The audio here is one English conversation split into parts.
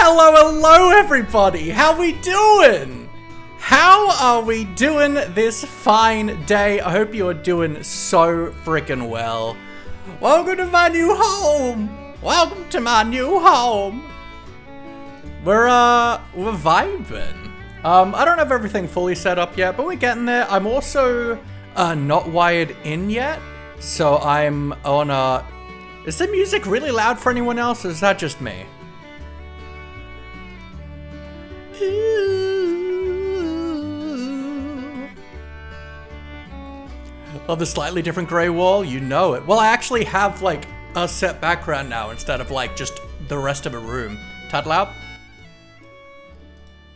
Hello everybody! How we doing? How are we doing this fine day? I hope you are doing so freaking well. Welcome to my new home! Welcome to my new home! We're vibing. I don't have everything fully set up yet, but we're getting there. I'm also not wired in yet, so I'm on is the music really loud for anyone else, or is that just me? Oh, the slightly different gray wall, you know it. Well, I actually have like a set background now instead of like just the rest of a room. Tad loud?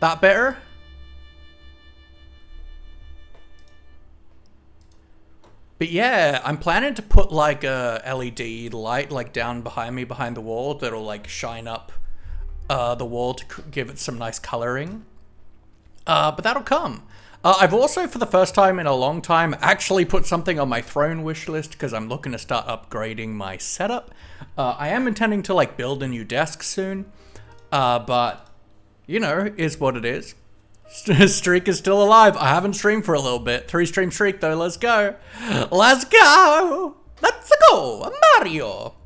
That better? But yeah, I'm planning to put like a LED light like down behind me, behind the wall, that'll like shine up the wall to give it some nice coloring. But that'll come. I've also, for the first time in a long time, actually put something on my throne wish list because I'm looking to start upgrading my setup. I am intending to like build a new desk soon, but you know, is what it is. Streak is still alive. I haven't streamed for a little bit. 3-stream streak though. Let's go. Let's go. Let's go. Mario.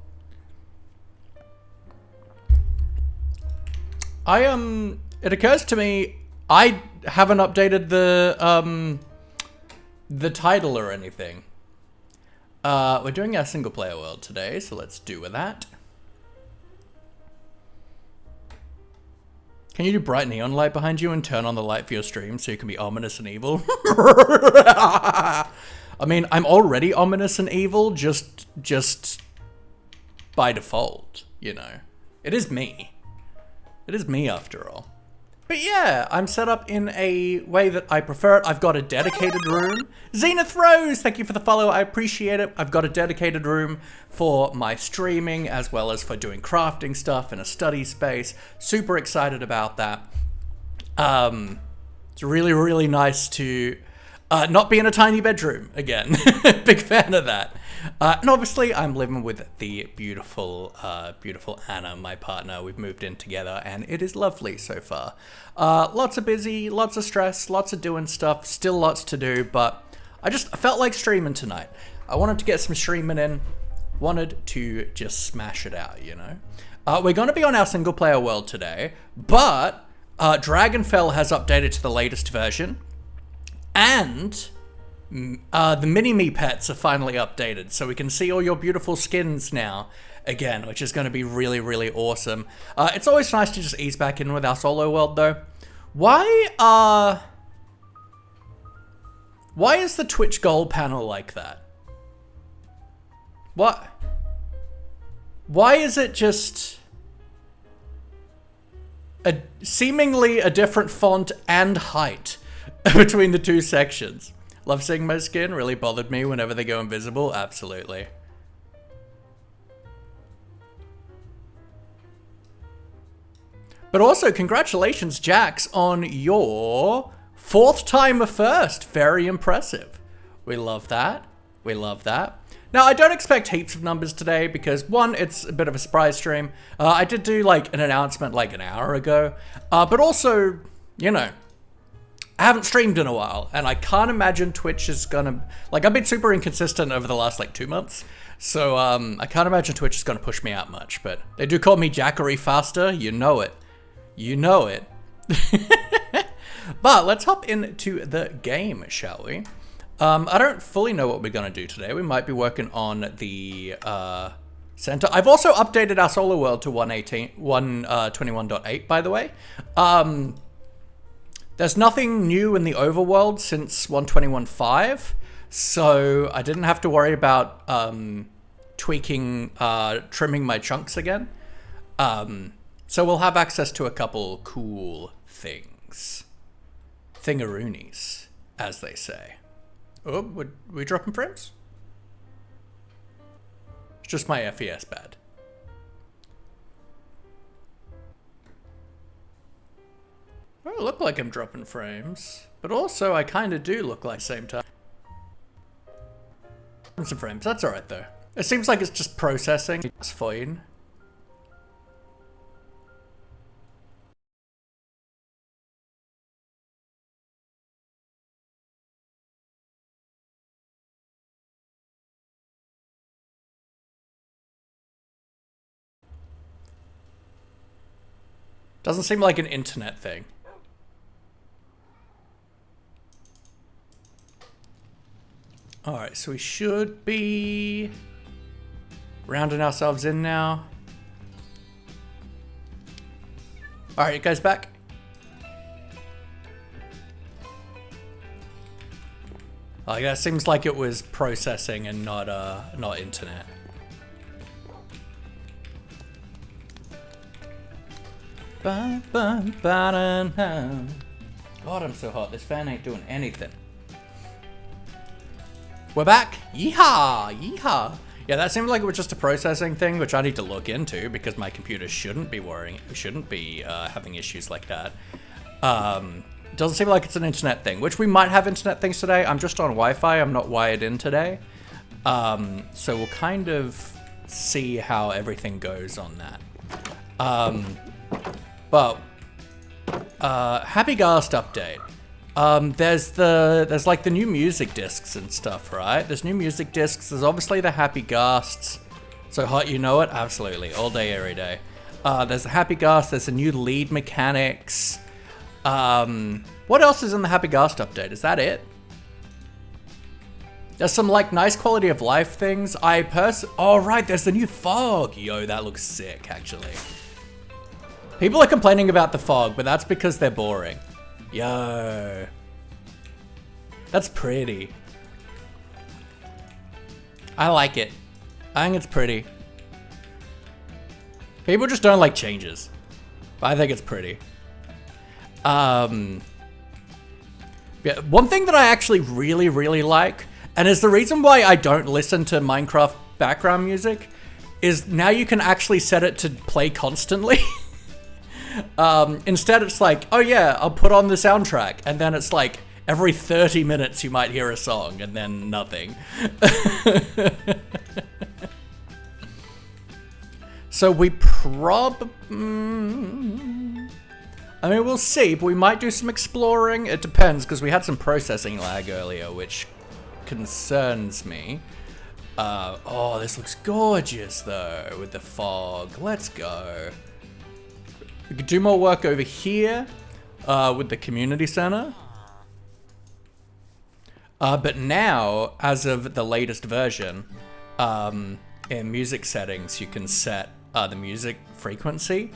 It occurs to me, I haven't updated the title or anything. We're doing our single player world today, so let's do with that. Can you do bright neon light behind you and turn on the light for your stream so you can be ominous and evil? I mean, I'm already ominous and evil just by default, you know. It is me. It is me after all. But yeah, I'm set up in a way that I prefer it. I've got a dedicated room. Zenith Rose, thank you for the follow. I appreciate it. I've got a dedicated room for my streaming as well as for doing crafting stuff in a study space. Super excited about that. It's really, really nice to not be in a tiny bedroom again. Big fan of that. And obviously I'm living with the beautiful, beautiful Anna, my partner. We've moved in together and it is lovely so far. Lots of busy, lots of stress, lots of doing stuff, still lots to do, but I felt like streaming tonight. I wanted to get some streaming in, wanted to just smash it out, you know? We're going to be on our single player world today, but Dragonfell has updated to the latest version, and the mini-me pets are finally updated, so we can see all your beautiful skins now again, which is going to be really, really awesome. It's always nice to just ease back in with our solo world, though. Why is the Twitch goal panel like that? What? Why is it just seemingly a different font and height between the two sections? Love seeing my skin, really bothered me whenever they go invisible, absolutely. But also, congratulations, Jax, on your 4th time first. Very impressive. We love that. We love that. Now, I don't expect heaps of numbers today because, one, it's a bit of a surprise stream. I did do, like, an announcement, like, an hour ago. But also, you know, I haven't streamed in a while, and I can't imagine Twitch is gonna... Like, I've been super inconsistent over the last, like, 2 months. So, I can't imagine Twitch is gonna push me out much. But they do call me Jackery Faster. You know it. You know it. But let's hop into the game, shall we? I don't fully know what we're going to do today. We might be working on the center. I've also updated our solo world to 121.8, by the way. There's nothing new in the overworld since 121.5, so I didn't have to worry about tweaking, trimming my chunks again. So we'll have access to a couple cool things. Thingaroonies, as they say. Oh, would we dropping frames? It's just my FES bad. I look like I'm dropping frames, but also I kind of do look like same time. Some frames, that's alright though. It seems like it's just processing. It's fine. Doesn't seem like an internet thing. Alright, so we should be rounding ourselves in now. Alright, it goes back. Like, that seems like it was processing and not internet. God, I'm so hot. This fan ain't doing anything. We're back. Yeehaw! Yeehaw! Yeah, that seemed like it was just a processing thing, which I need to look into because my computer shouldn't be having issues like that. Doesn't seem like it's an internet thing, which we might have internet things today. I'm just on Wi-Fi. I'm not wired in today. So we'll kind of see how everything goes on that. But Happy Ghast update. There's like the new music discs and stuff, right? There's new music discs. There's obviously the Happy Ghasts. So hot, you know it? Absolutely. All day, every day. There's the Happy Ghast. There's the new lead mechanics. What else is in the Happy Ghast update? Is that it? There's some like nice quality of life things. Oh right, there's the new fog. Yo, that looks sick actually. People are complaining about the fog, but that's because they're boring. Yo. That's pretty. I like it. I think it's pretty. People just don't like changes. But I think it's pretty. Yeah, one thing that I actually really, really like, and is the reason why I don't listen to Minecraft background music, is now you can actually set it to play constantly. Instead it's like, oh yeah, I'll put on the soundtrack, and then it's like every 30 minutes you might hear a song, and then nothing. So we I mean, we'll see, but we might do some exploring. It depends, because we had some processing lag earlier, which concerns me. Oh, this looks gorgeous, though, with the fog. Let's go. We could do more work over here with the community center. But now, as of the latest version, in music settings, you can set the music frequency.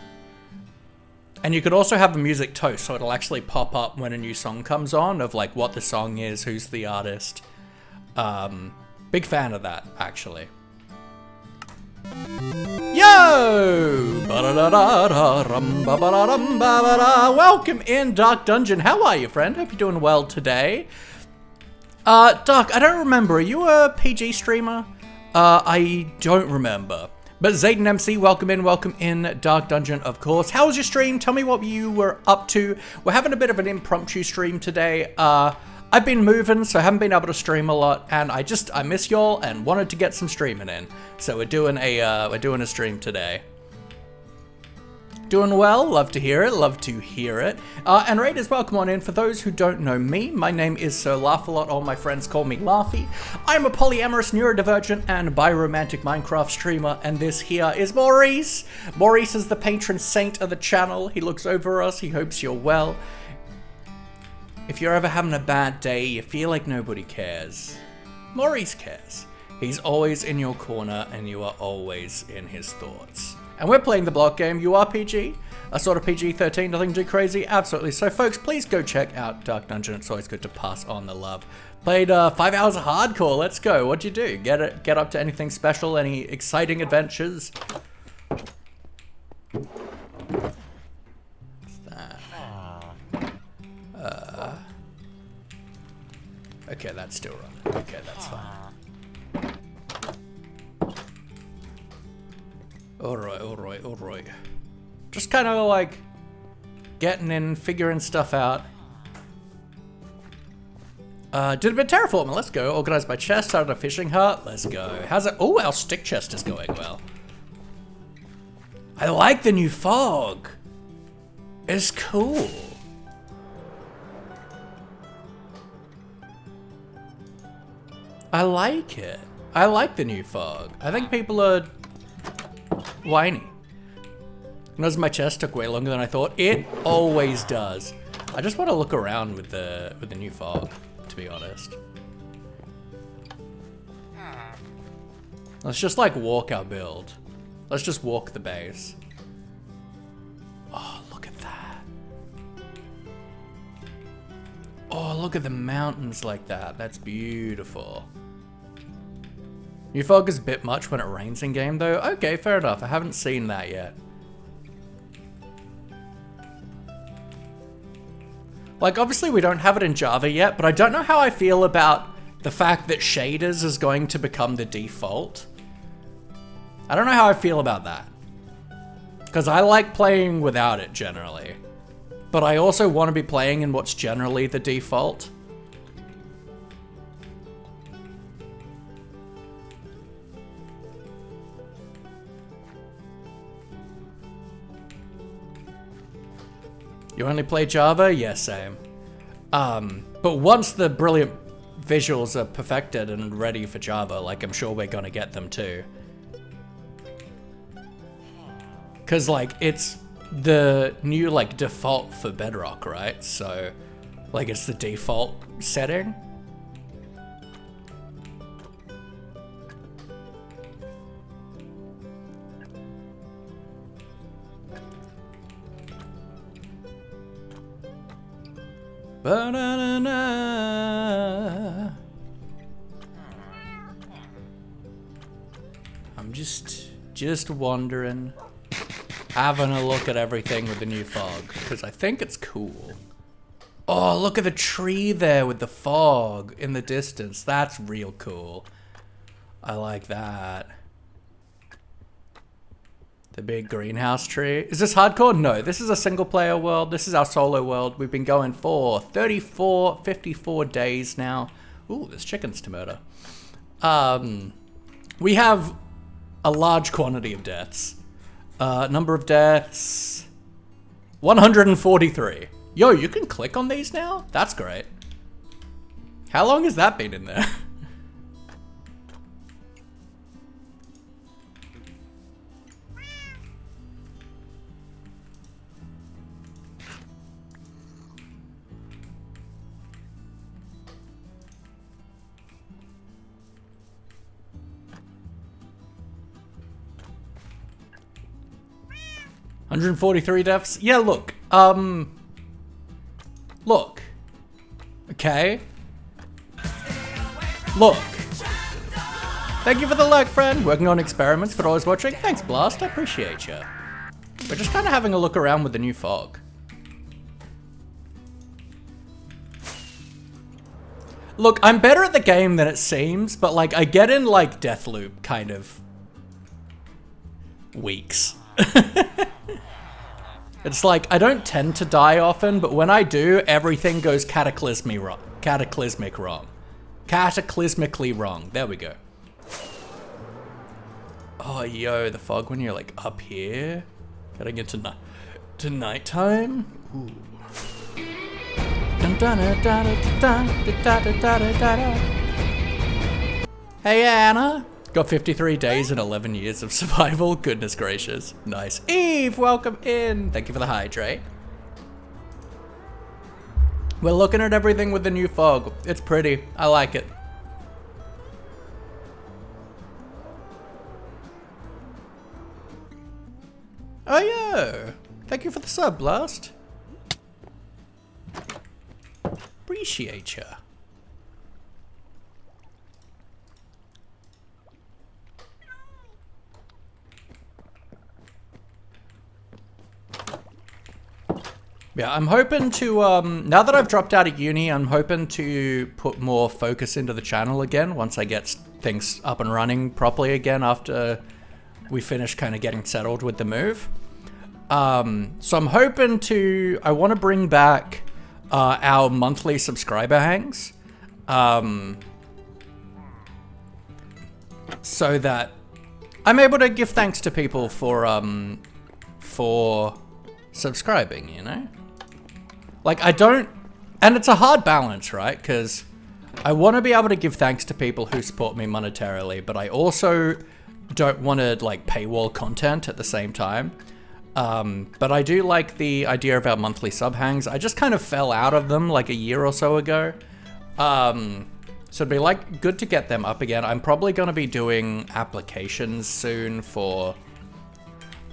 And you could also have the music toast, so it'll actually pop up when a new song comes on of like what the song is, who's the artist. Big fan of that, actually. Yo! Welcome in, Dark Dungeon. How are you, friend? Hope you're doing well today. Dark, I don't remember. Are you a PG streamer? I don't remember. But Zayden MC, welcome in, Dark Dungeon, of course. How was your stream? Tell me what you were up to. We're having a bit of an impromptu stream today. I've been moving, so I haven't been able to stream a lot, and I miss y'all and wanted to get some streaming in. So we're doing a stream today. Doing well, love to hear it, and Raiders, welcome on in. For those who don't know me, my name is Sir Laugh-A-Lot, all my friends call me Laughy. I'm a polyamorous, neurodivergent, and biromantic Minecraft streamer, and this here is Maurice. Maurice is the patron saint of the channel. He looks over us, he hopes you're well. If you're ever having a bad day, you feel like nobody cares, Maurice cares. He's always in your corner, and you are always in his thoughts. And we're playing the block game. You are PG? A sort of PG-13, nothing too crazy? Absolutely. So folks, please go check out Dark Dungeon. It's always good to pass on the love. Played 5 hours of hardcore. Let's go. What'd you do? Get up to anything special? Any exciting adventures? What's that? Okay, that's still running. Okay, that's fine. Alright. Just kind of like getting in, figuring stuff out. Did a bit of terraforming, let's go. Organized my chest, started a fishing hut, let's go. How's it? Oh, our stick chest is going well. I like the new fog. It's cool. I like it. I like the new fog. I think people are whiny. Notice my chest took way longer than I thought. It always does. I just want to look around with the new fog, to be honest. Let's just like walk our build. Let's just walk the base. Oh, look at that. Oh, look at the mountains like that. That's beautiful. New fog is a bit much when it rains in game though. Okay, fair enough. I haven't seen that yet. Like, obviously we don't have it in Java yet, but I don't know how I feel about the fact that shaders is going to become the default. I don't know how I feel about that. Because I like playing without it generally. But I also want to be playing in what's generally the default. You only play Java? Yeah, same. But once the brilliant visuals are perfected and ready for Java, like I'm sure we're gonna get them too. Cause like it's the new like default for Bedrock, right? So like it's the default setting. Ba-da-da-da. I'm just wandering, having a look at everything with the new fog, because I think it's cool. Oh, look at the tree there with the fog in the distance. That's real cool. I like that. The big greenhouse tree. Is this hardcore? No, this is a single player world. This is our solo world. We've been going for 54 days now. Ooh, there's chickens to murder. We have a large quantity of deaths. Number of deaths, 143. Yo, you can click on these now? That's great. How long has that been in there? 143 deaths? Yeah, look. Look. Okay. Look. Thank you for the like, friend. Working on experiments, but always watching. Thanks, Blast. I appreciate you. We're just kind of having a look around with the new fog. Look, I'm better at the game than it seems, but like I get in like Deathloop kind of weeks. It's like, I don't tend to die often, but when I do, everything goes cataclysmically wrong. There we go. Oh, yo, the fog when you're like up here, getting into nighttime. Ooh. Hey, Anna. Got 53 days and 11 years of survival. Goodness gracious. Nice. Eve, welcome in. Thank you for the hydrate. We're looking at everything with the new fog. It's pretty. I like it. Oh, yeah. Thank you for the sub, Blast. Appreciate ya. Yeah, I'm hoping to, now that I've dropped out of uni, I'm hoping to put more focus into the channel again once I get things up and running properly again after we finish kind of getting settled with the move. So I'm hoping to, I want to bring back our monthly subscriber hangs. So that I'm able to give thanks to people for subscribing, you know? Like, I don't... And it's a hard balance, right? Because I want to be able to give thanks to people who support me monetarily, but I also don't want to, like, paywall content at the same time. But I do like the idea of our monthly sub hangs. I just kind of fell out of them like a year or so ago. So it'd be like good to get them up again. I'm probably going to be doing applications soon for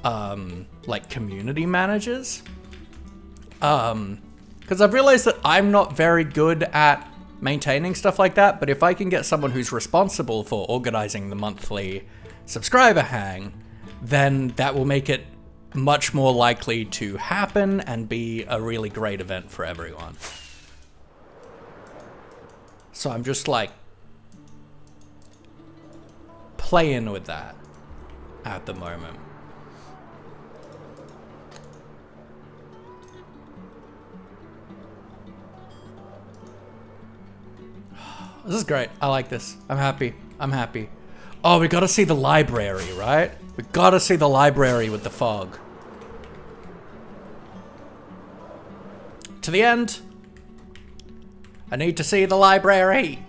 like community managers. Because I've realized that I'm not very good at maintaining stuff like that, but if I can get someone who's responsible for organizing the monthly subscriber hang, then that will make it much more likely to happen and be a really great event for everyone. So I'm just like playing with that at the moment. This is great. I like this. I'm happy. I'm happy. Oh, we gotta see the library, right? We gotta see the library with the fog. To the end. I need to see the library.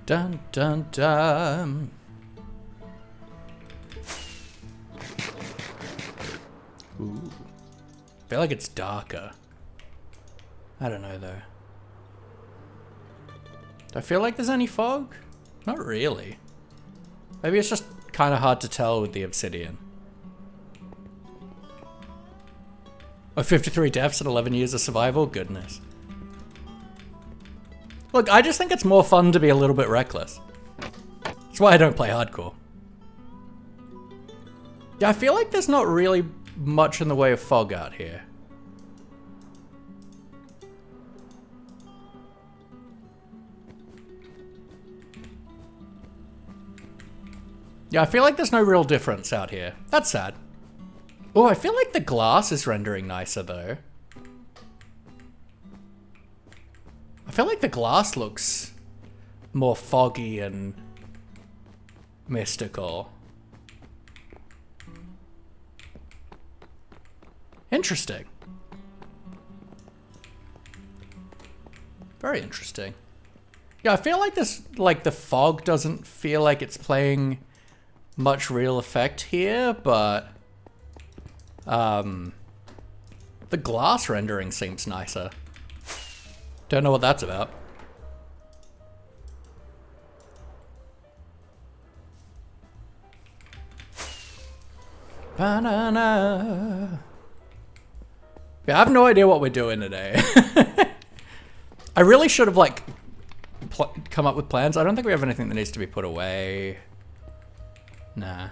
Dun dun dun. Ooh. I feel like it's darker. I don't know though. Do I feel like there's any fog? Not really. Maybe it's just kind of hard to tell with the obsidian. Oh, 53 deaths and 11 years of survival? Goodness. Look, I just think it's more fun to be a little bit reckless. That's why I don't play hardcore. Yeah, I feel like there's not really much in the way of fog out here. Yeah, I feel like there's no real difference out here. That's sad. Oh, I feel like the glass is rendering nicer though. I feel like the glass looks more foggy and mystical. Interesting. Very interesting. Yeah, I feel like this, like the fog doesn't feel like it's playing much real effect here, but the glass rendering seems nicer. Don't know what that's about. Banana. Yeah, I have no idea what we're doing today. I really should have like come up with plans. I don't think we have anything that needs to be put away. Nah.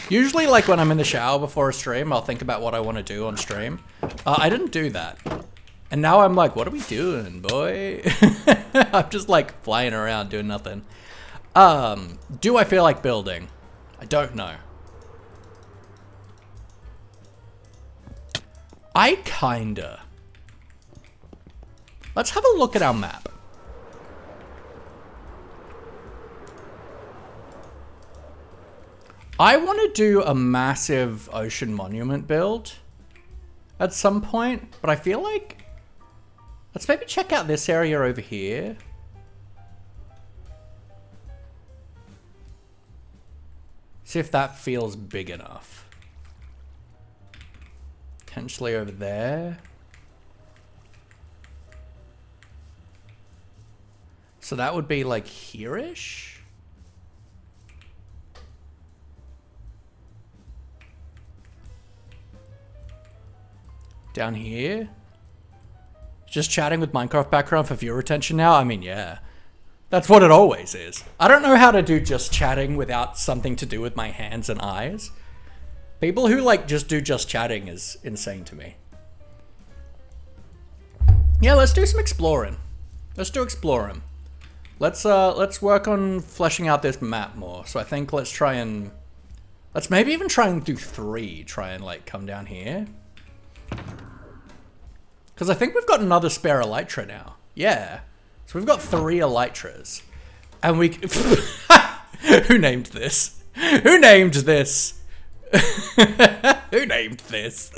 Usually, like, when I'm in the shower before a stream, I'll think about what I want to do on stream. I didn't do that. And now I'm like, what are we doing, boy? I'm just, like, flying around doing nothing. Do I feel like building? I don't know. I kinda. Let's have a look at our map. I want to do a massive ocean monument build at some point, but I feel like let's maybe check out this area over here. See if that feels big enough. Potentially over there. So that would be like here-ish. Down here. Just chatting with Minecraft background for viewer retention now? I mean, yeah. That's what it always is. I don't know how to do just chatting without something to do with my hands and eyes. People who like just do just chatting is insane to me. Yeah, let's do some exploring. Let's do exploring. Let's work on fleshing out this map more. So I think let's maybe even try and do 3. Try and like come down here. Because I think we've got another spare elytra now. Yeah. So we've got 3 elytras. And we... Who named this? Who named this? Who named this?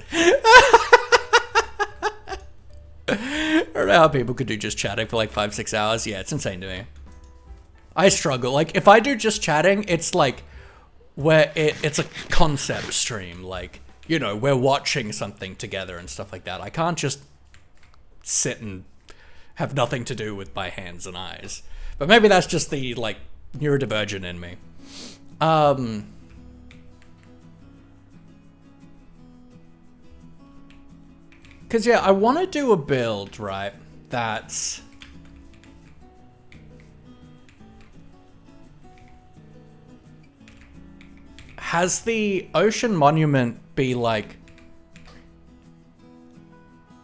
I don't know how people could do just chatting for like 5-6 hours. Yeah, it's insane to me. I struggle. Like, if I do just chatting, it's like where it's a concept stream. Like, you know, we're watching something together and stuff like that. I can't just sit and have nothing to do with my hands and eyes. But maybe that's just the, like, neurodivergent in me. Because, yeah, I want to do a build, right, that's... has the ocean monument be, like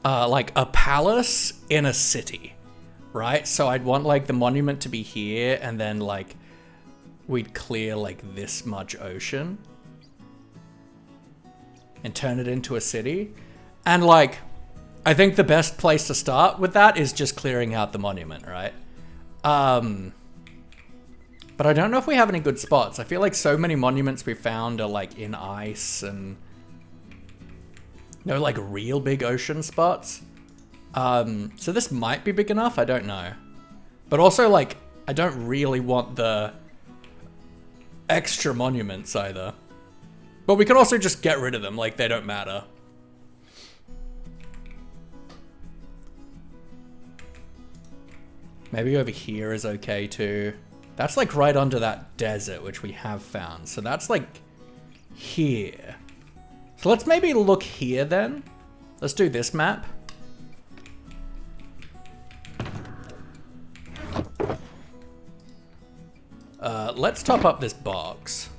a palace in a city, right? So I'd want, like, the monument to be here, and then, like, we'd clear, like, this much ocean and turn it into a city. And, like... I think the best place to start with that is just clearing out the monument, right? But I don't know if we have any good spots. I feel like so many monuments we found are like in ice and no like real big ocean spots. So this might be big enough, I don't know. But also like, I don't really want the extra monuments either. But we can also just get rid of them, like they don't matter. Maybe over here is okay too. That's like right under that desert, which we have found. So that's like here. So let's maybe look here then. Let's do this map. Let's top up this box.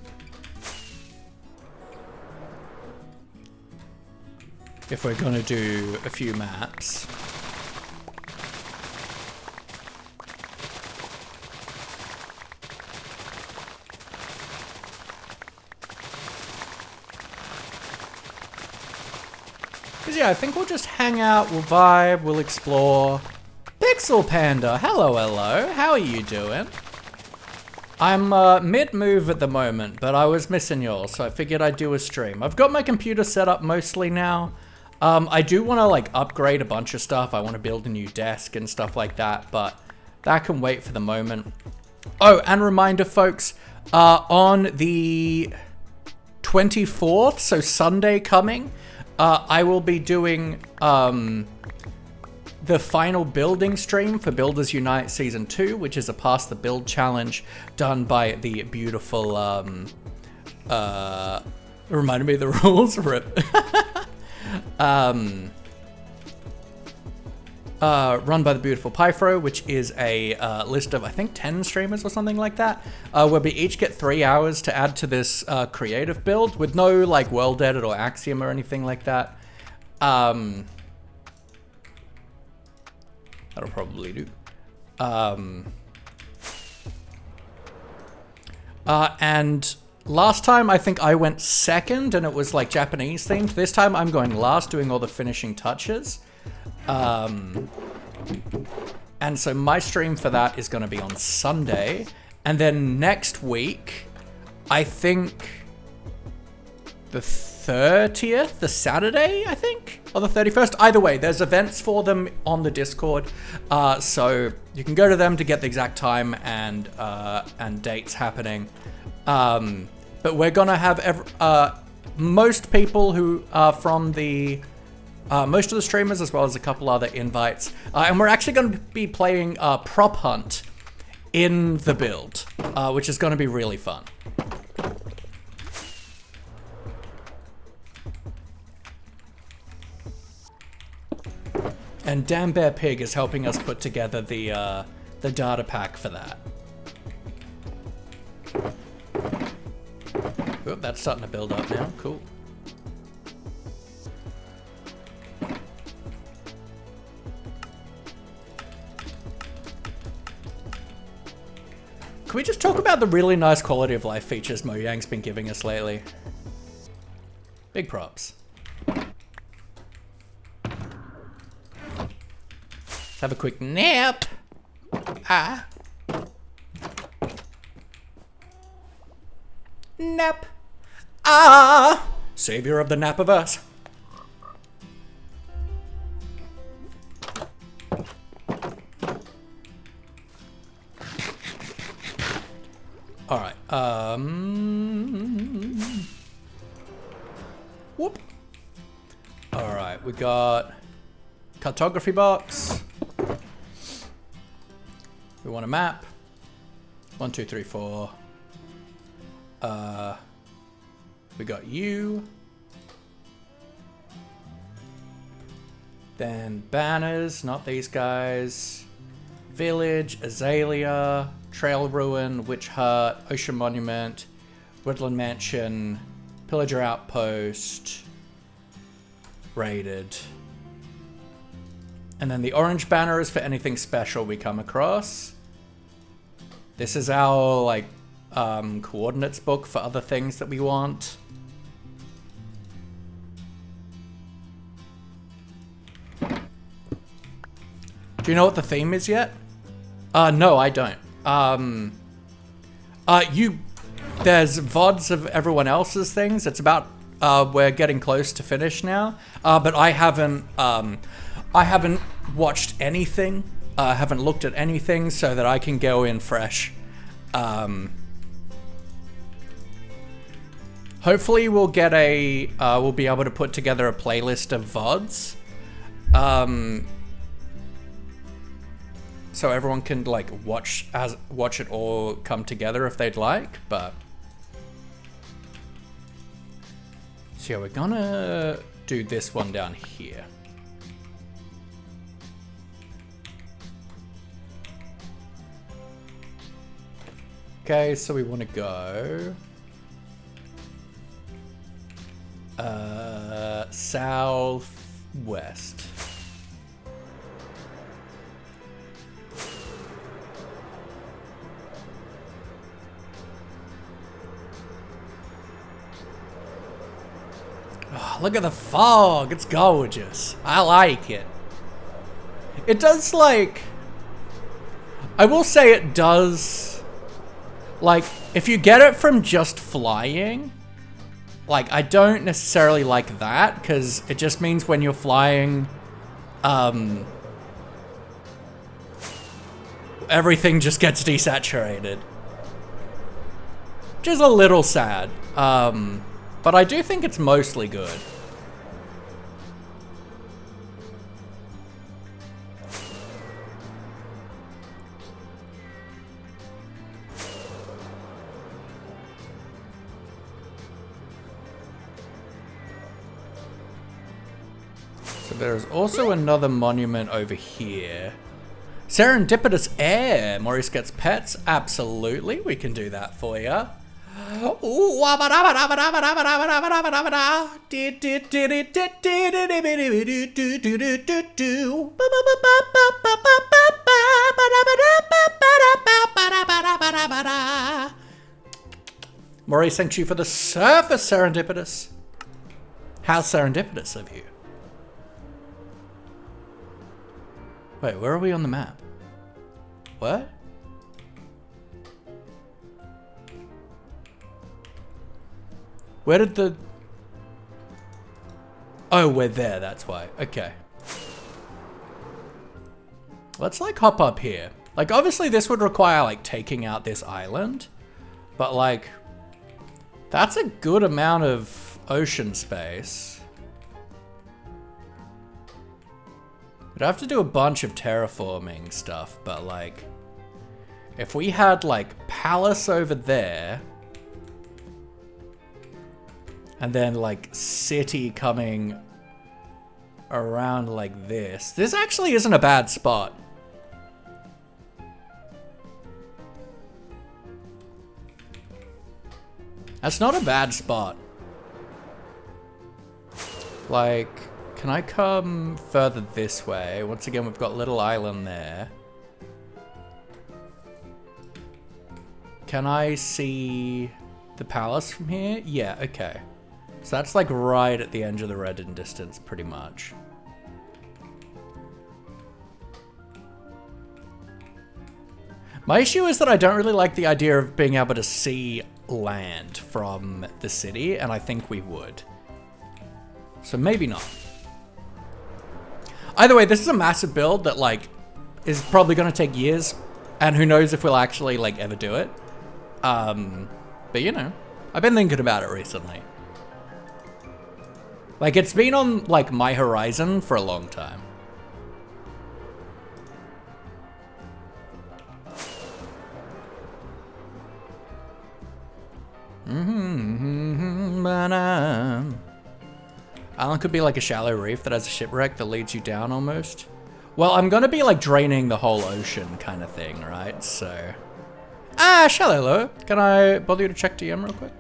If we're gonna do a few maps. Yeah, I think we'll just hang out, we'll vibe, we'll explore. Pixel Panda, hello, hello. How are you doing? I'm mid-move at the moment, but I was missing yours, so I figured I'd do a stream. I've got my computer set up mostly now. I do want to like upgrade a bunch of stuff. I want to build a new desk and stuff like that, but that can wait for the moment. Oh, and reminder, folks, on the 24th, so Sunday coming, I will be doing the final building stream for Builders Unite Season 2, which is a Pass the Build challenge done by the beautiful, reminded me of the rules, RIP. Run by the beautiful Pyfro, which is a list of, I think, 10 streamers or something like that, where we each get 3 hours to add to this creative build with no like world edit or axiom or anything like that. That'll probably do. And last time I think I went second and it was like Japanese themed. This time I'm going last, doing all the finishing touches. And so my stream for that is going to be on Sunday. And then next week, I think the 30th, the Saturday, I think, or the 31st. Either way, there's events for them on the Discord. So you can go to them to get the exact time and dates happening. But we're going to have most people who are from the... most of the streamers, as well as a couple other invites. And we're actually going to be playing Prop Hunt in the build, which is going to be really fun. And Damn Bear Pig is helping us put together the data pack for that. Oop, that's starting to build up now. Cool. Can we just talk about the really nice quality of life features Mojang's been giving us lately? Big props. Let's have a quick nap. Nap. Ah, savior of the Napiverse. All right. Whoop. All right, we got cartography box. We want a map. 1, 2, 3, 4. We got you. Then banners, not these guys. Village, Azalea, Trail Ruin, Witch Hut, Ocean Monument, Woodland Mansion, Pillager Outpost, Raided. And then the orange banner is for anything special we come across. This is our, like, coordinates book for other things that we want. Do you know what the theme is yet? No, I don't. There's VODs of everyone else's things. It's about, we're getting close to finish now. But I haven't watched anything. Haven't looked at anything so that I can go in fresh. Hopefully we'll get we'll be able to put together a playlist of VODs. So everyone can like watch it all come together if they'd like, but so yeah, we're gonna do this one down here. Okay, so we want to go southwest. Oh, look at the fog. It's gorgeous. I like it. It does, like, I will say it does, like, if you get it from just flying, like, I don't necessarily like that, because it just means when you're flying, everything just gets desaturated. Which is a little sad. But I do think it's mostly good. So there's also another monument over here. Serendipitous air. Maurice gets pets. Absolutely, we can do that for you. Maurice, thank you for the surface, Serendipitous. How serendipitous of you. Wait, where are we on the map? What? Where did the... Oh, we're there, that's why. Okay. Let's, like, hop up here. Like, obviously this would require, like, taking out this island. But, like, that's a good amount of ocean space. We'd have to do a bunch of terraforming stuff, but, like, if we had, like, palace over there... And then, like, city coming around like this. This actually isn't a bad spot. That's not a bad spot. Like, can I come further this way? Once again, we've got Little Island there. Can I see the palace from here? Yeah, okay. So that's like right at the edge of the reddened distance, pretty much. My issue is that I don't really like the idea of being able to see land from the city, and I think we would. So maybe not. Either way, this is a massive build that, like, is probably going to take years, and who knows if we'll actually, like, ever do it. But, you know, I've been thinking about it recently. Like, it's been on, like, my horizon for a long time. Island could be like a shallow reef that has a shipwreck that leads you down almost. Well, I'm gonna be like draining the whole ocean kind of thing, right? So... shallow low. Can I bother you to check DM real quick?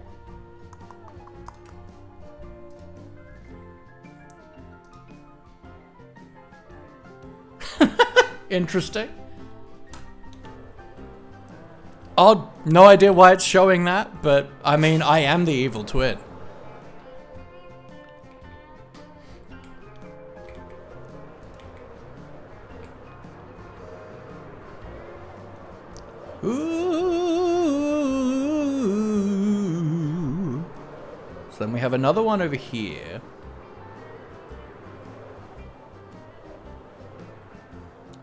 Interesting. Oh, no idea why it's showing that, but I mean, I am the evil twin. Ooh. So then we have another one over here.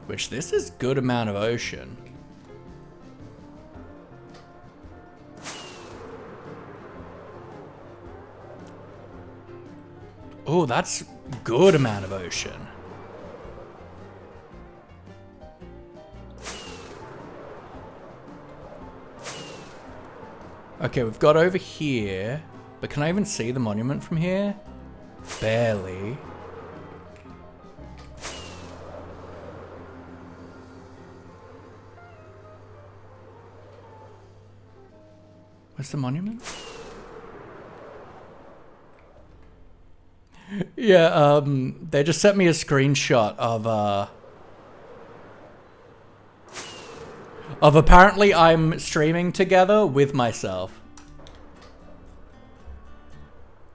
Which this is good amount of ocean. Oh, that's good amount of ocean. Okay, we've got over here, but can I even see the monument from here? Barely. Where's the monument? Yeah, they just sent me a screenshot of apparently I'm streaming together with myself.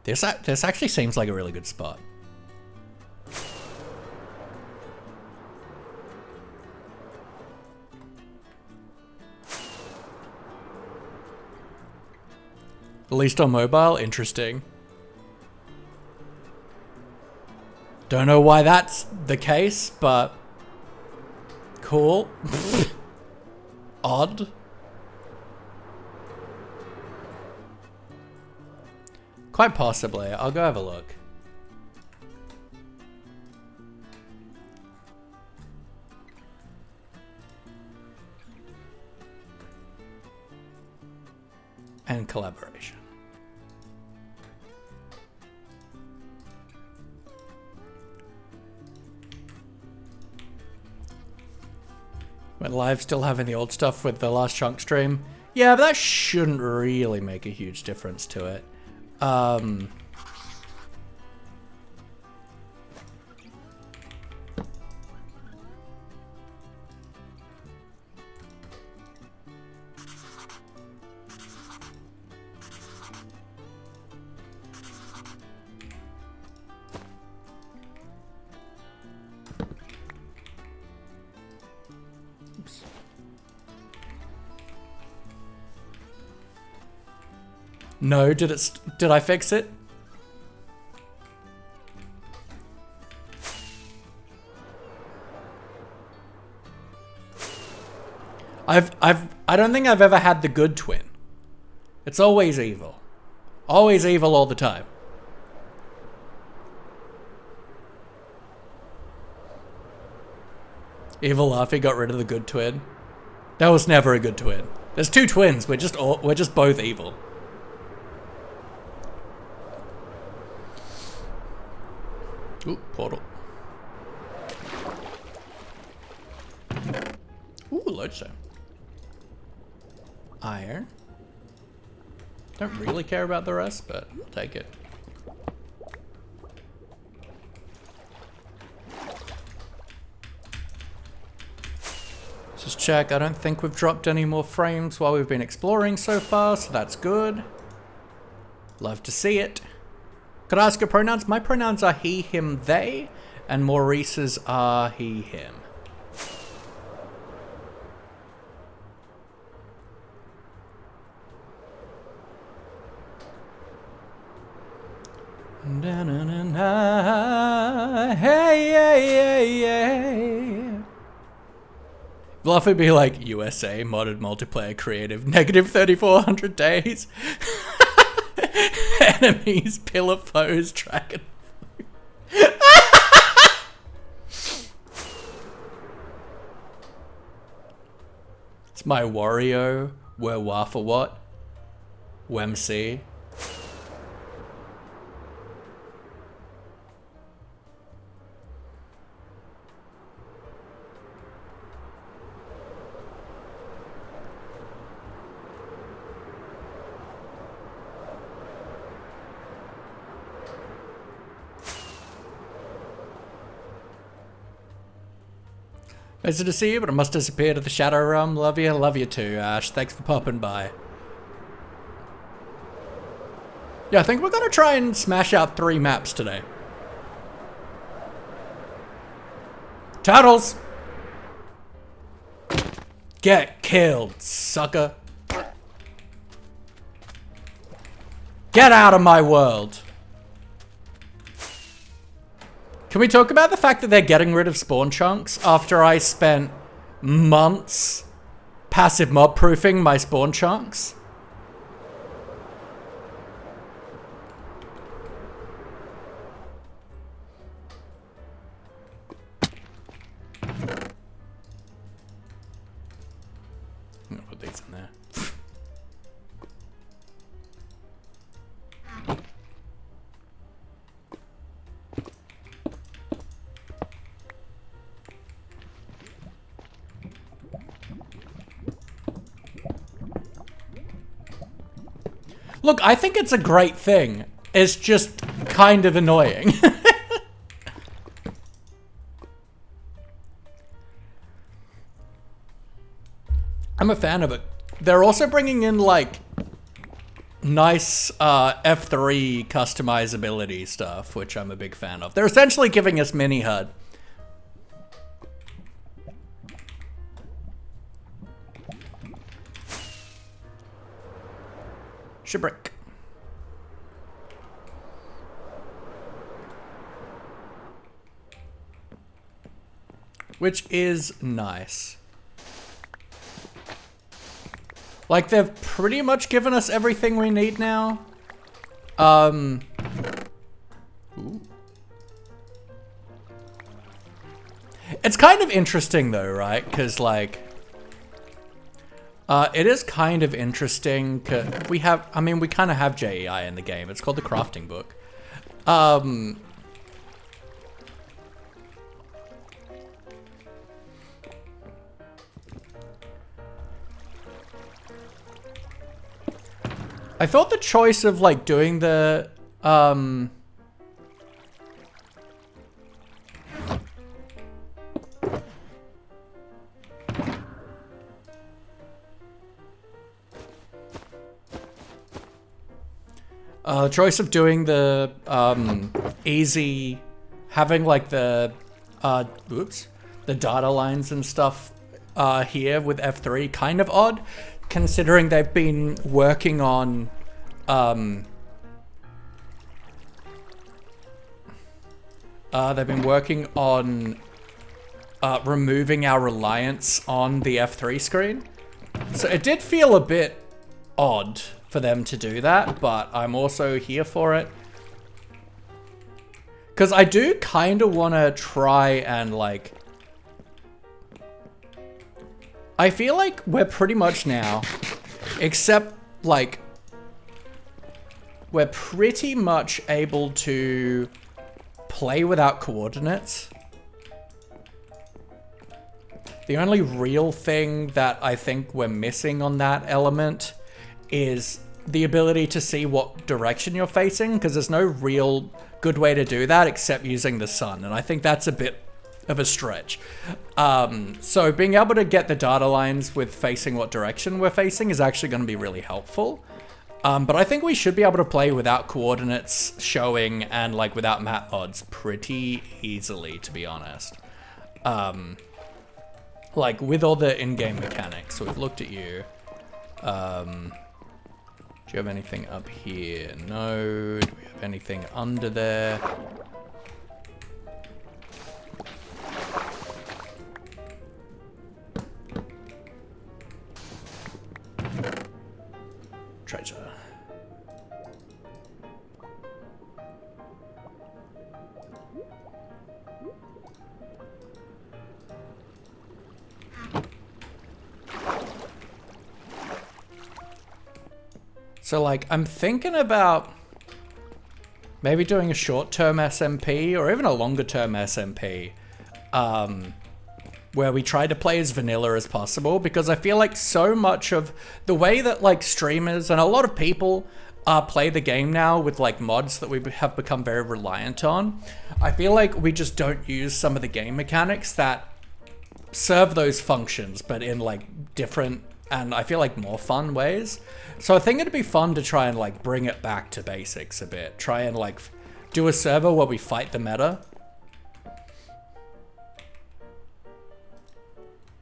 This actually seems like a really good spot. At least on mobile, interesting. Don't know why that's the case, but cool. Odd. Quite possibly. I'll go have a look. And collaboration. Went live still having the old stuff with the last chunk stream. Yeah, but that shouldn't really make a huge difference to it. No, did I fix it? I don't think I've ever had the good twin. It's always evil. Always evil all the time. Evil Laffy got rid of the good twin. That was never a good twin. There's two twins. We're just both evil. Ooh, portal. Ooh, lodestone. Iron. Don't really care about the rest, but I'll take it. Let's just check. I don't think we've dropped any more frames while we've been exploring so far, so that's good. Love to see it. Could I ask your pronouns? My pronouns are he, him, they, and Maurice's are he, him. Na-na-na-na. Hey, hey, hey, hey. Bluff would be like, USA, modded multiplayer creative, negative 3,400 days. Enemies, pillar foes, dragon. It's my Wario, where wa for what? WMC. Nice to see you, but I must disappear to the Shadow Realm. Love you too, Ash. Thanks for popping by. Yeah, I think we're gonna try and smash out 3 maps today. Turtles! Get killed, sucker. Get out of my world. Can we talk about the fact that they're getting rid of spawn chunks after I spent months passive mob proofing my spawn chunks? I'm gonna put these in there. Look, I think it's a great thing. It's just kind of annoying. I'm a fan of it. They're also bringing in, like, nice F3 customizability stuff, which I'm a big fan of. They're essentially giving us mini HUD. Shibrik. Which is nice. Like, they've pretty much given us everything we need now. Ooh. It's kind of interesting though, right? Because like, it is kind of interesting. 'Cause we have, I mean, we kind of have JEI in the game. It's called the crafting book. I thought the choice of like doing the choice of doing the easy, having like the oops, the data lines and stuff here with F3 kind of odd, considering they've been working on removing our reliance on the F3 screen. So it did feel a bit odd for them to do that, but I'm also here for it. Because I do kind of want to try and like... I feel like we're pretty much now, except like, we're pretty much able to play without coordinates. The only real thing that I think we're missing on that element is the ability to see what direction you're facing, because there's no real good way to do that except using the sun, and I think that's a bit of a stretch. So being able to get the data lines with facing what direction we're facing is actually going to be really helpful. But I think we should be able to play without coordinates showing and like without map mods pretty easily, to be honest. Like with all the in-game mechanics. So we've looked at you. Do you have anything up here? No. Do we have anything under there? Treasure. So, like, I'm thinking about maybe doing a short-term SMP or even a longer-term SMP where we try to play as vanilla as possible, because I feel like so much of the way that, like, streamers and a lot of people play the game now with, like, mods that we have become very reliant on, I feel like we just don't use some of the game mechanics that serve those functions, but in, like, different and I feel like more fun ways. So I think it'd be fun to try and like bring it back to basics a bit. Try and like do a server where we fight the meta.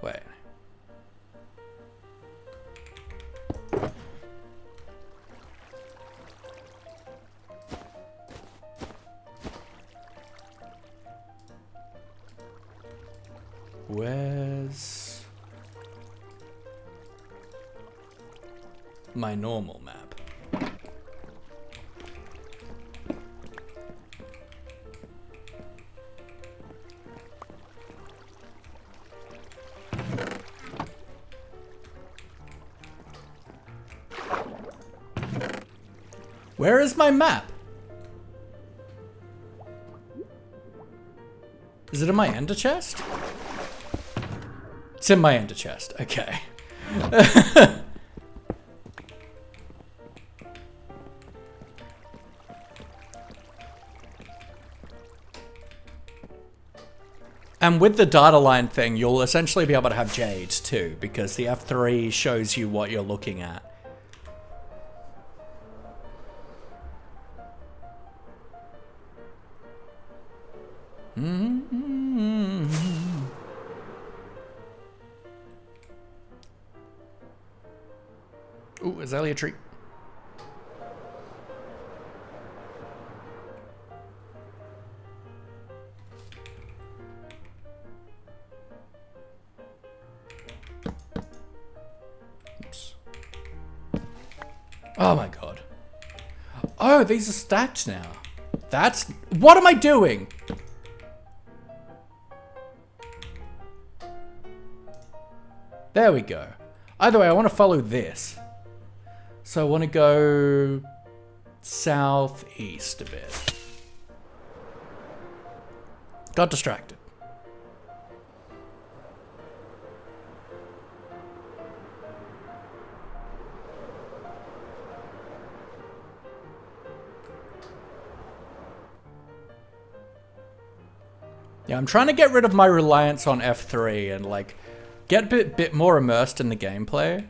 Wait. Where's my normal map? Where is my map? Is it in my ender chest? It's in my ender chest, okay. And with the data line thing, you'll essentially be able to have jades too, because the F3 shows you what you're looking at. Ooh, azalea tree. Oops. Oh my god. Oh, these are stacked now. That's... What am I doing? There we go. Either way, I want to follow this. So I want to go southeast a bit. Got distracted. Yeah, I'm trying to get rid of my reliance on F3 and like get a bit more immersed in the gameplay.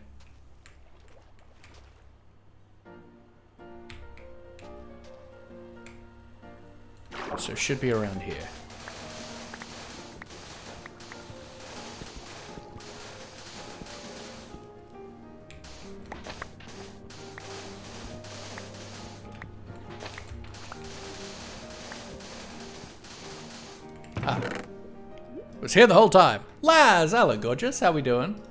So it should be around here. Ah. Was here the whole time. Laz, hello gorgeous, how we doing?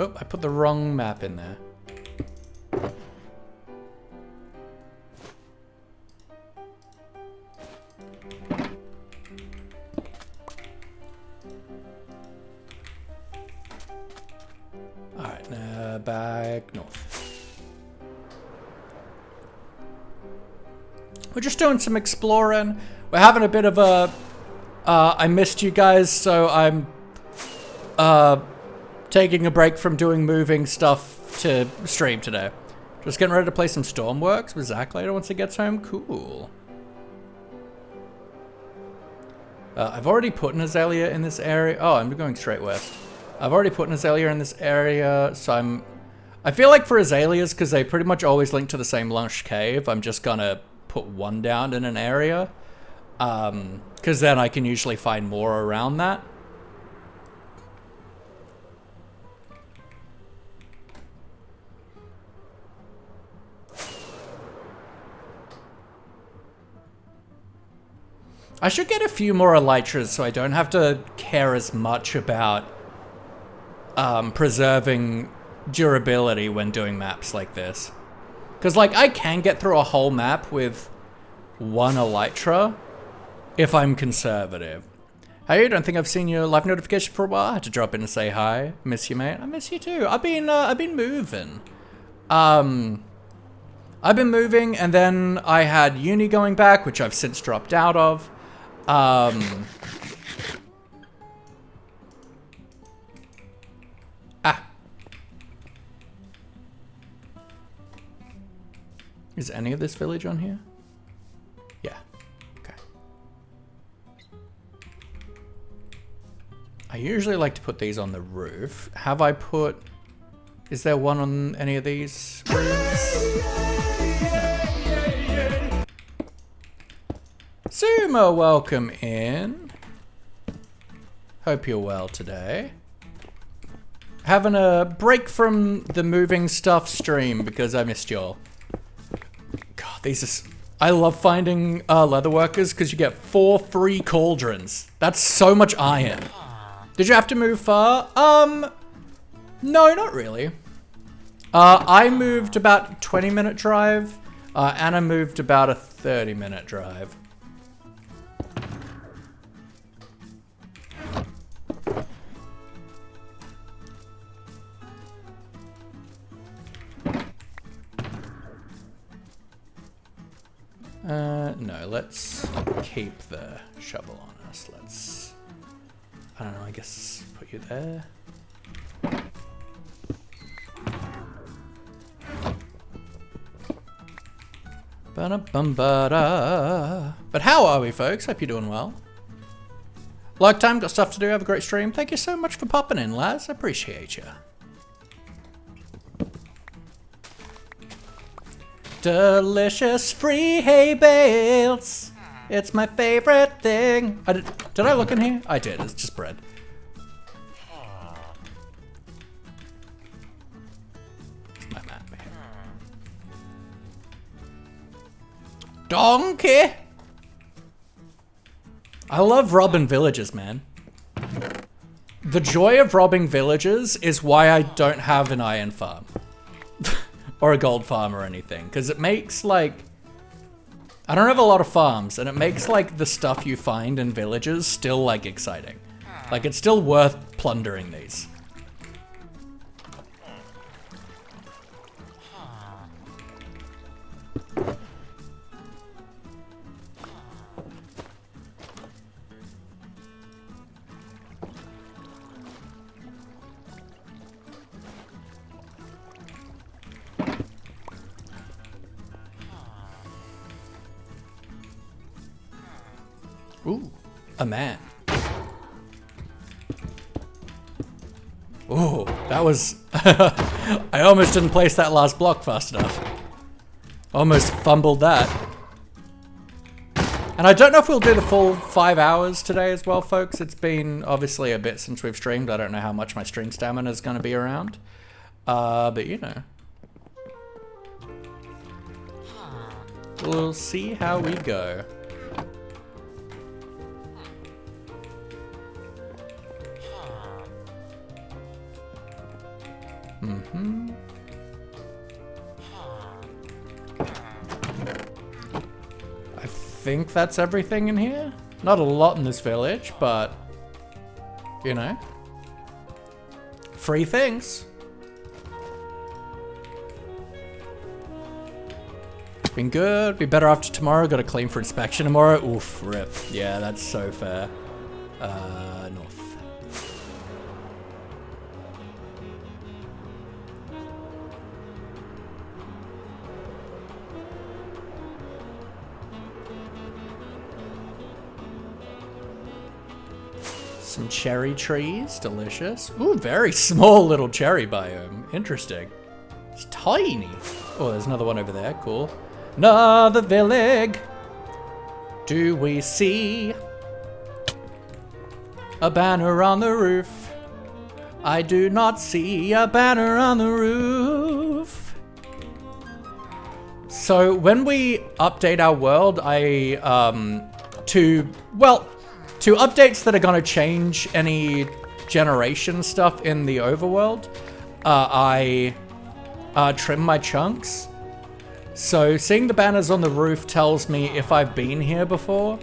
Oh, I put the wrong map in there. Alright, now back north. We're just doing some exploring. We're having a bit of a I missed you guys, so I'm taking a break from doing moving stuff to stream today. Just getting ready to play some Stormworks with Zach later once he gets home. Cool. I've already put an Azalea in this area. Oh, I'm going straight west. I've already put an Azalea in this area, so I feel like for Azaleas, because they pretty much always link to the same lush cave, I'm just gonna put one down in an area. Because then I can usually find more around that. I should get a few more elytras so I don't have to care as much about preserving durability when doing maps like this. Because, like, I can get through a whole map with one elytra if I'm conservative. Hey, don't think I've seen your live notification for a while. I had to drop in and say hi. Miss you, mate. I miss you too. I've been moving. I've been moving, and then I had uni going back, which I've since dropped out of. Is any of this village on here? Yeah. Okay. I usually like to put these on the roof. Have I put... Is there one on any of these roofs? No. Sumo, welcome in. Hope you're well today. Having a break from the moving stuff stream because I missed y'all. God, these are... I love finding leatherworkers because you get 4 free cauldrons. That's so much iron. Did you have to move far? No, not really. I moved about a 20-minute drive. Anna moved about a 30-minute drive. No, let's keep the shovel on us. Let's, I don't know, I guess put you there. Ba-da-bum-ba-da. But how are we, folks? Hope you're doing well. Like time, got stuff to do, have a great stream. Thank you so much for popping in, Laz. I appreciate you. Delicious free hay bales. It's my favorite thing. Did I look in here? I did. It's just bread. It's my map here. Donkey. I love robbing villages, man. The joy of robbing villages is why I don't have an iron farm. Or a gold farm or anything, because it makes like, I don't have a lot of farms, and it makes like the stuff you find in villages still like exciting. Like it's still worth plundering these. Ooh, a man. Ooh, that was... I almost didn't place that last block fast enough. Almost fumbled that. And I don't know if we'll do the full 5 hours today as well, folks. It's been obviously a bit since we've streamed. I don't know how much my stream stamina is going to be around. But you know. We'll see how we go. Mm-hmm. I think that's everything in here. Not a lot in this village, but you know, free things. It's been good. Be better after tomorrow. Got to clean for inspection tomorrow. Oof, rip. Yeah, that's so fair. North. Some cherry trees, delicious. Ooh, very small little cherry biome. Interesting. It's tiny. Oh, there's another one over there. Cool. Another village. Do we see a banner on the roof? I do not see a banner on the roof. So when we update our world, to updates that are going to change any generation stuff in the overworld, I trim my chunks. So seeing the banners on the roof tells me if I've been here before.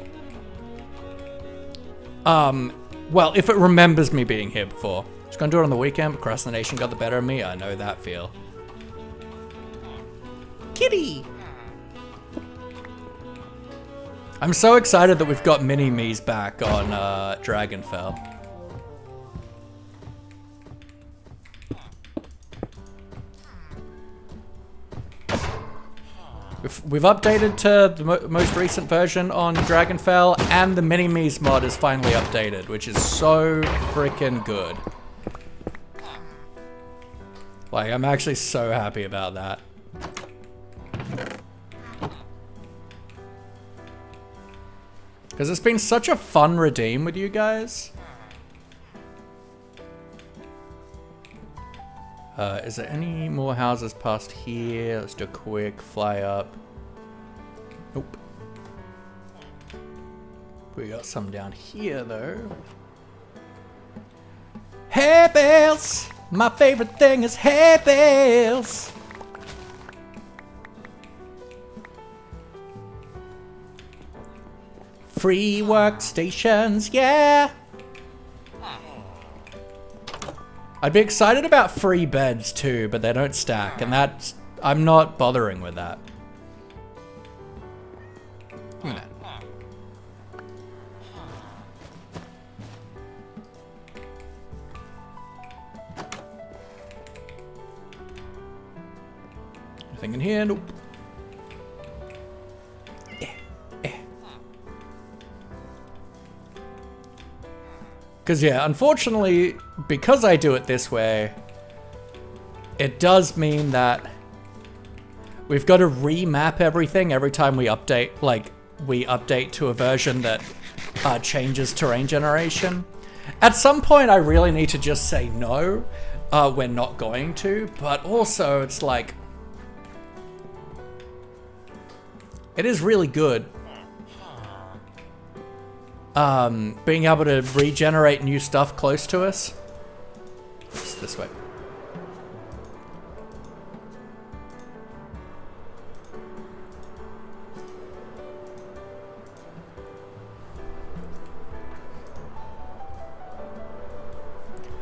Well, if it remembers me being here before. Just gonna do it on the weekend, procrastination got the better of me. I know that feel. Kitty! I'm so excited that we've got mini-me's back on Dragonfell. We've updated to the most recent version on Dragonfell, and the mini-me's mod is finally updated, which is so freaking good. Like, I'm actually so happy about that. Because it's been such a fun redeem with you guys. Is there any more houses past here? Let's do a quick fly up. Nope. We got some down here though. Hay bales! My favorite thing is hay bales! Free workstations, yeah! I'd be excited about free beds too, but they don't stack, and that's... I'm not bothering with that. Look at that. Anything in here? Nope. Because yeah, unfortunately, because I do it this way, it does mean that we've got to remap everything every time we update, like, we update to a version that changes terrain generation. At some point, I really need to just say no, we're not going to, but also it's like, it is really good. Being able to regenerate new stuff close to us. It's this way.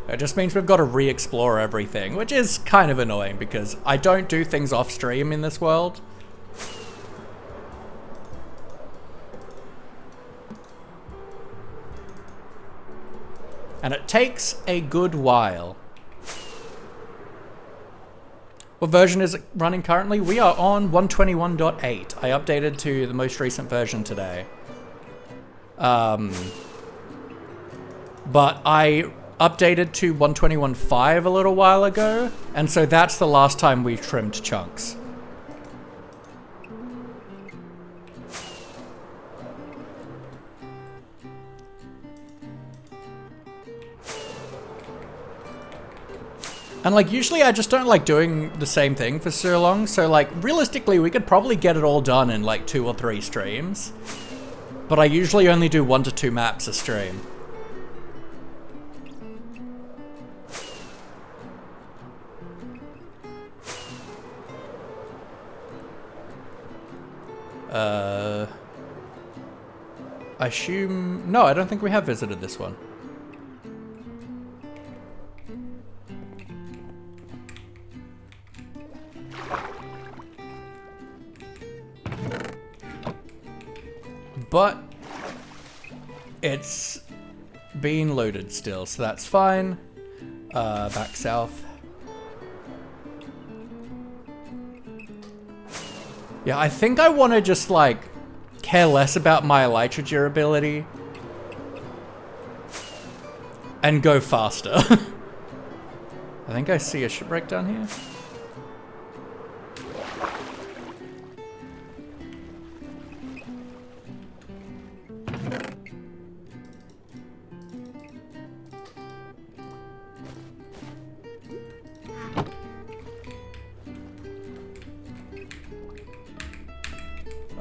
It just means we've got to re-explore everything, which is kind of annoying because I don't do things off stream in this world. And it takes a good while. What version is it running currently? We are on 121.8. I updated to the most recent version today. But I updated to 121.5 a little while ago, and so that's the last time we trimmed chunks. And like, usually I just don't like doing the same thing for so long. So like, realistically, we could probably get it all done in like 2 or 3 streams. But I usually only do 1 to 2 maps a stream. I assume... No, I don't think we have visited this one. But it's being loaded still, so that's fine. Back south. Yeah, I think I want to just, like, care less about my elytra durability and go faster. I think I see a shipwreck down here.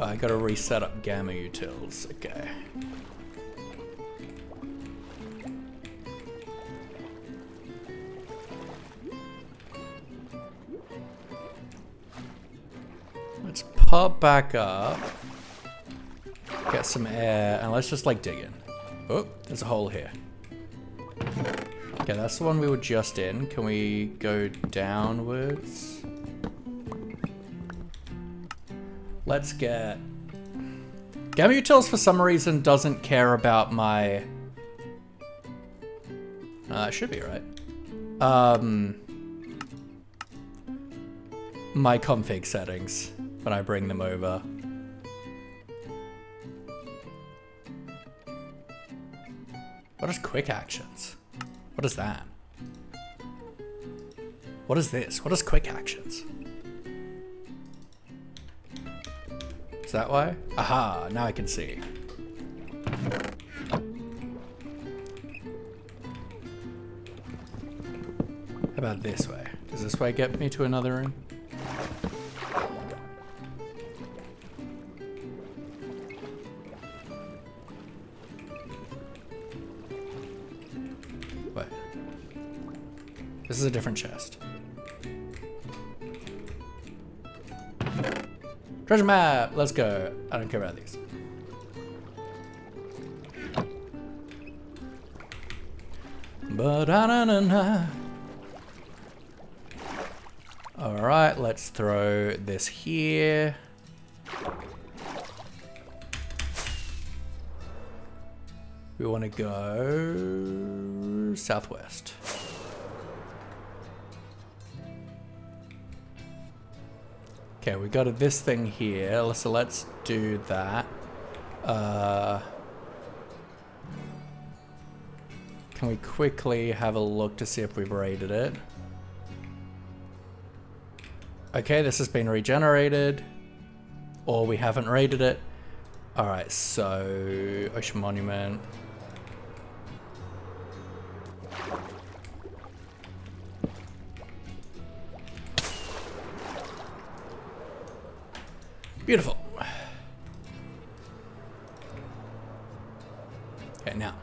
I gotta reset up gamma utils. Okay. Let's pop back up, get some air, and let's just like dig in. Oh, there's a hole here. Okay, that's the one we were just in. Can we go downwards? Let's get... Gamma Utils for some reason doesn't care about my... that should be right. My config settings when I bring them over. What is quick actions? What is that? What is this? What is quick actions? Is that why? Aha, now I can see. How about this way? Does this way get me to another room? Wait. This is a different chest. Treasure map! Let's go. I don't care about these. Ba-da-na-na-na. Alright, let's throw this here. We want to go southwest. Okay, we got this thing here, so let's do that. Can we quickly have a look to see if we've raided it? Okay, this has been regenerated, or we haven't raided it. Alright, so Ocean Monument. Beautiful. Okay, now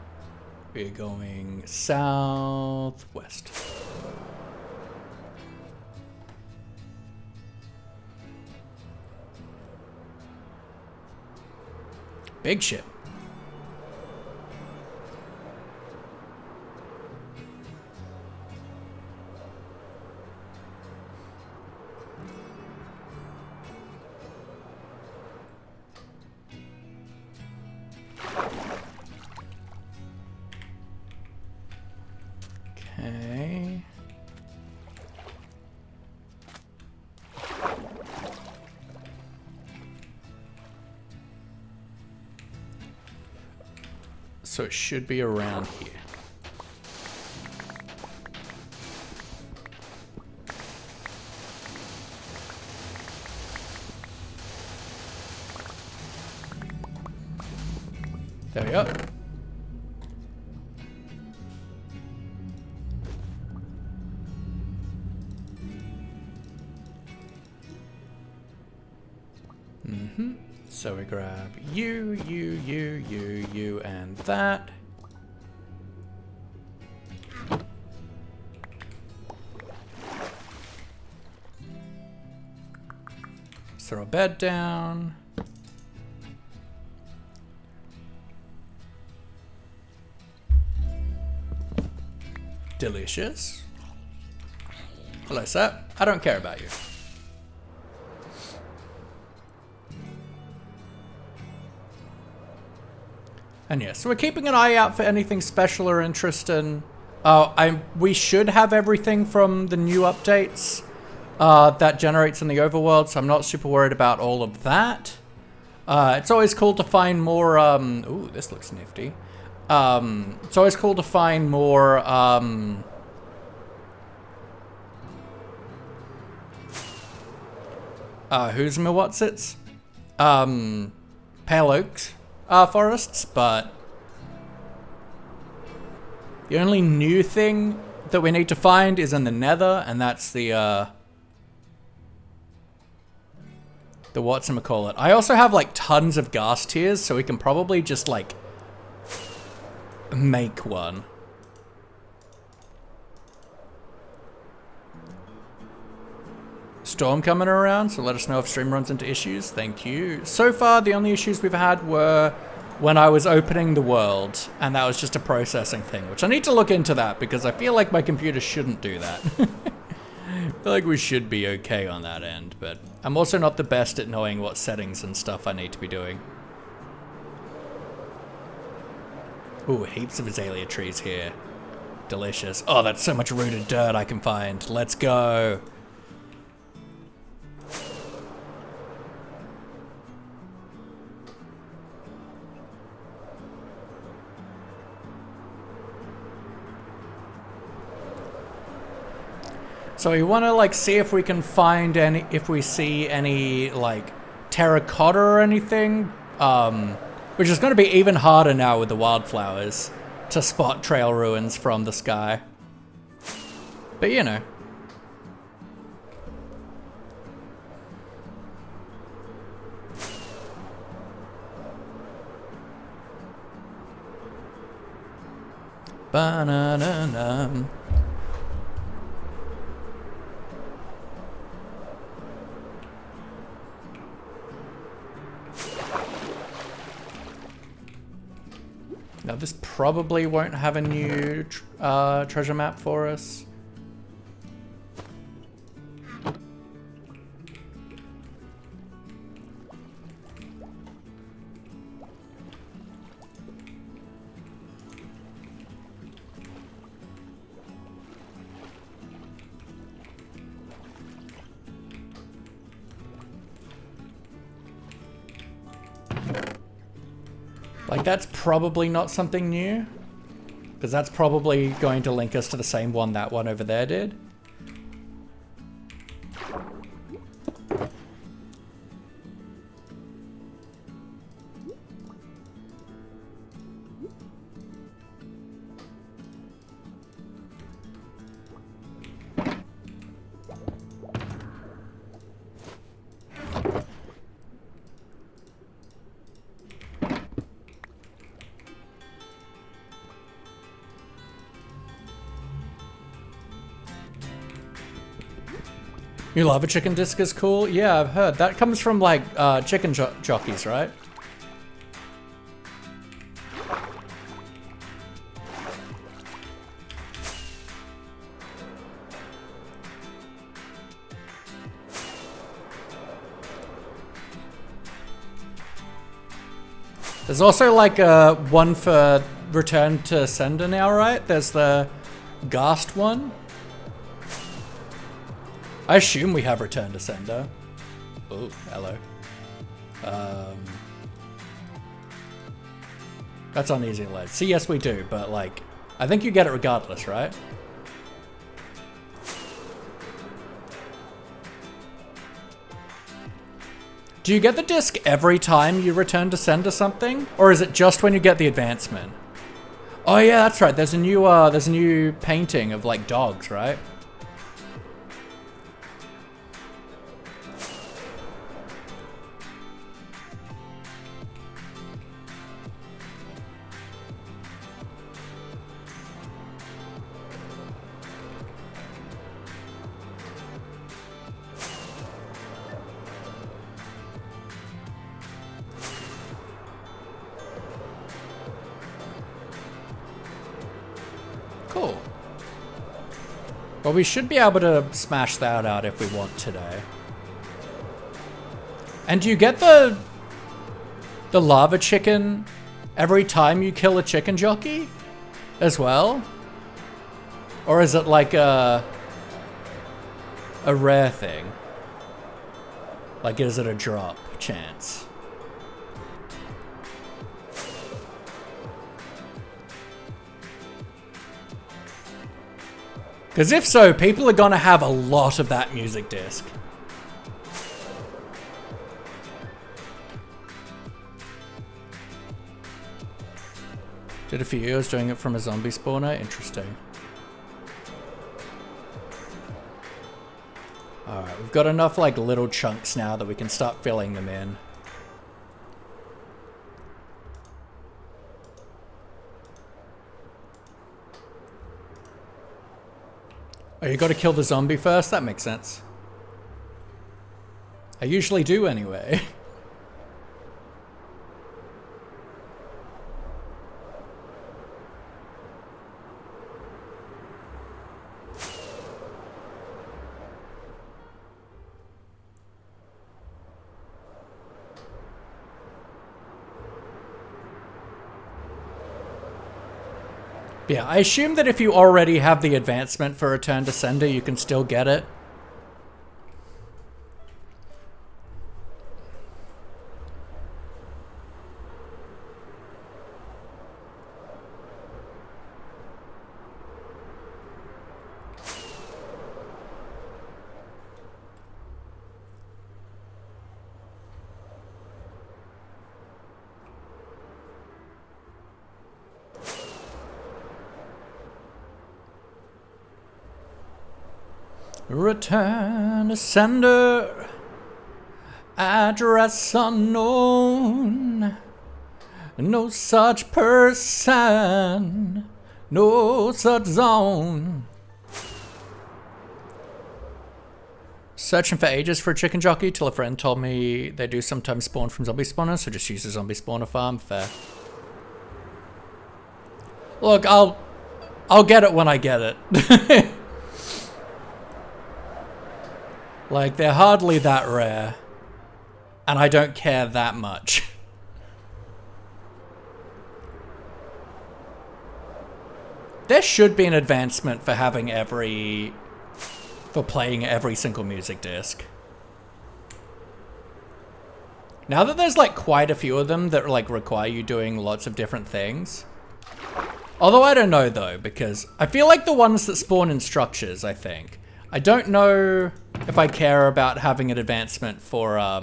we're going southwest. Big ship. Okay. So it should be around here. There we go. So we grab you, and that. Let's throw a bed down. Delicious. Hello, sir. I don't care about you. And yeah, so we're keeping an eye out for anything special or interesting. We should have everything from the new updates that generates in the overworld, so I'm not super worried about all of that. It's always cool to find more, ooh, this looks nifty. It's always cool to find more, who's my what's-its? Pale Oaks forests, but the only new thing that we need to find is in the Nether, and that's the whatchamacallit. I also have like tons of gas tiers, so we can probably just like make one. Storm coming around, so let us know if stream runs into issues. Thank you. So far, the only issues we've had were when I was opening the world, and that was just a processing thing, which I need to look into that because I feel like my computer shouldn't do that. I feel like we should be okay on that end, but I'm also not the best at knowing what settings and stuff I need to be doing. Ooh, heaps of azalea trees here. Delicious. Oh, that's so much rooted dirt I can find. Let's go. So we want to like see if we can find any, if we see any like terracotta or anything, which is going to be even harder now with the wildflowers to spot trail ruins from the sky. But you know. Ba-na-na-na. Now this probably won't have a new treasure map for us. Like, that's probably not something new, because that's probably going to link us to the same one that one over there did. New lava chicken disc is cool. Yeah, I've heard. That comes from like chicken jockeys, right? There's also like one for Return to Sender now, right? There's the Ghast one. I assume we have Return to Sender. Oh, hello. That's on easy lead. See, yes, we do, but like, I think you get it regardless, right? Do you get the disc every time you return to sender something? Or is it just when you get the advancement? Oh yeah, that's right. There's a new painting of like dogs, right? Cool. Well, we should be able to smash that out if we want today. And do you get the lava chicken every time you kill a chicken jockey as well? Or is it like a rare thing? Like, is it a drop chance? Because if so, people are gonna have a lot of that music disc. Did a few years doing it from a zombie spawner. Interesting. Alright, we've got enough like little chunks now that we can start filling them in. Oh, you gotta kill the zombie first? That makes sense. I usually do anyway. Yeah, I assume that if you already have the advancement for Return to Sender, you can still get it. Return to sender, address unknown, no such person, no such zone. Searching for ages for a chicken jockey till a friend told me they do sometimes spawn from zombie spawners, so just use a zombie spawner farm. Fair. Look, I'll get it when I get it. Like, they're hardly that rare, and I don't care that much. There should be an advancement for playing every single music disc. Now that there's like quite a few of them that like require you doing lots of different things. Although I don't know though, because I feel like the ones that spawn in structures, I think. I don't know if I care about having an advancement for, I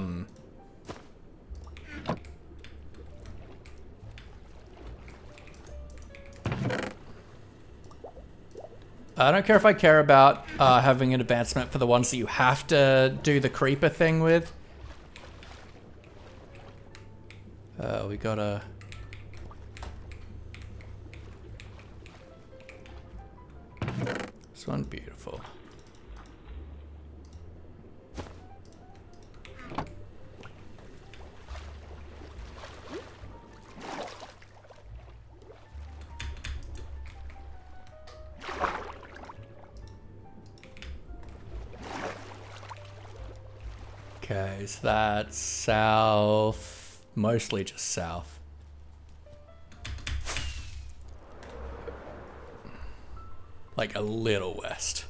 don't care if I care about having an advancement for the ones that you have to do the creeper thing with. We gotta... This one, beautiful. Okay, so that's south, mostly just south. Like a little west.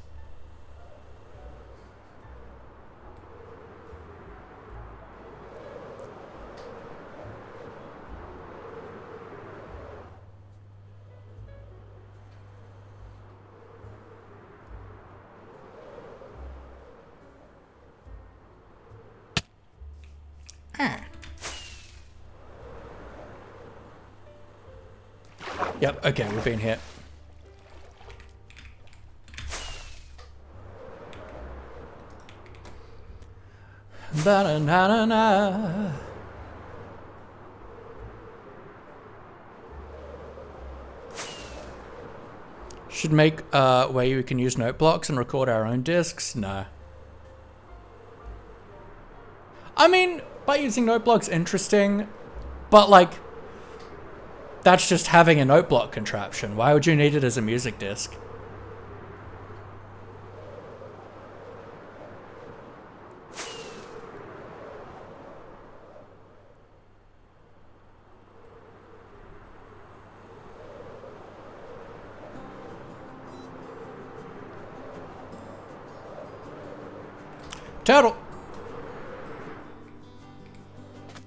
Yep, okay, we've been hit. Ba-da-na-na-na. Should make where you can use note blocks and record our own discs? No. I mean, by using note blocks, interesting, but like, that's just having a note block contraption. Why would you need it as a music disc? Turtle!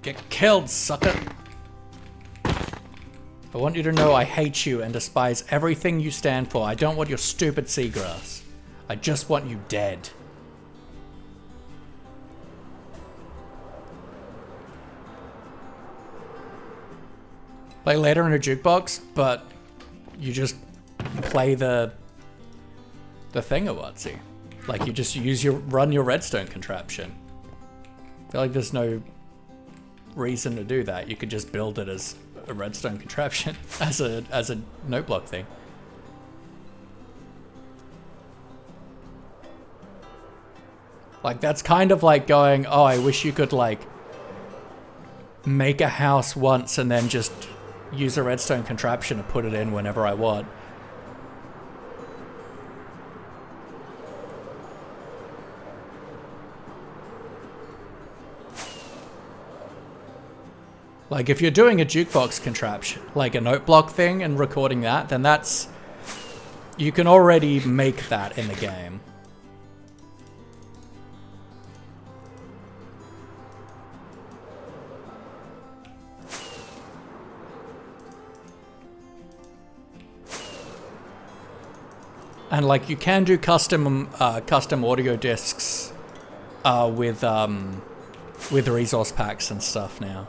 Get killed, sucker! I want you to know I hate you and despise everything you stand for. I don't want your stupid seagrass. I just want you dead. Play later in a jukebox, but you just play the thingawatsy. Like you just run your redstone contraption. I feel like there's no reason to do that. You could just build it as a redstone contraption as a note block thing. Like that's kind of like going, oh, I wish you could like make a house once and then just use a redstone contraption to put it in whenever I want. Like if you're doing a jukebox contraption, like a note block thing and recording that, then that's, you can already make that in the game. And like you can do custom audio discs with resource packs and stuff now.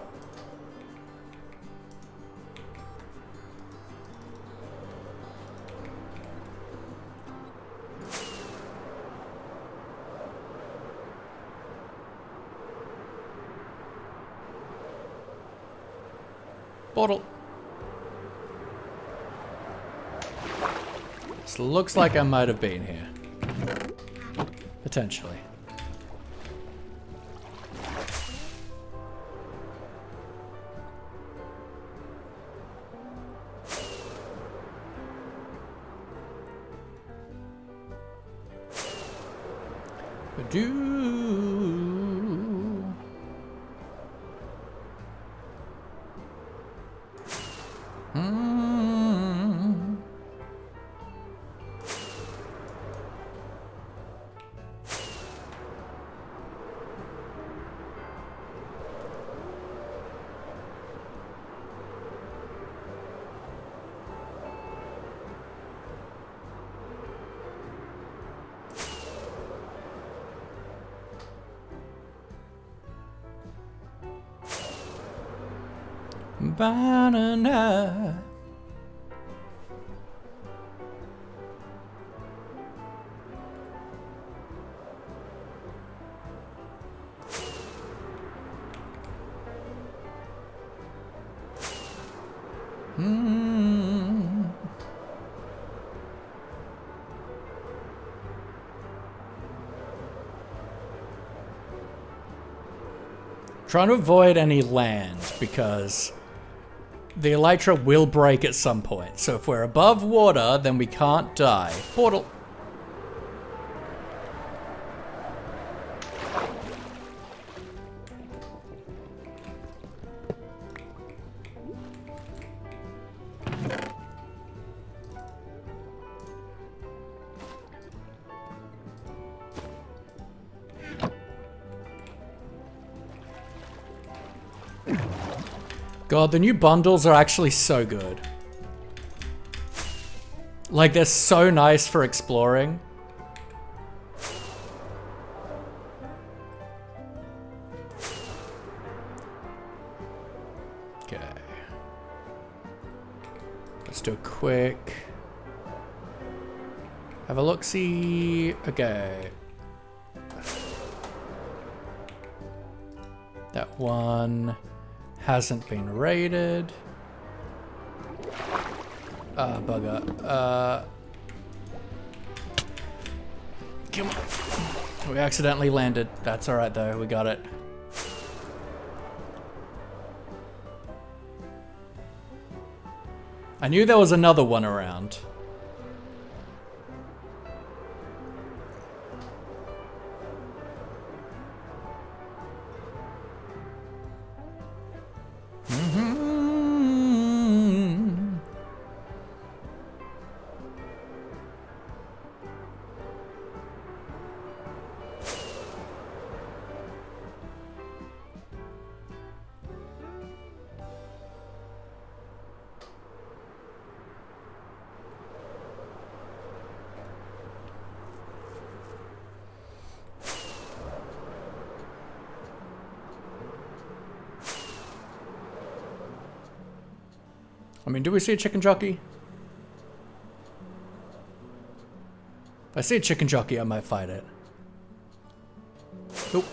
Portal. This looks like I might have been here. Potentially. Banana. Trying to avoid any land because the elytra will break at some point. So if we're above water, then we can't die. Portal. God, the new bundles are actually so good. Like, they're so nice for exploring. Okay. Let's do a quick... Have a look-see. Okay. That one... hasn't been raided. Bugger. Come on. We accidentally landed. That's alright though, we got it. I knew there was another one around. I mean, do we see a chicken jockey? If I see a chicken jockey, I might fight it. Oop.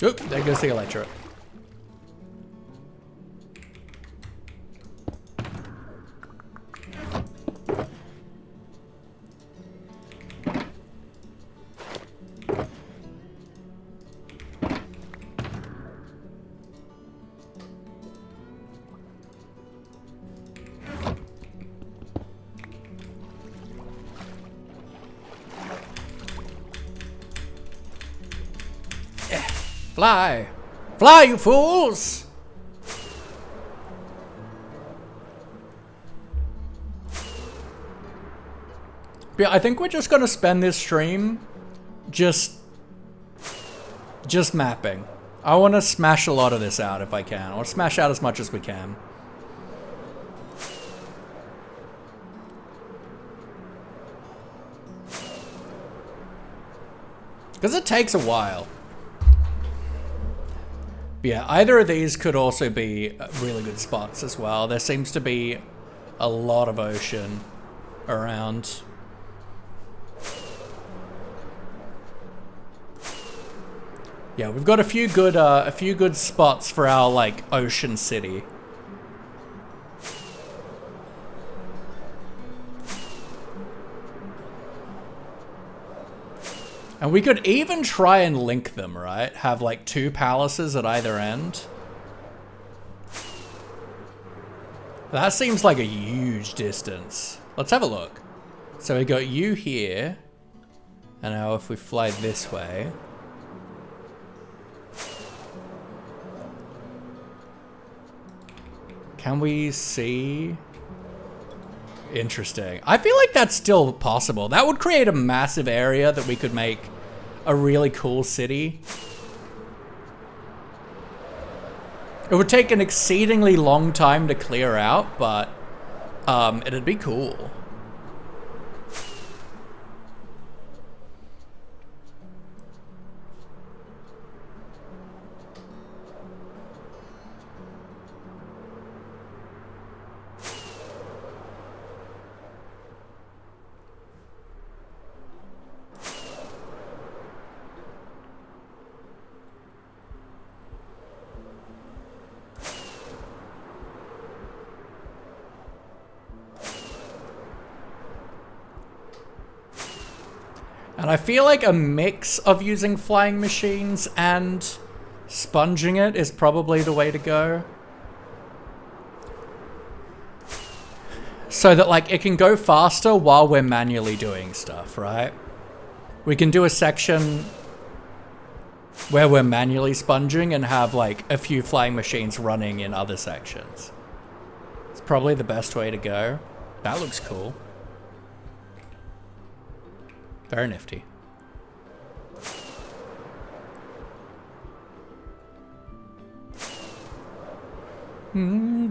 Oop, there goes the electorate. Fly! Fly, you fools! Yeah, I think we're just gonna spend this stream just mapping. I want to smash a lot of this out if I can. I want to smash out as much as we can. Because it takes a while. Yeah, either of these could also be really good spots as well. There seems to be a lot of ocean around. Yeah, we've got a few good spots for our like ocean city. And we could even try and link them, right? Have like 2 palaces at either end. That seems like a huge distance. Let's have a look. So we got you here. And now if we fly this way. Can we see? Interesting. I feel like that's still possible. That would create a massive area that we could make a really cool city. It would take an exceedingly long time to clear out, but it'd be cool. And I feel like a mix of using flying machines and sponging it is probably the way to go. So that like it can go faster while we're manually doing stuff, right? We can do a section where we're manually sponging and have like a few flying machines running in other sections. It's probably the best way to go. That looks cool. Very nifty.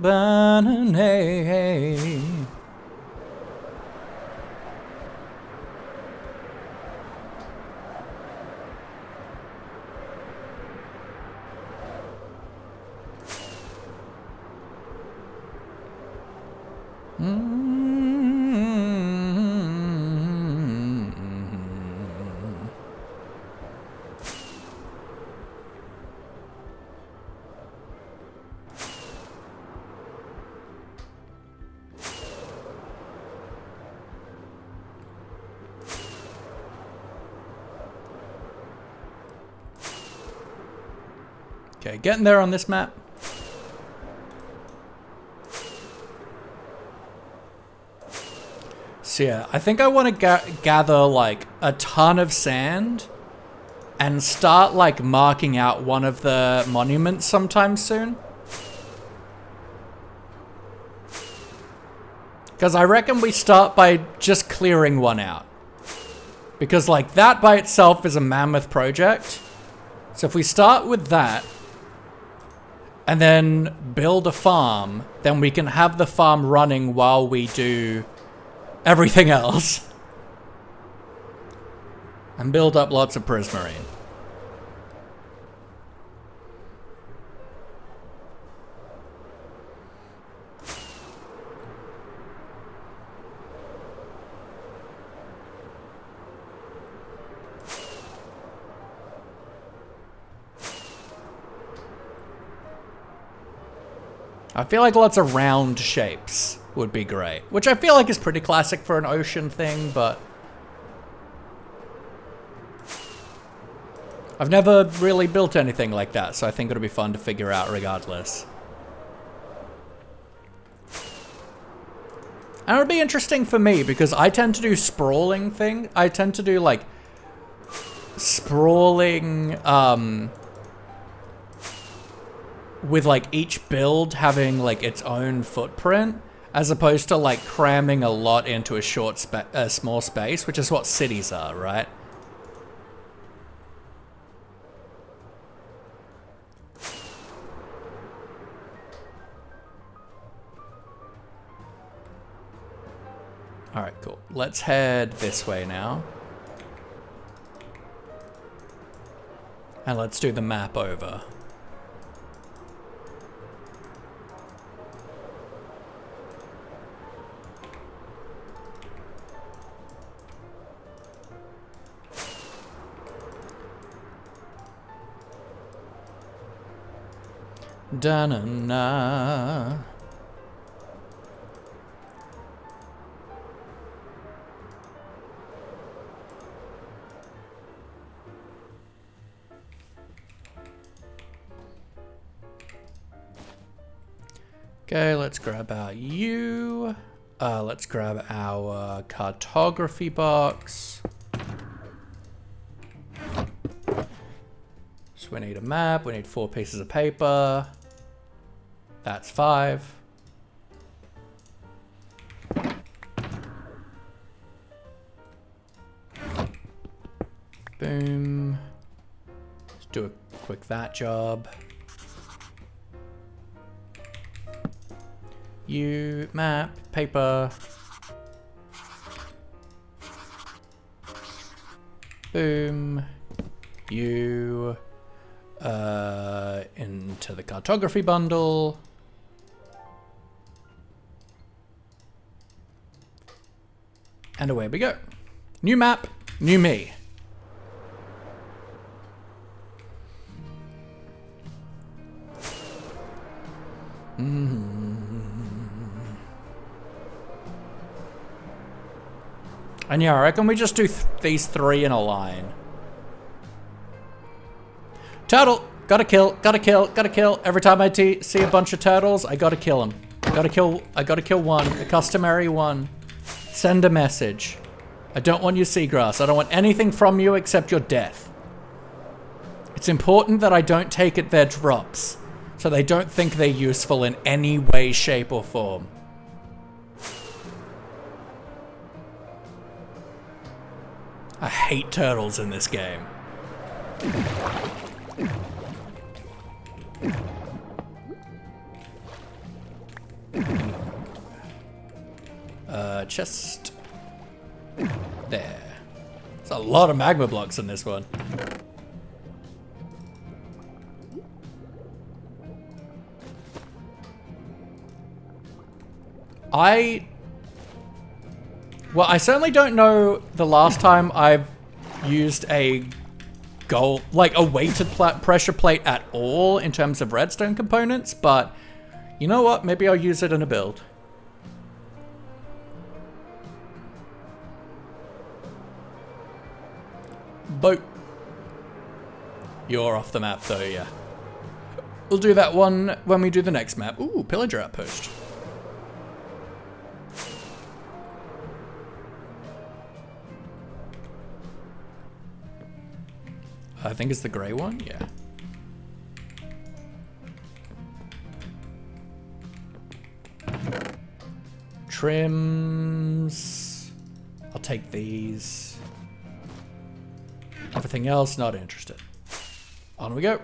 Banana. Okay, getting there on this map. So yeah, I think I want to gather like a ton of sand and start like marking out one of the monuments sometime soon. Because I reckon we start by just clearing one out. Because like that by itself is a mammoth project. So if we start with that and then build a farm, then we can have the farm running while we do everything else. And build up lots of prismarine. I feel like lots of round shapes would be great, which I feel like is pretty classic for an ocean thing, but I've never really built anything like that, so I think it'll be fun to figure out regardless. And it'll be interesting for me because I tend to do sprawling thing. I tend to do like sprawling with like each build having like its own footprint, as opposed to like cramming a lot into a small space, which is what cities are, right? All right, cool. Let's head this way now. And let's do the map over. Da-na-na. Okay, let's grab our U. Let's grab our cartography box. So we need a map, we need 4 pieces of paper. That's 5. Boom. Let's do a quick that job. U, map, paper. Boom. U, into the cartography bundle. And away we go. New map, new me. And yeah, I reckon we just do these 3 in a line. Turtle! Gotta kill, gotta kill, gotta kill. Every time I see a bunch of turtles, I gotta kill them. I gotta kill one, the customary one. Send a message. I don't want your seagrass. I don't want anything from you except your death. It's important that I don't take at their drops, so they don't think they're useful in any way, shape, or form. I hate turtles in this game. Chest. There. There's a lot of magma blocks in this one. Well, I certainly don't know the last time I've used a weighted pressure plate at all in terms of redstone components, but you know what? Maybe I'll use it in a build. Boat. You're off the map though, yeah. We'll do that one when we do the next map. Ooh, pillager outpost. I think it's the grey one, yeah. Trims. I'll take these. Everything else, not interested. On we go.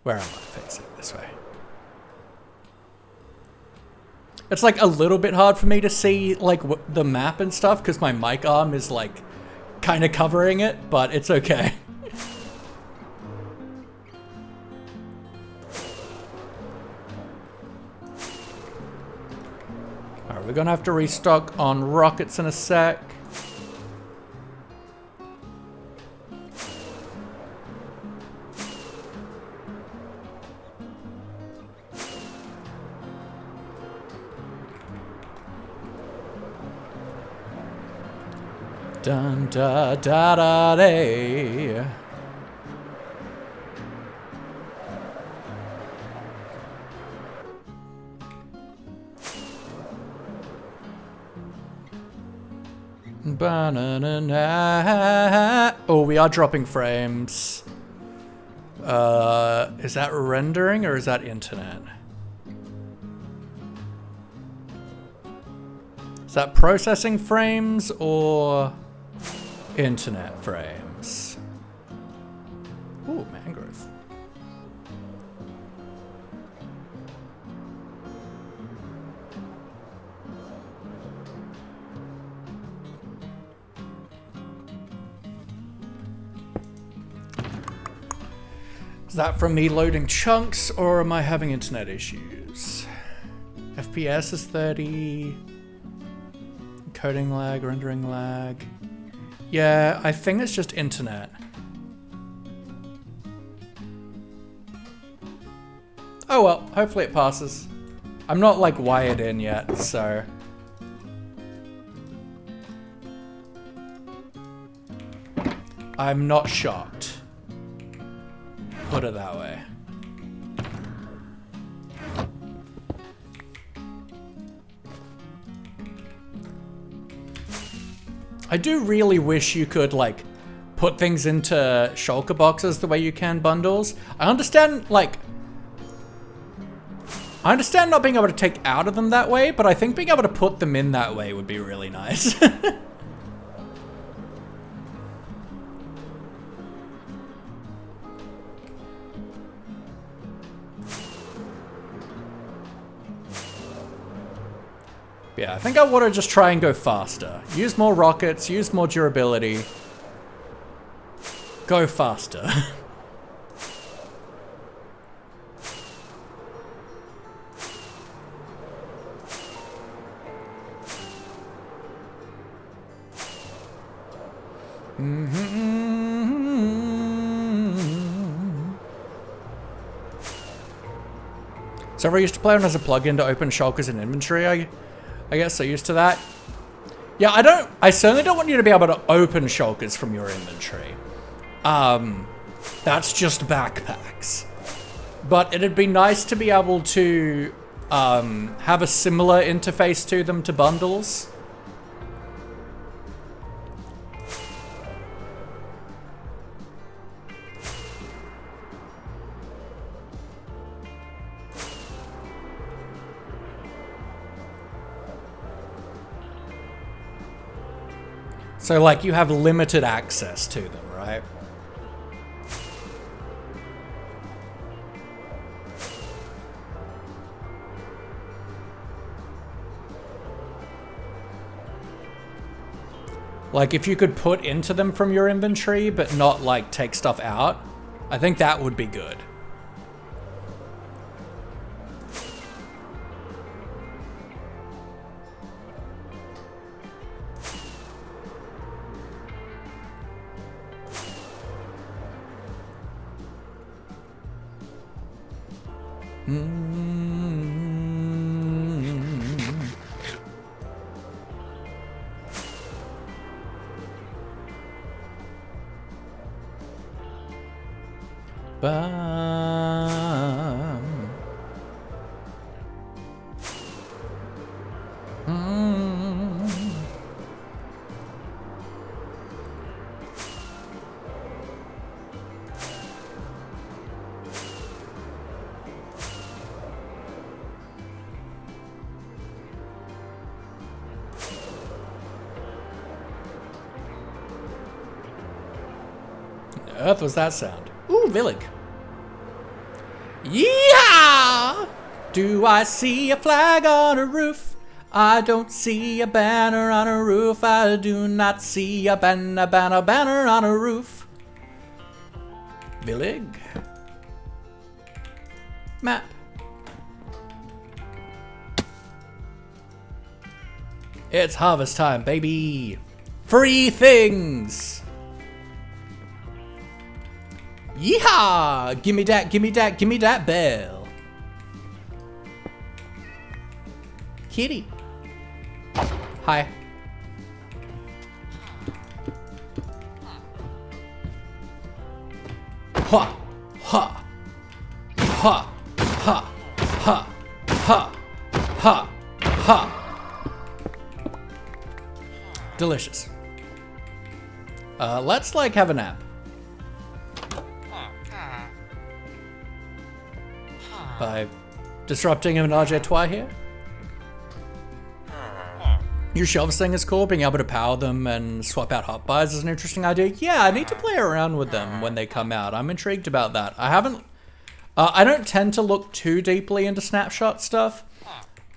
Where am I facing? This way. It's like a little bit hard for me to see like the map and stuff because my mic arm is like kind of covering it, but it's okay. All right, we're gonna have to restock on rockets in a sec. Dun da da da day. Ba-na-na-na. Oh, we are dropping frames. Is that rendering or is that internet? Is that processing frames or internet frames? Ooh, mangrove. Is that from me loading chunks or am I having internet issues? FPS is 30. Coding lag, rendering lag. Yeah, I think it's just internet. Oh well, hopefully it passes. I'm not like wired in yet, so. I'm not shocked. Put it that way. I do really wish you could like put things into shulker boxes the way you can bundles. I understand like not being able to take out of them that way, but I think being able to put them in that way would be really nice. Yeah, I think I want to just try and go faster. Use more rockets, use more durability. Go faster. So I used to play on as a plugin to open shulkers in inventory. I guess so used to that. Yeah, I certainly don't want you to be able to open shulkers from your inventory. That's just backpacks. But it'd be nice to be able to have a similar interface to them to bundles. So like you have limited access to them, right? Like if you could put into them from your inventory, but not like take stuff out, I think that would be good. Earth was that sound? Ooh, Villig. Yeah! Do I see a flag on a roof? I don't see a banner on a roof. I do not see a banner on a roof. Villig. Map. It's harvest time, baby. Free things. Yeehaw! Gimme that, gimme that, gimme that bell. Kitty. Hi. Ha! Ha! Ha! Ha! Ha! Ha! Ha! Ha! Delicious. Let's like have a nap. By disrupting a menage a trois here. New shelves thing is cool. Being able to power them and swap out hotbars is an interesting idea. Yeah, I need to play around with them when they come out. I'm intrigued about that. I haven't... I don't tend to look too deeply into snapshot stuff.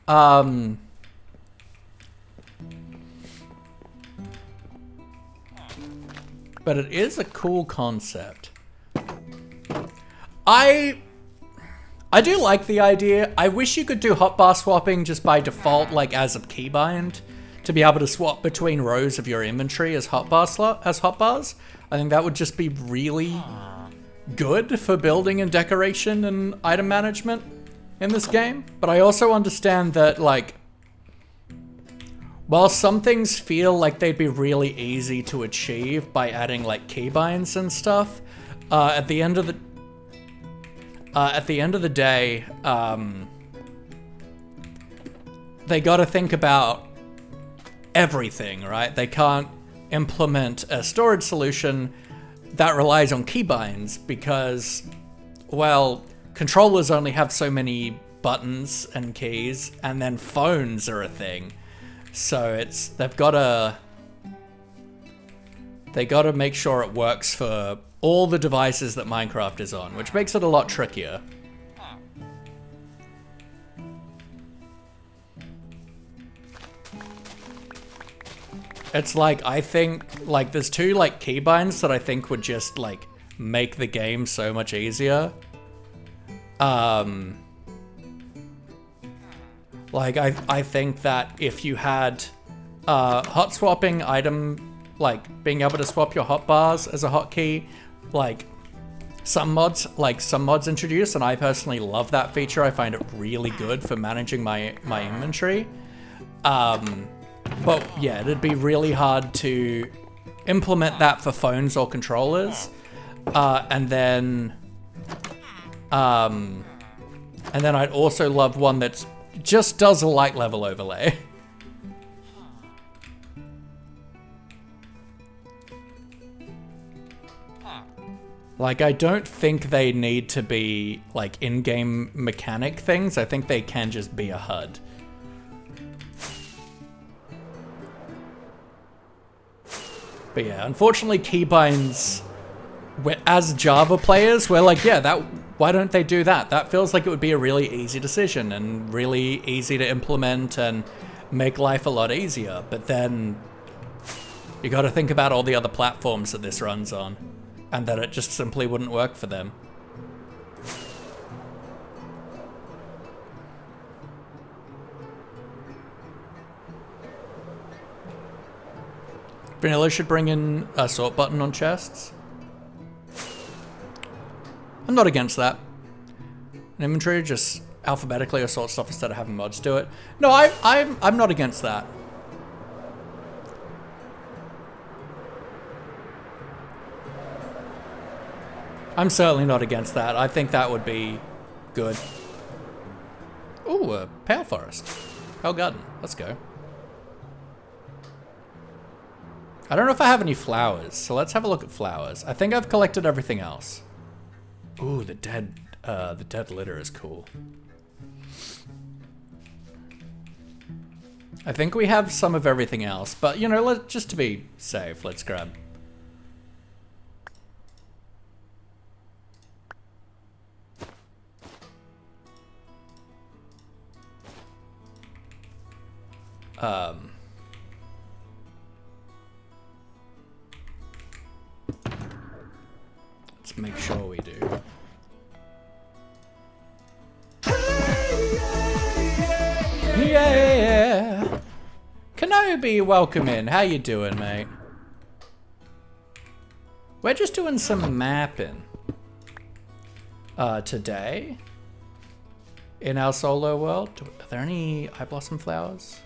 But it is a cool concept. I do like the idea. I wish you could do hotbar swapping just by default, like as a keybind, to be able to swap between rows of your inventory as hotbars. I think that would just be really good for building and decoration and item management in this game. But I also understand that, like, while some things feel like they'd be really easy to achieve by adding like keybinds and stuff, at the end of the day, they got to think about everything, right? They can't implement a storage solution that relies on keybinds because, well, controllers only have so many buttons and keys, and then phones are a thing. So they gotta make sure it works for all the devices that Minecraft is on, which makes it a lot trickier. It's like, I think, like, there's two, like, keybinds that I think would just, like, make the game so much easier. Like, I think that if you had hot swapping item, like, being able to swap your hotbars as a hotkey, like, some mods introduce, and I personally love that feature. I find it really good for managing my inventory. But yeah, it'd be really hard to implement that for phones or controllers. And then I'd also love one that just does a light level overlay. Like, I don't think they need to be, like, in-game mechanic things. I think they can just be a HUD. But yeah, unfortunately, keybinds, as Java players, we're like, yeah, why don't they do that? That feels like it would be a really easy decision and really easy to implement and make life a lot easier. But then you got to think about all the other platforms that this runs on, and that it just simply wouldn't work for them. Vanilla should bring in a sort button on chests. I'm not against that. An inventory, just alphabetically assort stuff instead of having mods do it. No, I'm not against that. I'm certainly not against that. I think that would be good. Ooh, a pale forest. Pale garden. Let's go. I don't know if I have any flowers, so let's have a look at flowers. I think I've collected everything else. Ooh, the dead litter is cool. I think we have some of everything else, but you know, just to be safe, let's grab. Let's make sure we do. Yeah! Kenobi, welcome in. How you doing, mate? We're just doing some mapping today in our solo world. Are there any eye blossom flowers?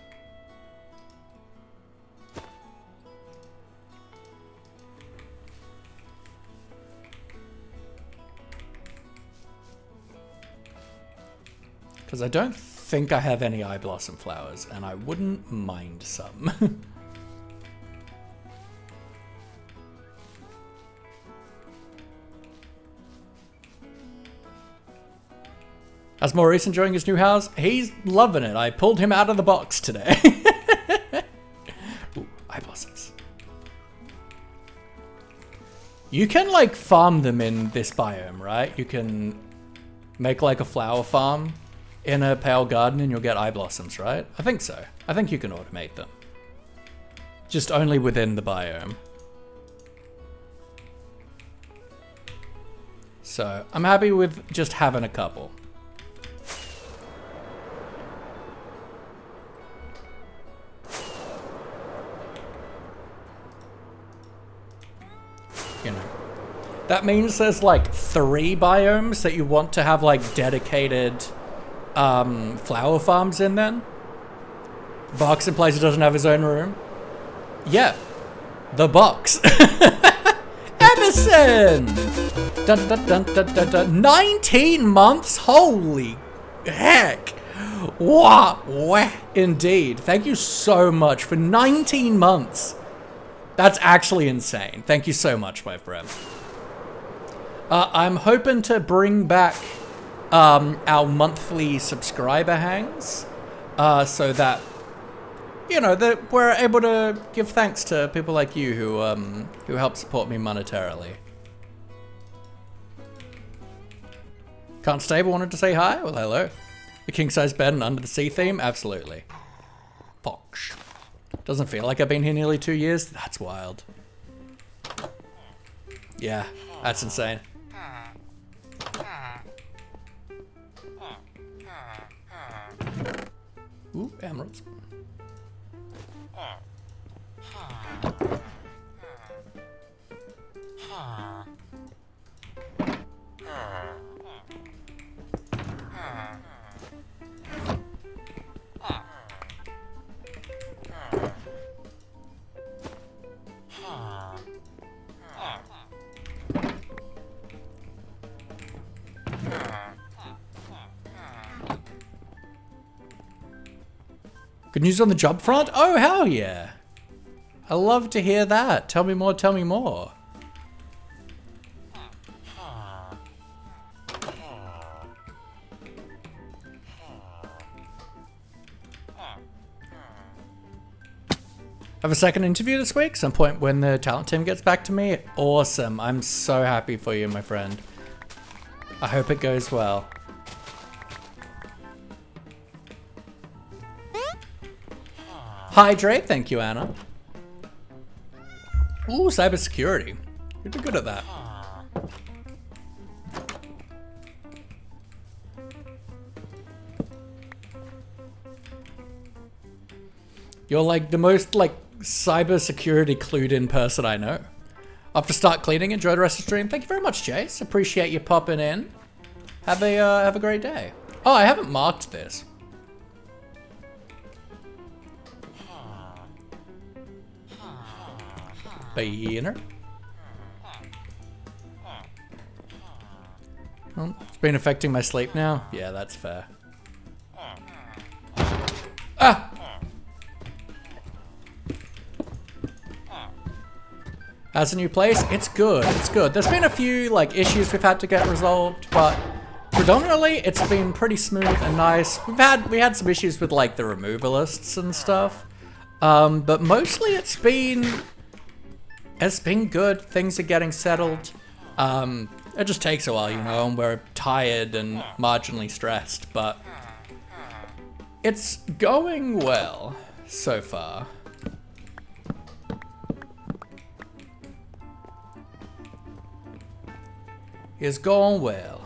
Because I don't think I have any eye blossom flowers, and I wouldn't mind some. How's Maurice enjoying his new house? He's loving it. I pulled him out of the box today. Ooh, eye blossoms. You can like farm them in this biome, right? You can make like a flower farm in a pale garden and you'll get eye blossoms, right? I think so. I think you can automate them. Just only within the biome. So I'm happy with just having a couple. You know, that means there's like 3 biomes that you want to have like dedicated flower farms in then. Box implies he doesn't have his own room. Yeah, the box. Emerson! Dun, dun, dun, dun, dun, dun. 19 months? Holy heck. Wah, indeed. Thank you so much for 19 months. That's actually insane. Thank you so much, my friend. I'm hoping to bring back our monthly subscriber hangs so that, you know, that we're able to give thanks to people like you who help support me monetarily. Can't stay, but wanted to say hi? Well, hello. The king-size bed and under the sea theme? Absolutely. Posh. Doesn't feel like I've been here nearly 2 years. That's wild. Yeah, that's insane. Ooh, emeralds. Good news on the job front? Oh, hell yeah. I love to hear that. Tell me more, tell me more. Have a second interview this week, some point when the talent team gets back to me. Awesome. I'm so happy for you, my friend. I hope it goes well. Hydrate, thank you, Anna. Ooh, cybersecurity. You'd be good at that. You're like the most like cybersecurity clued in person I know. Off to start cleaning. Enjoy the rest of the stream. Thank you very much, Chase. Appreciate you popping in. Have a great day. Oh, I haven't marked this. Beginner. Oh, it's been affecting my sleep now. Yeah, that's fair. Ah! As a new place, it's good. It's good. There's been a few like issues we've had to get resolved, but predominantly it's been pretty smooth and nice. We had some issues with like the removalists and stuff, but mostly it's been good. Things are getting settled. It just takes a while, you know, and we're tired and marginally stressed, but it's going well so far. It's going well.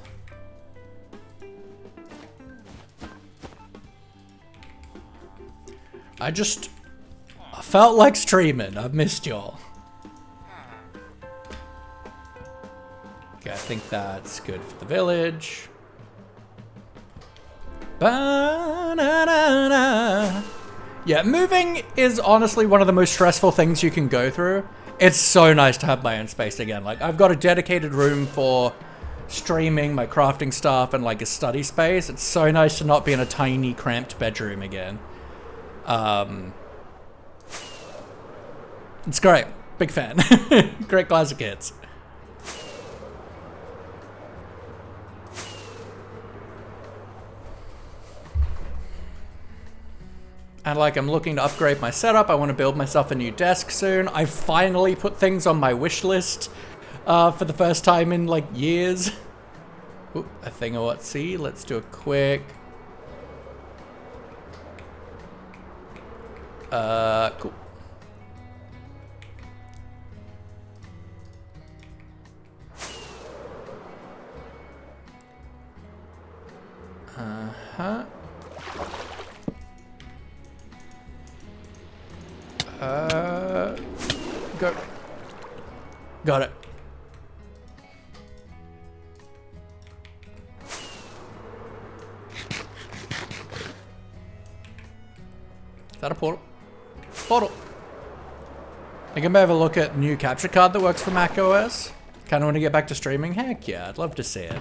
I felt like streaming. I've missed y'all. Okay, I think that's good for the village. Ba-na-na-na. Yeah, moving is honestly one of the most stressful things you can go through. It's so nice to have my own space again. Like, I've got a dedicated room for streaming, my crafting stuff, and like a study space. It's so nice to not be in a tiny, cramped bedroom again. It's great. Big fan. Great classic hits. And like, I'm looking to upgrade my setup. I want to build myself a new desk soon. I finally put things on my wish list for the first time in like years. Ooh, a thing of what? See, let's do a quick. Cool. Uh-huh. Go. Got it. Is that a portal? Portal. I can have a look at new capture card that works for Mac OS. Kind of want to get back to streaming. Heck yeah, I'd love to see it.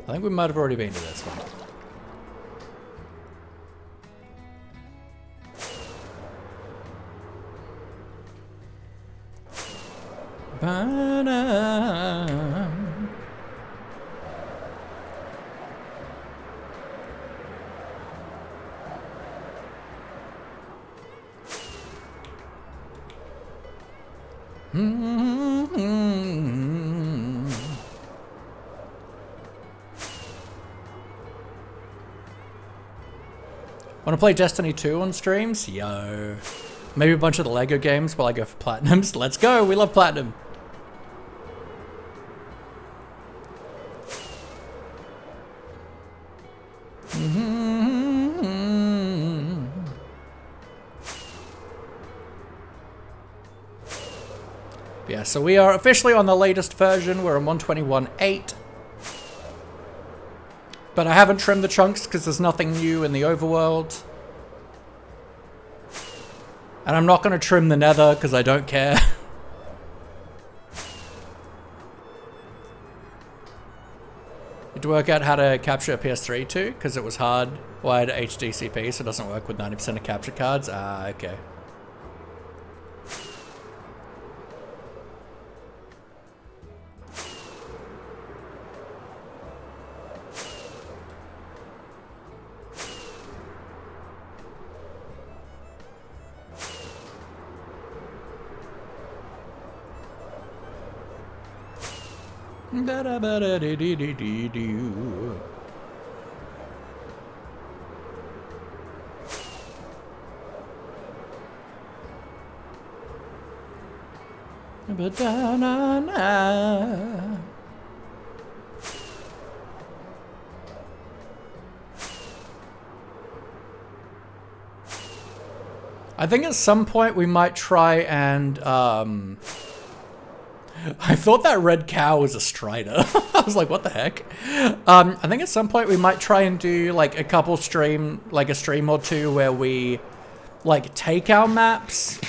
I think we might have already been to this one. Want to play Destiny 2 on streams? Yo. Maybe a bunch of the Lego games while I go for platinums. Let's go, we love platinum. Yeah, so we are officially on the latest version. We're on 121.8. But I haven't trimmed the chunks because there's nothing new in the overworld. And I'm not going to trim the nether because I don't care. Had to work out how to capture a PS3 too because it was hard wired HDCP, so it doesn't work with 90% of capture cards. Ah, okay. I think at some point we might try and I thought that red cow was a strider. I was like, what the heck? I think at some point we might try and do like a couple stream, like a stream or two where we like take our maps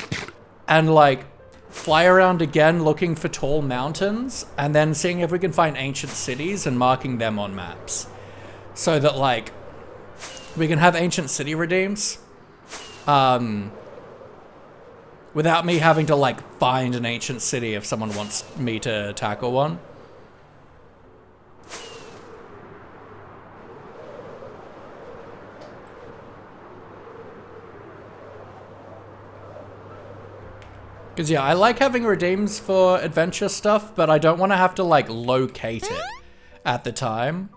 and like fly around again looking for tall mountains and then seeing if we can find ancient cities and marking them on maps. So that like we can have ancient city redeems. Without me having to like find an ancient city if someone wants me to tackle one. Because yeah, I like having redeems for adventure stuff, but I don't want to have to like locate it at the time.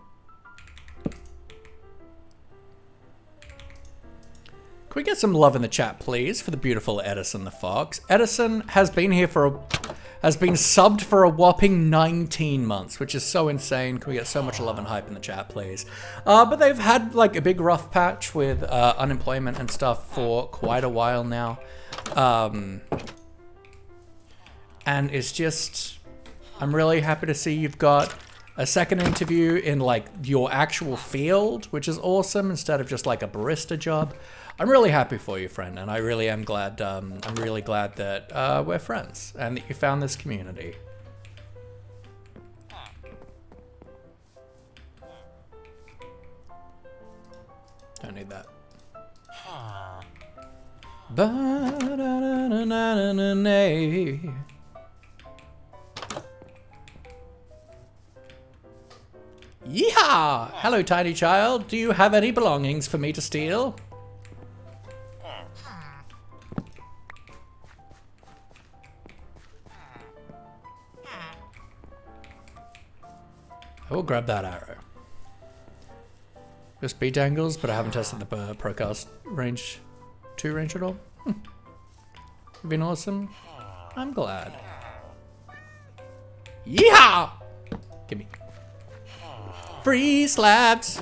Can we get some love in the chat, please, for the beautiful Edison the Fox? Edison has been here has been subbed for a whopping 19 months, which is so insane. Can we get so much love and hype in the chat, please? But they've had like a big rough patch with unemployment and stuff for quite a while now. And it's just, I'm really happy to see you've got a second interview in like your actual field, which is awesome, instead of just like a barista job. I'm really happy for you, friend, and I really am glad. I'm really glad that we're friends and that you found this community. Don't need that. Yeehaw! Hello, tiny child. Do you have any belongings for me to steal? I will grab that arrow. Just speed dangles, but I haven't tested the Procast range 2 range at all. You've been awesome. I'm glad. Yeehaw! Gimme. Free slabs!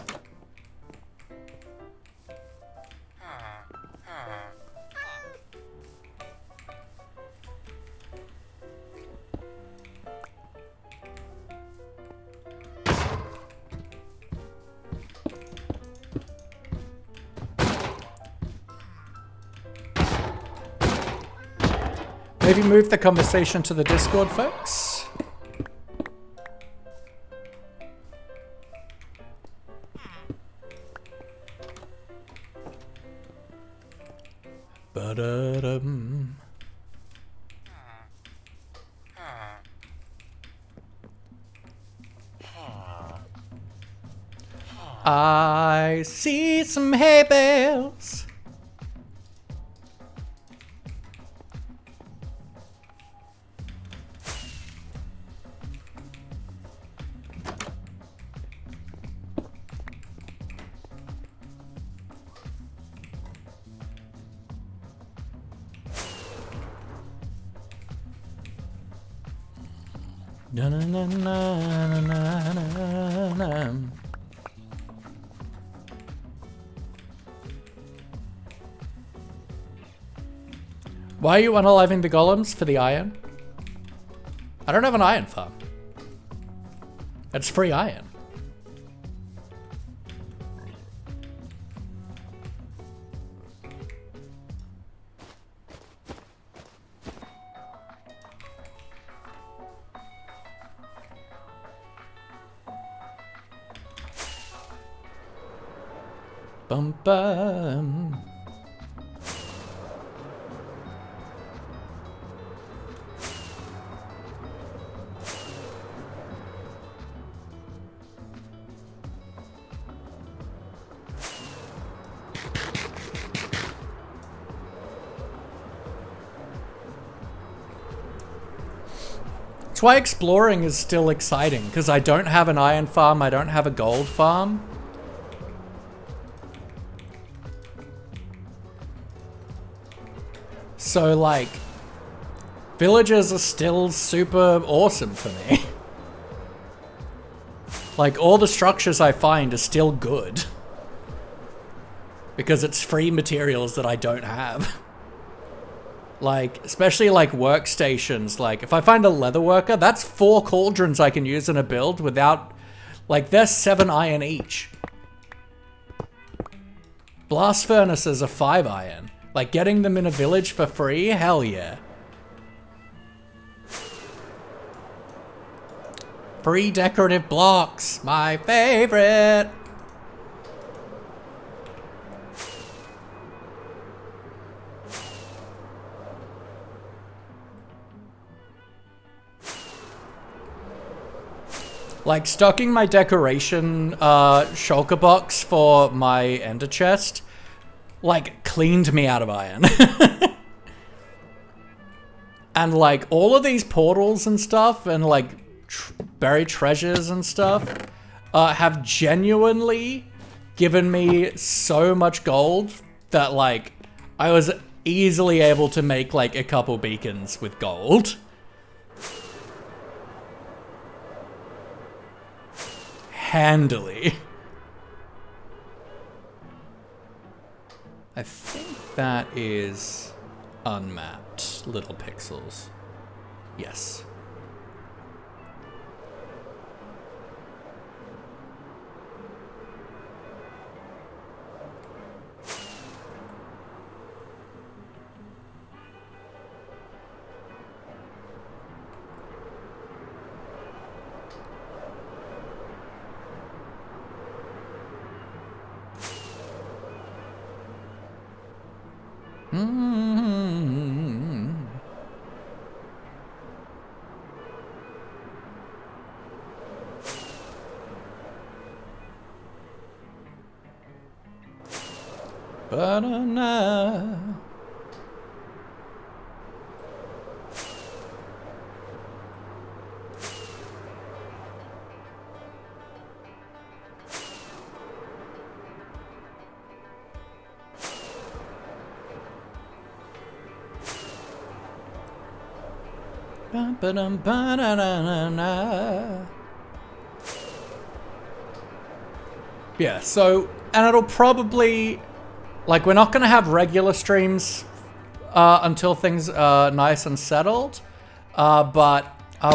Maybe move the conversation to the Discord, folks. Ba-da-dum. I see some hay bales. Na na na na na na na. Why are you unaliving the golems for the iron? I don't have an iron farm. It's free iron. Bum bum. That's why exploring is still exciting, because I don't have an iron farm, I don't have a gold farm. So, like, villages are still super awesome for me. Like, all the structures I find are still good. Because it's free materials that I don't have. Like, especially like workstations. Like, if I find a leather worker, that's 4 cauldrons I can use in a build without... Like, they're 7 iron each. Blast furnaces are 5 iron. Like, getting them in a village for free? Hell yeah. Free decorative blocks, my favorite. Like, stocking my decoration shulker box for my ender chest, like, cleaned me out of iron. And, like, all of these portals and stuff, and, like, buried treasures and stuff, have genuinely given me so much gold that, like, I was easily able to make, like, a couple beacons with gold. Handily. I think that is unmapped little pixels. Yes. Ba-da-na. Yeah, so, and it'll probably, like, we're not going to have regular streams until things are nice and settled, but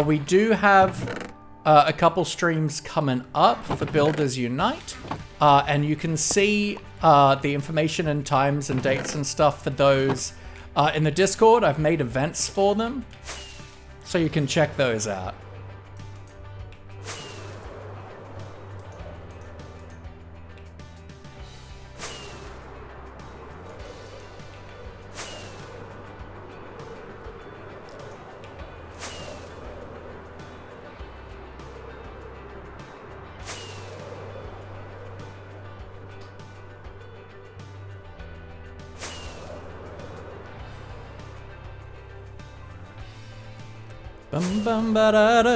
we do have a couple streams coming up for Builders Unite, and you can see the information and times and dates and stuff for those in the Discord. I've made events for them, so you can check those out. Bum bum ba da da.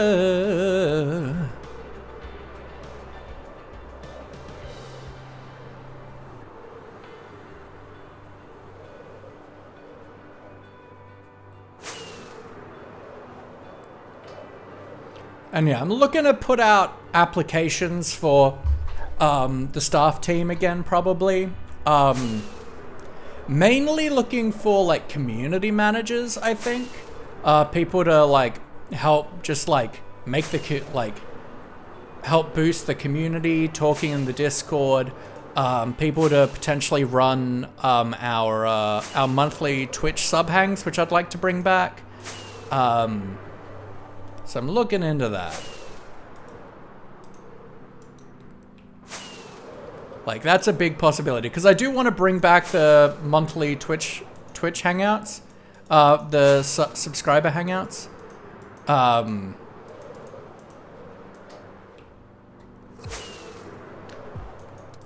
And yeah, I'm looking to put out applications for the staff team again, probably. Mainly looking for like community managers, I think. People to like help just like make the help boost the community, talking in the Discord, people to potentially run our monthly Twitch sub hangs, which I'd like to bring back. So I'm looking into that. Like, that's a big possibility, because I do want to bring back the monthly Twitch hangouts. The subscriber hangouts.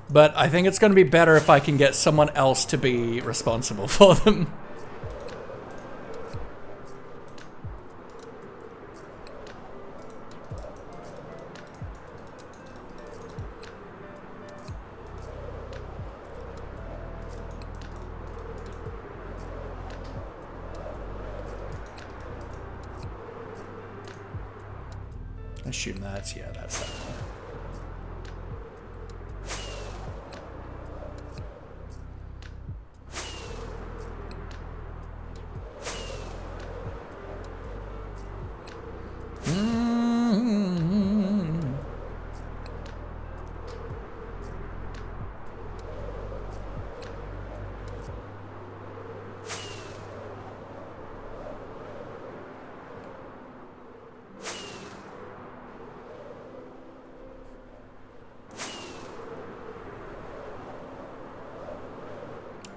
But I think it's going to be better if I can get someone else to be responsible for them. I assume that's that.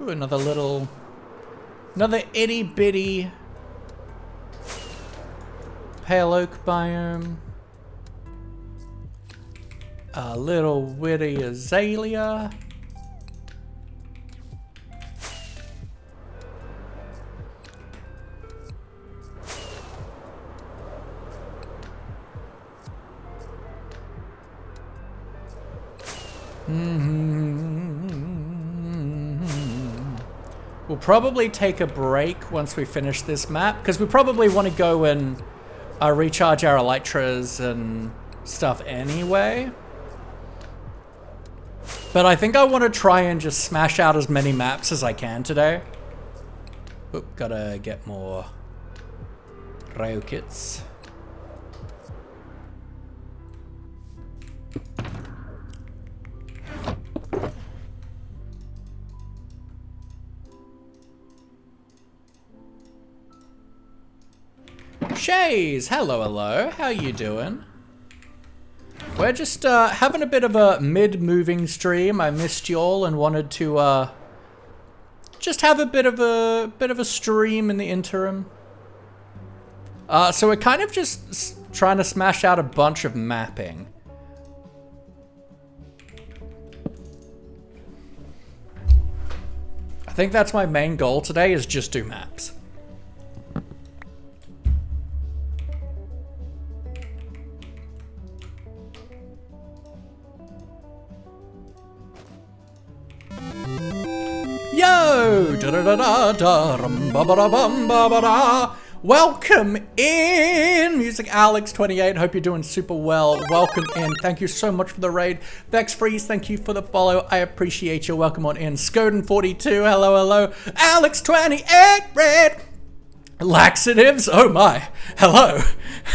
Ooh, another itty bitty pale oak biome. A little witty azalea. We'll probably take a break once we finish this map, because we probably want to go and recharge our elytras and stuff anyway. But I think I want to try and just smash out as many maps as I can today. Oop, gotta get more rail kits. Shays, hello, how you doing? We're just having a bit of a mid-moving stream. I missed y'all and wanted to just have a bit of a stream in the interim. So we're kind of just trying to smash out a bunch of mapping. think that's my main goal today, is just do maps. Yo! Da-da-da-da-da-rum-ba-ba-da-bum-ba-ba-da. Welcome in, Music Alex 28. Hope you're doing super well. Welcome in. Thank you so much for the raid. Vex Freeze, thank you for the follow. I appreciate you. Welcome on in. Skoden 42, hello, hello. Alex 28, red. Laxatives, oh my, hello.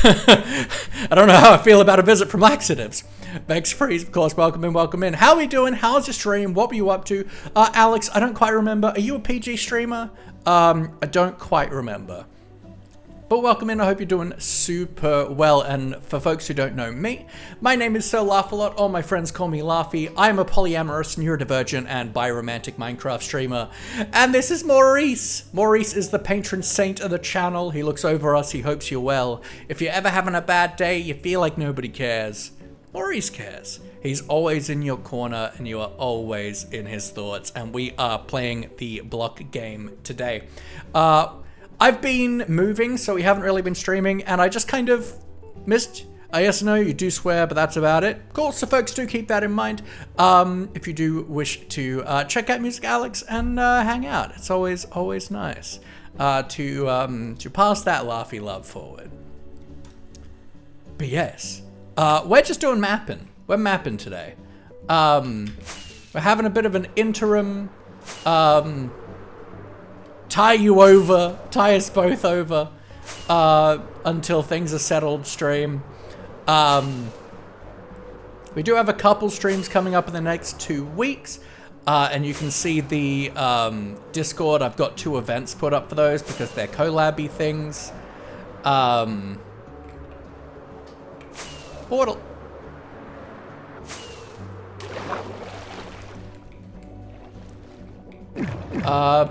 I don't know how I feel about a visit from Laxatives. Vex Freeze, of course, welcome in, welcome in. How are we doing? How's your stream? What were you up to? Alex, I don't quite remember. Are you a PG streamer? I don't quite remember. But welcome in, I hope you're doing super well. And for folks who don't know me, my name is Sir Laugh-A-Lot. All my friends call me Laughy. I'm a polyamorous, neurodivergent, and biromantic Minecraft streamer. And this is Maurice. Maurice is the patron saint of the channel. He looks over us, he hopes you're well. If you're ever having a bad day, you feel like nobody cares, Maurice cares. He's always in your corner and you are always in his thoughts. And we are playing the block game today. I've been moving, so we haven't really been streaming, and I just kind of missed. Yes, no, you do swear, but that's about it. Cool, so folks, do keep that in mind. If you do wish to check out Music Alex and hang out, it's always nice to pass that laughy love forward. But yes, we're just doing mapping. We're mapping today. We're having a bit of an interim. Tie us both over until things are settled stream. We do have a couple streams coming up in the next 2 weeks, and you can see the Discord. I've got 2 events put up for those because they're collab-y things. Portal.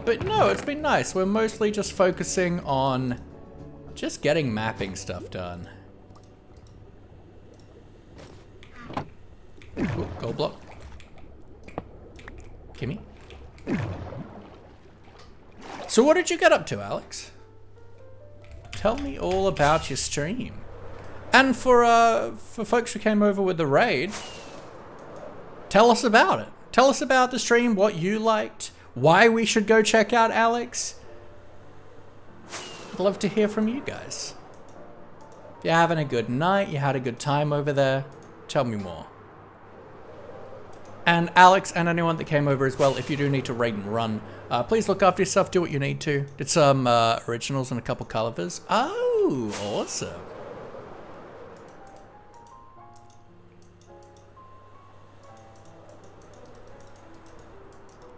But no, it's been nice. We're mostly just focusing on just getting mapping stuff done. Ooh, gold block. Kimmy. So what did you get up to, Alex? Tell me all about your stream. And for folks who came over with the raid, tell us about it. Tell us about the stream, what you liked, why we should go check out Alex. I'd love to hear from you guys. If you're having a good night, you had a good time over there, tell me more. And Alex and anyone that came over as well, if you do need to raid and run, please look after yourself, do what you need to. Did some originals and a couple colorvers. Oh, awesome.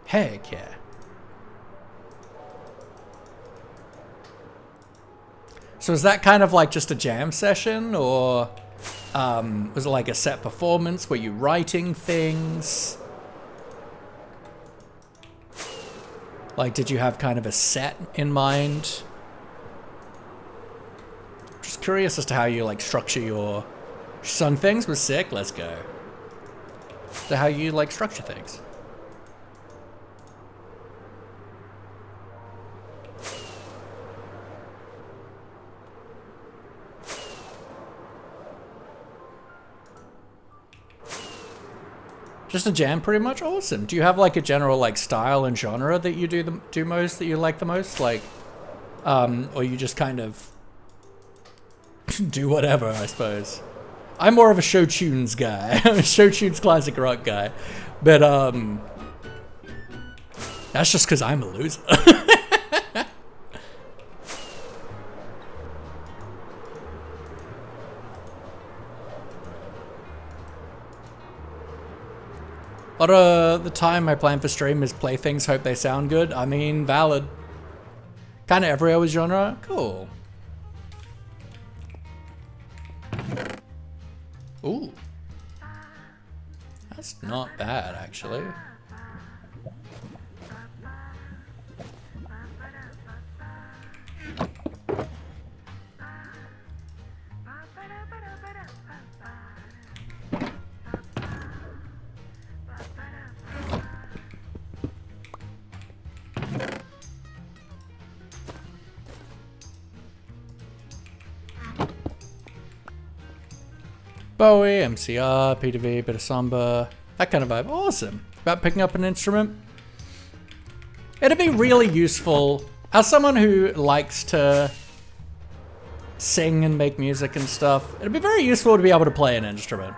Heck yeah. So is that kind of like just a jam session, or was it like a set performance? Were you writing things? Like, did you have kind of a set in mind? Just curious as to how you like structure your sung things was sick. Let's go. To how you like structure things. Just a jam, pretty much. Awesome. Do you have like a general like style and genre that you do most, that you like the most, like, or you just kind of do whatever? I suppose I'm more of a show tunes guy. I'm a show tunes classic rock guy, but that's just because I'm a loser. A lot of the time I plan for stream is play things, hope they sound good. I mean, valid. Kind of every other genre. Cool. Ooh. That's not bad, actually. Bowie, MCR, P2V, bit of samba, that kind of vibe. Awesome. About picking up an instrument. It'd be really useful as someone who likes to sing and make music and stuff. It'd be very useful to be able to play an instrument.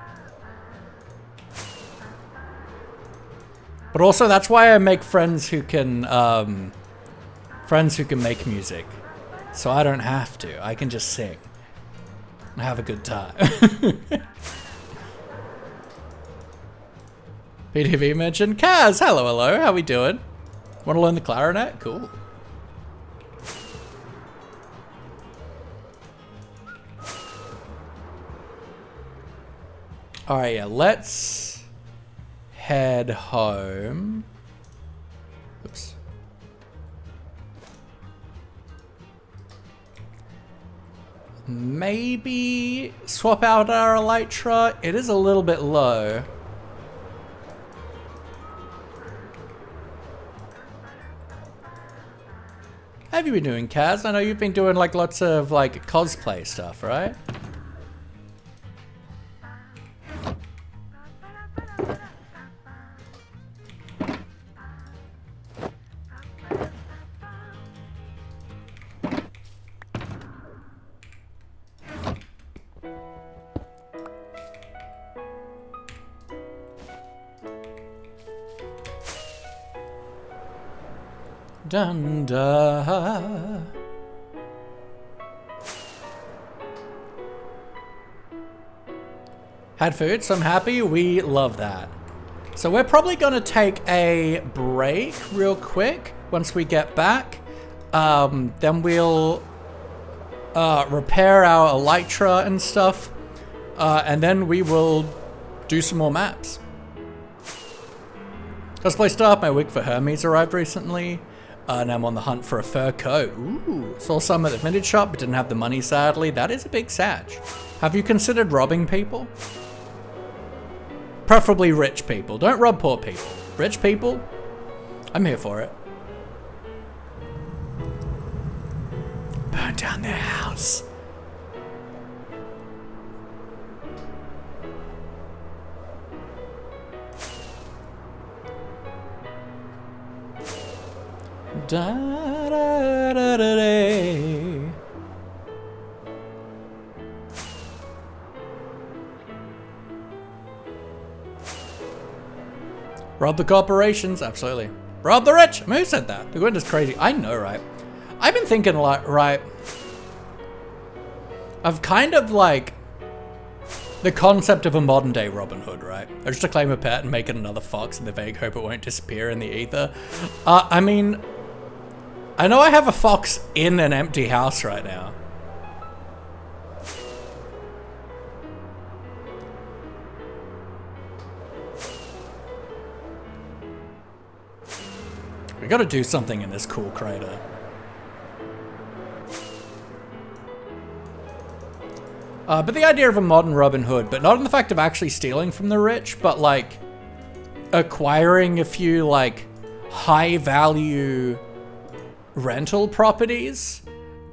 But also that's why I make friends who can make music. So I don't have to. I can just sing and have a good time. PTV mentioned Kaz. Hello. How we doing? Want to learn the clarinet? Cool. All right, yeah. Let's head home. Oops. Maybe swap out our elytra. It is a little bit low. How have you been doing, Kaz? I know you've been doing like lots of like cosplay stuff, right? Dun da. Had food, so I'm happy. We love that. So we're probably gonna take a break real quick once we get back. Then we'll repair our elytra and stuff, and then we will do some more maps. Cosplay stuff. My wig for Hermes arrived recently. And I'm on the hunt for a fur coat. Ooh, saw some at the vintage shop, but didn't have the money, sadly. That is a big sag. Have you considered robbing people? Preferably rich people. Don't rob poor people. Rich people, I'm here for it. Burn down their house. Da, da, da, da, da. Rob the corporations, absolutely. Rob the rich. I mean, who said that? The wind is crazy. I know, right? I've been thinking a lot, right? I've kind of like the concept of a modern day Robin Hood, right? I just to claim a pet and make it another fox in the vague hope it won't disappear in the ether. I mean, I know I have a fox in an empty house right now. We gotta do something in this cool crater. But the idea of a modern Robin Hood, but not in the fact of actually stealing from the rich, but like acquiring a few like high value rental properties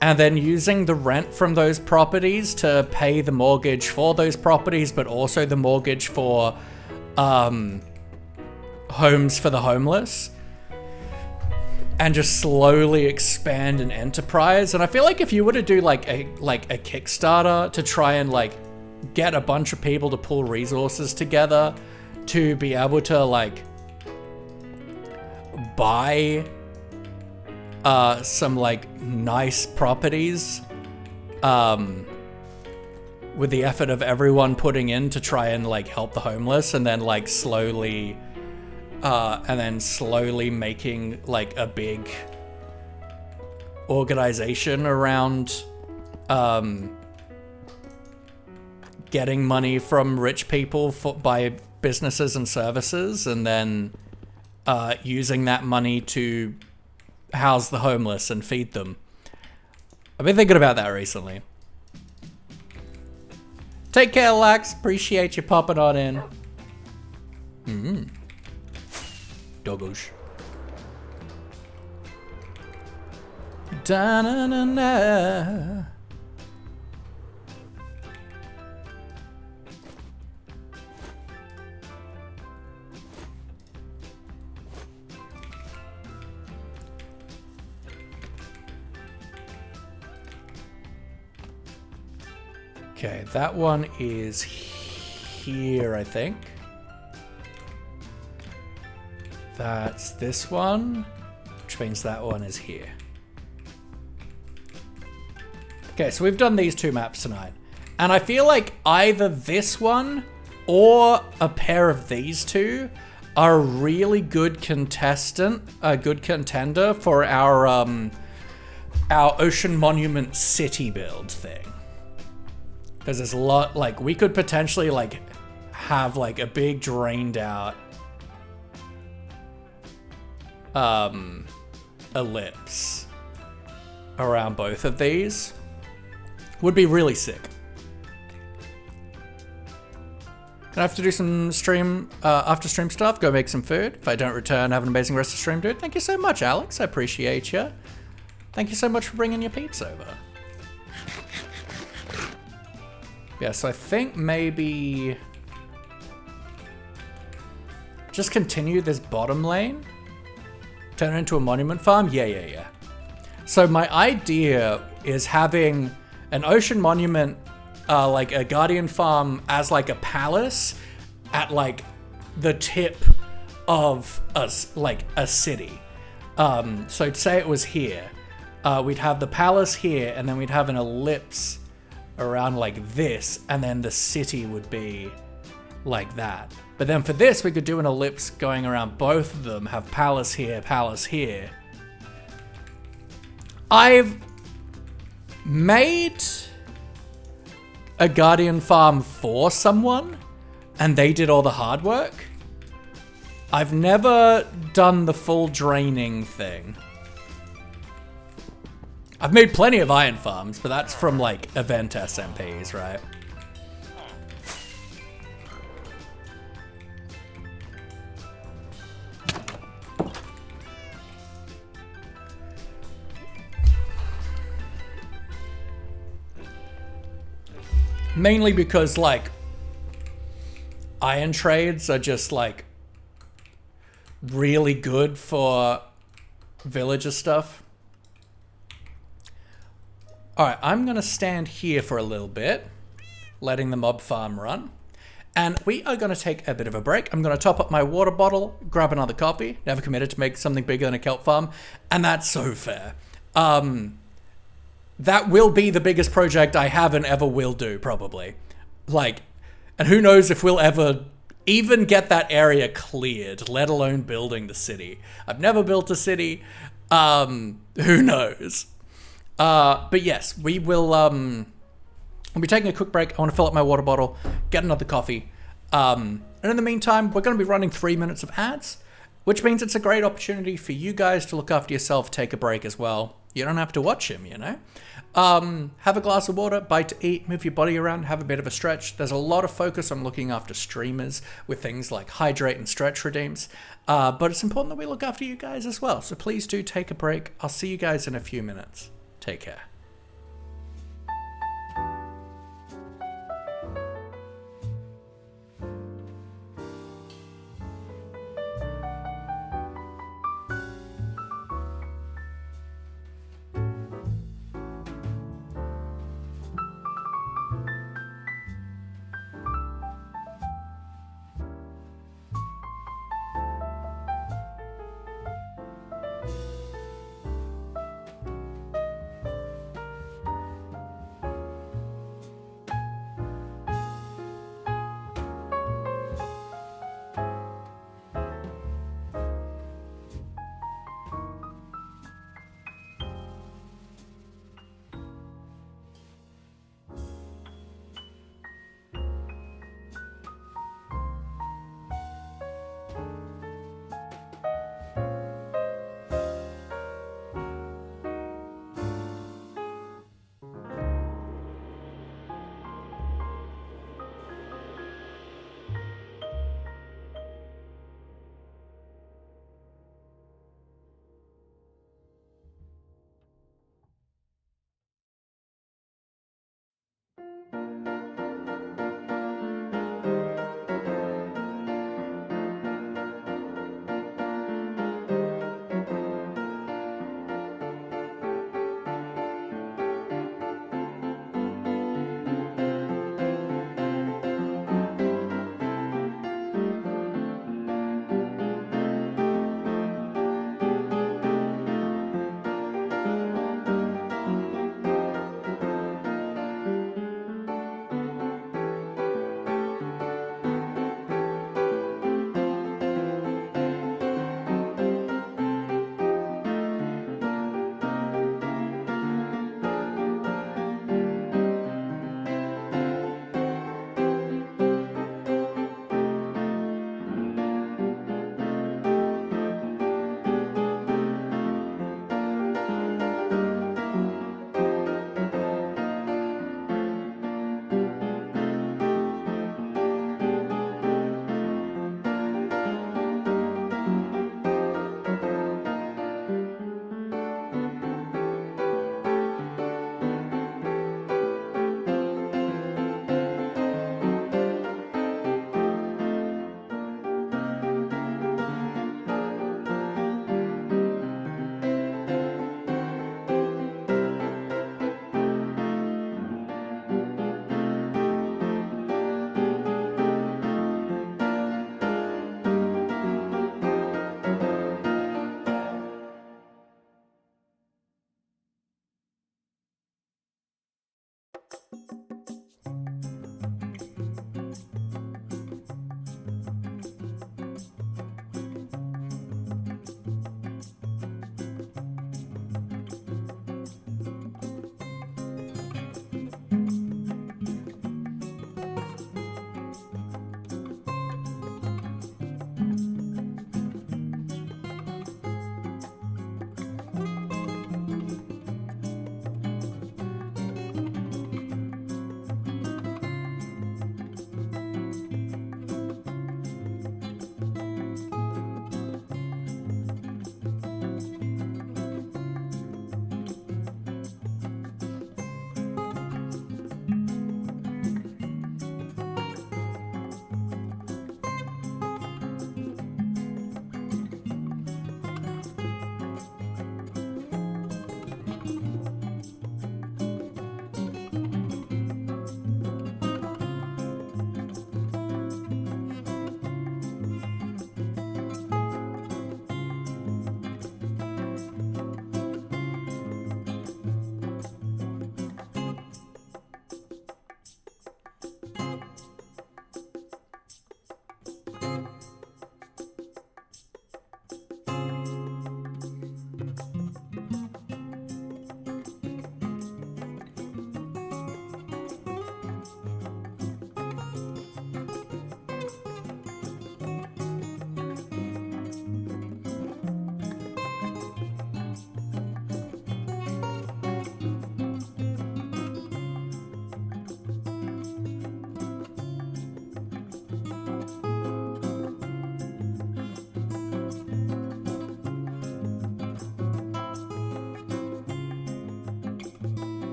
and then using the rent from those properties to pay the mortgage for those properties, but also the mortgage for homes for the homeless, and just slowly expand an enterprise. And I feel like if you were to do like a Kickstarter to try and like get a bunch of people to pull resources together to be able to like buy some like nice properties with the effort of everyone putting in to try and like help the homeless, and then like slowly making like a big organization around getting money from rich people by businesses and services, and then using that money to house the homeless and feed them. I've been thinking about that recently. Take care, Lax. Appreciate you popping on in. Doggos. Da-na-na-na. Okay, that one is here, I think. That's this one, which means that one is here. Okay, so we've done these two maps tonight. And I feel like either this one or a pair of these two are a really good contender for our Ocean Monument City build thing. Because there's a lot, like, we could potentially, like, have, like, a big drained out ellipse around both of these. Would be really sick. Gonna have to do some stream, after stream stuff, go make some food. If I don't return, have an amazing rest of stream, dude. Thank you so much, Alex. I appreciate you. Thank you so much for bringing your peeps over. Yeah, so I think maybe just continue this bottom lane. Turn it into a monument farm? Yeah. So my idea is having an ocean monument, like a guardian farm as like a palace at like the tip of us, like a city. So say it was here. We'd have the palace here and then we'd have an ellipse around like this, and then the city would be like that. But then for this, we could do an ellipse going around both of them, have palace here, palace here. I've made a guardian farm for someone, and they did all the hard work. I've never done the full draining thing. I've made plenty of iron farms, but that's from like event SMPs, right? Mainly because like iron trades are just like really good for villager stuff. Alright, I'm going to stand here for a little bit, letting the mob farm run. And we are going to take a bit of a break. I'm going to top up my water bottle, grab another copy. Never committed to make something bigger than a kelp farm. And that's so fair. That will be the biggest project I have and ever will do, probably. Like, and who knows if we'll ever even get that area cleared, let alone building the city. I've never built a city. Who knows? But yes, we will, we'll be taking a quick break. I want to fill up my water bottle, get another coffee. And in the meantime, we're going to be running 3 minutes of ads, which means it's a great opportunity for you guys to look after yourself, take a break as well. You don't have to watch him, you know? Have a glass of water, bite to eat, move your body around, have a bit of a stretch. There's a lot of focus on looking after streamers with things like hydrate and stretch redeems. But it's important that we look after you guys as well. So please do take a break. I'll see you guys in a few minutes. Take care.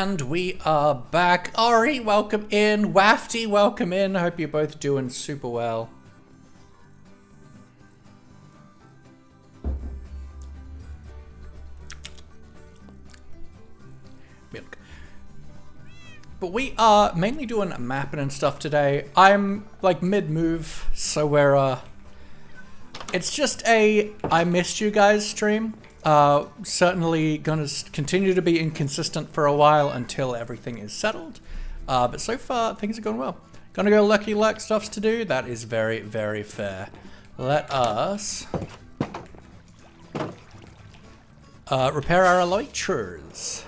And we are back. Ari, welcome in. Wafty, welcome in. I hope you're both doing super well. Milk. But we are mainly doing mapping and stuff today. I'm like mid-move, so we're it's just a I missed you guys stream. Certainly gonna continue to be inconsistent for a while until everything is settled. But so far things are going well. Gonna go lucky luck stuffs to do. That is very, very fair. Let us repair our elytras.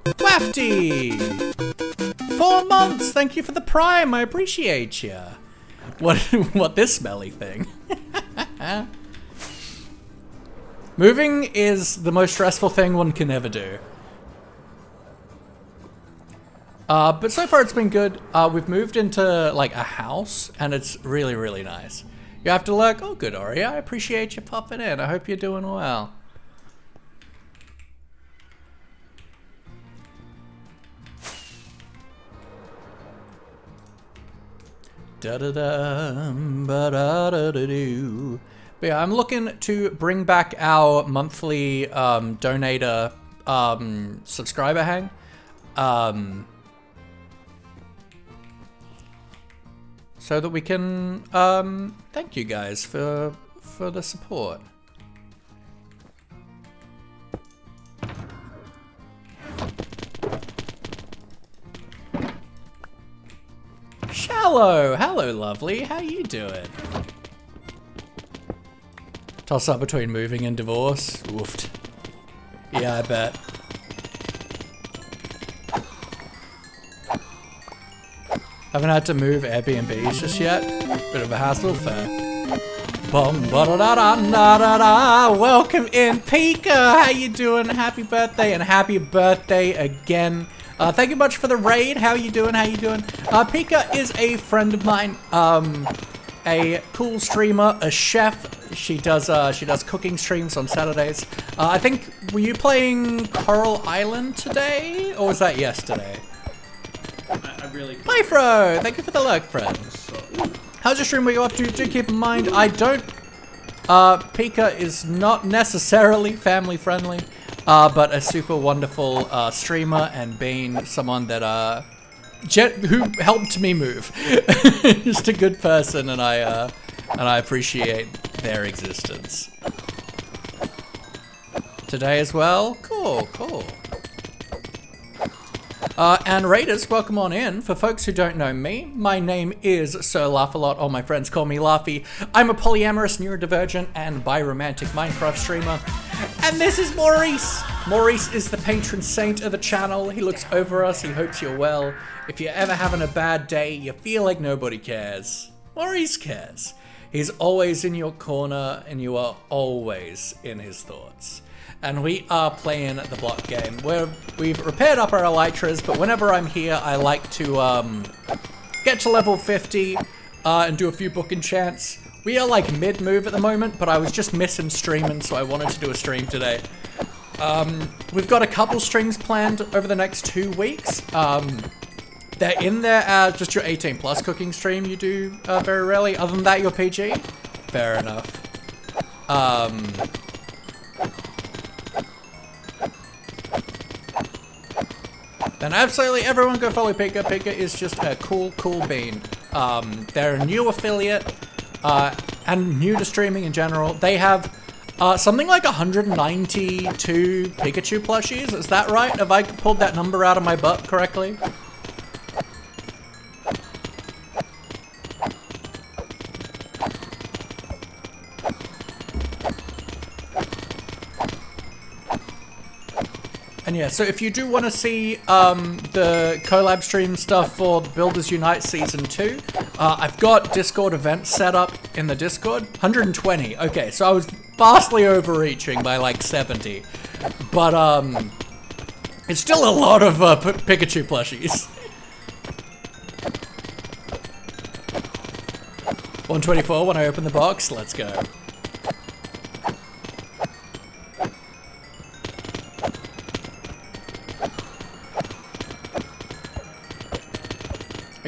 Wafty! 4 months! Thank you for the prime, I appreciate you. What this smelly thing? Moving is the most stressful thing one can ever do. But so far it's been good. We've moved into like a house and it's really, really nice. You have to look, oh good Ori, I appreciate you popping in. I hope you're doing well. Da-da-dum, ba-da-da-da-doo. But yeah, I'm looking to bring back our monthly donator subscriber hang. So that we can thank you guys for the support. Shallow! Hello, lovely. How you doing? Toss up between moving and divorce. Woofed. Yeah, I bet. Haven't had to move Airbnbs just yet. Bit of a hassle, fair. Bum ba da da da da da. Welcome in, Pika. How you doing? Happy birthday and happy birthday again. Thank you much for the raid. How you doing? How you doing? Pika is a friend of mine. A cool streamer, a chef. She does cooking streams on Saturdays. I think, were you playing Coral Island today? Or was that yesterday? I really Hi Fro! Thank you for the lurk, friend. How's your stream? What are you up to? Do keep in mind, I don't... Pika is not necessarily family friendly. But a super wonderful streamer and being someone that who helped me move. Just a good person, and I appreciate their existence. Today as well. Cool, cool. And Raiders, welcome on in. For folks who don't know me, my name is Sir Laugh-A-Lot. All my friends call me Laughy. I'm a polyamorous, neurodivergent, and bi-romantic Minecraft streamer. And this is Maurice. Maurice is the patron saint of the channel. He looks over us. He hopes you're well. If you're ever having a bad day, you feel like nobody cares, Maurice cares. He's always in your corner, and you are always in his thoughts. And we are playing the block game where we've repaired up our elytras, but whenever I'm here, I like to get to level 50 and do a few book enchants. We are like mid-move at the moment, but I was just missing streaming, so I wanted to do a stream today. We've got a couple streams planned over the next 2 weeks. They're in there as just your 18 plus cooking stream you do very rarely. Other than that, you're PG. Fair enough. Then absolutely everyone go follow Pika. Pika is just a cool, cool bean. They're a new affiliate and new to streaming in general. They have something like 192 Pikachu plushies. Is that right? Have I pulled that number out of my butt correctly? And yeah, so if you do want to see the collab stream stuff for Builders Unite Season 2, I've got Discord events set up in the Discord. 120. Okay, so I was vastly overreaching by like 70. But it's still a lot of Pikachu plushies. 124 when I open the box. Let's go.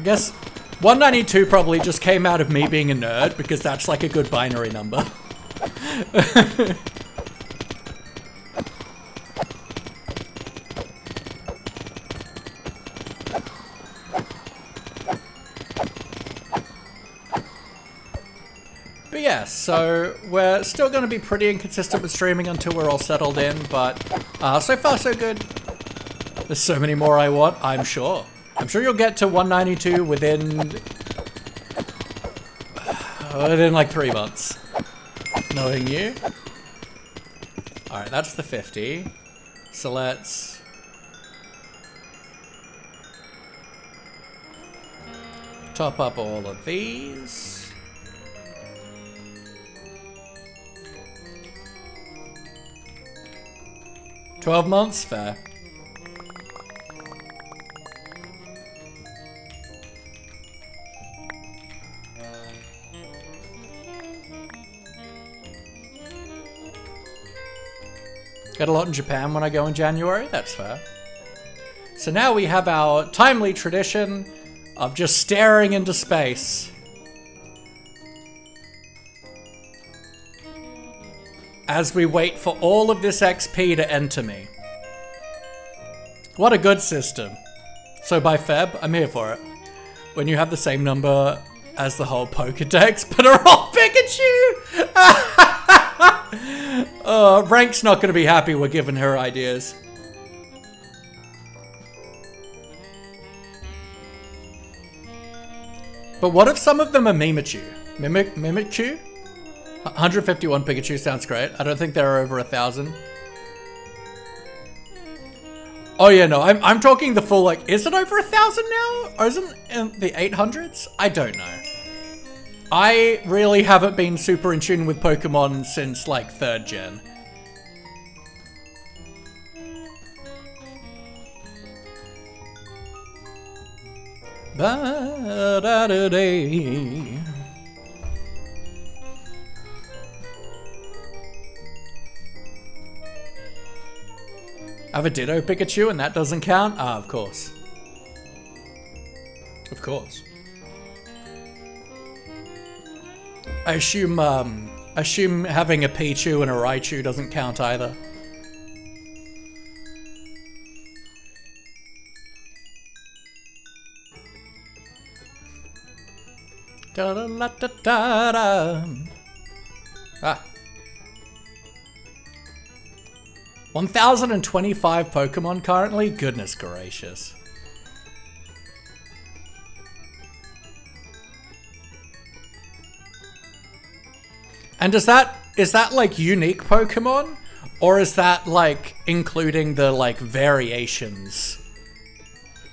guess 192 probably just came out of me being a nerd because that's like a good binary number. But yeah, so we're still going to be pretty inconsistent with streaming until we're all settled in, but so far so good. There's so many more I want, I'm sure. I'm sure you'll get to 192 within like 3 months. Knowing you. Alright, that's the 50. So let's... top up all of these. 12 months? Fair. Get a lot in Japan when I go in January? That's fair. So now we have our timely tradition of just staring into space. As we wait for all of this XP to enter me. What a good system. So by Feb, I'm here for it. When you have the same number as the whole Pokedex, but are all Pikachu! Rank's not going to be happy we're giving her ideas. But what if some of them are Mimichu? Mimichu? 151 Pikachu sounds great. I don't think there are over 1,000. Oh yeah, no, I'm talking the full, like, is it over 1,000 now? Or isn't it in the 800s? I don't know. I really haven't been super in tune with Pokemon since, like, 3rd gen. Ba-da-da-day. I have a Ditto Pikachu and that doesn't count? Ah, of course. Of course. I assume having a Pichu and a Raichu doesn't count either. Da-da-la-da-da-da. Ah. 1,025 Pokemon currently? Goodness gracious. And is that like unique Pokemon? Or is that like including the like variations?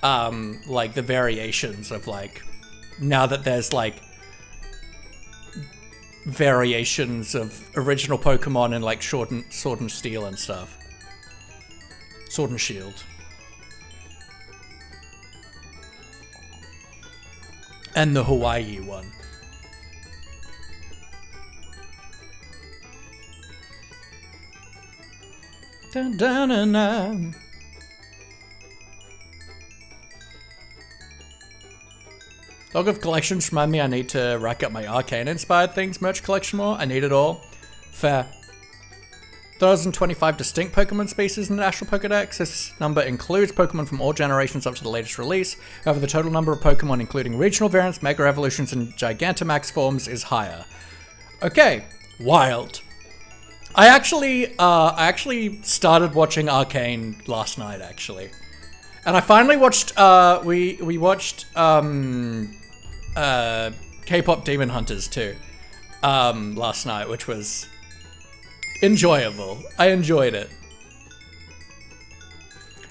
Like the variations of like, now that there's like variations of original Pokemon in like Sword and Steel and stuff. Sword and Shield. And the Hawaii one. Dun, dun, dun, dun. Log of collections remind me I need to rack up my arcane-inspired things merch collection more. I need it all. Fair. 1,025 distinct Pokemon species in the National Pokedex. This number includes Pokemon from all generations up to the latest release. However, the total number of Pokemon, including regional variants, Mega Evolutions, and Gigantamax forms, is higher. Okay, wild. I actually started watching Arcane last night, actually. And I finally watched, we watched, K-pop Demon Hunters too, last night, which was enjoyable. I enjoyed it.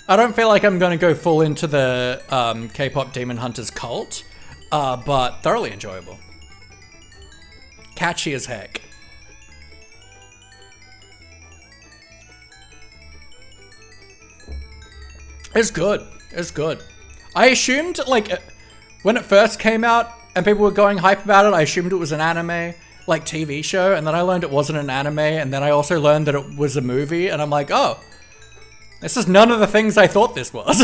I don't feel like I'm gonna go full into the, K-pop Demon Hunters cult, but thoroughly enjoyable. Catchy as heck. It's good. It's good. I assumed, like, when it first came out and people were going hype about it, I assumed it was an anime, like, TV show, and then I learned it wasn't an anime, and then I also learned that it was a movie, and I'm like, oh, this is none of the things I thought this was.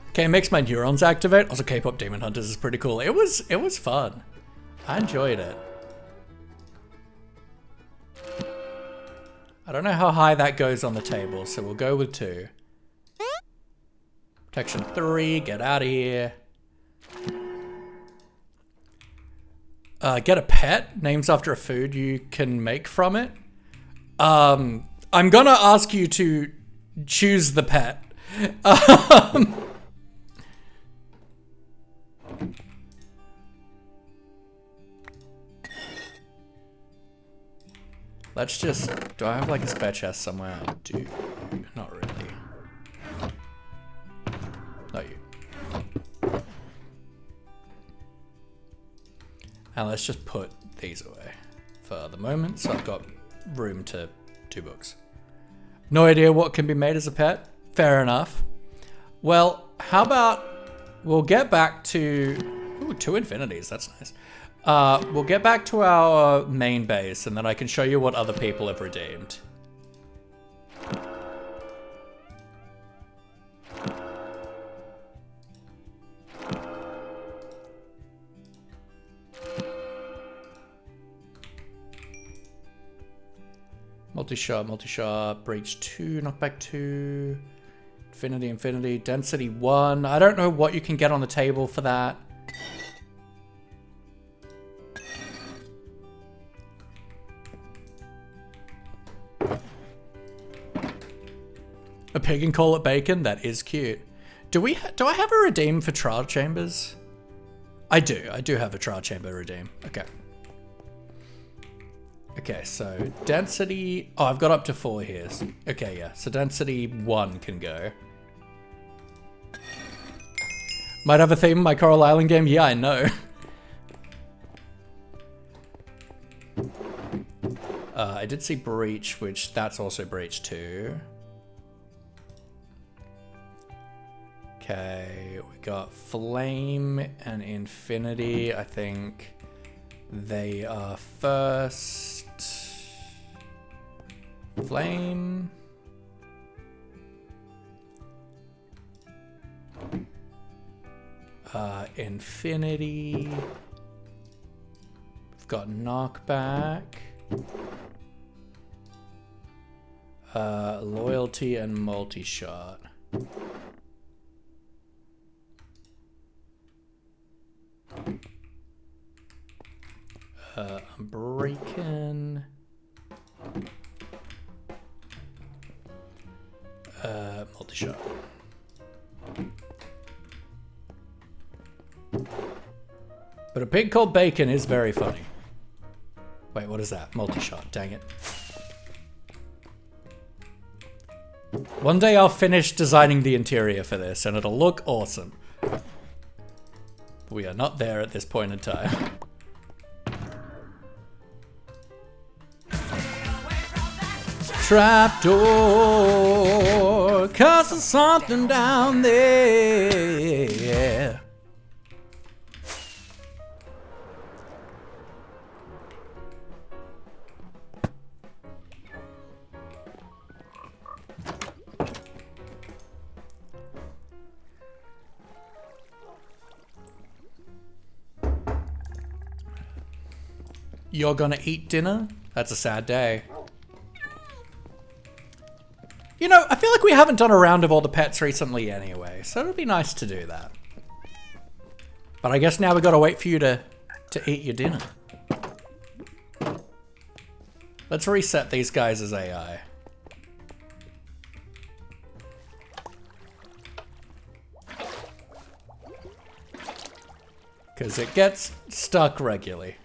Okay, it makes my neurons activate. Also, K-pop Demon Hunters is pretty cool. It was fun. I enjoyed it. I don't know how high that goes on the table, so we'll go with 2. Protection 3, get out of here. Get a pet, names after a food you can make from it. I'm gonna ask you to choose the pet. Let's just... Do I have like a spare chest somewhere? I do. Not really. Not you. And let's just put these away for the moment. So I've got room to 2 books. No idea what can be made as a pet? Fair enough. Well, how about we'll get back to... Ooh, 2 infinities. That's nice. We'll get back to our main base, and then I can show you what other people have redeemed. Multi-shot, breach 2, knockback 2, infinity, density 1. I don't know what you can get on the table for that. A pig and call it bacon? That is cute. Do I have a redeem for trial chambers? I do have a trial chamber redeem. Okay. Okay, so density... Oh, I've got up to 4 here. Okay, yeah. So density 1 can go. Might have a theme in my Coral Island game? Yeah, I know. I did see breach, which that's also breach 2. Okay, we got flame and infinity. I think they are first. Flame. Infinity. We've got knockback. Loyalty and multi-shot. I'm breaking. Multi-shot. But a pig called Bacon is very funny. Wait, what is that? Multi-shot, dang it. One day I'll finish designing the interior for this and it'll look awesome. We are not there at this point in time. Trapdoor, 'cause there's something down there. You're gonna eat dinner? That's a sad day. You know, I feel like we haven't done a round of all the pets recently anyway, so it'll be nice to do that. But I guess now we gotta wait for you to eat your dinner. Let's reset these guys as AI. Because it gets stuck regularly.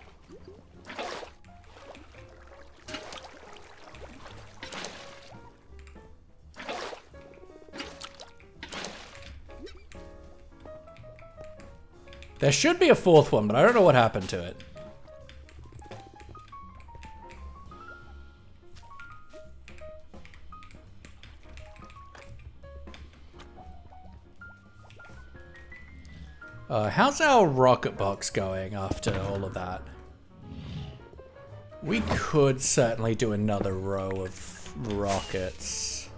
There should be a 4th one, but I don't know what happened to it. How's our rocket box going after all of that? We could certainly do another row of rockets.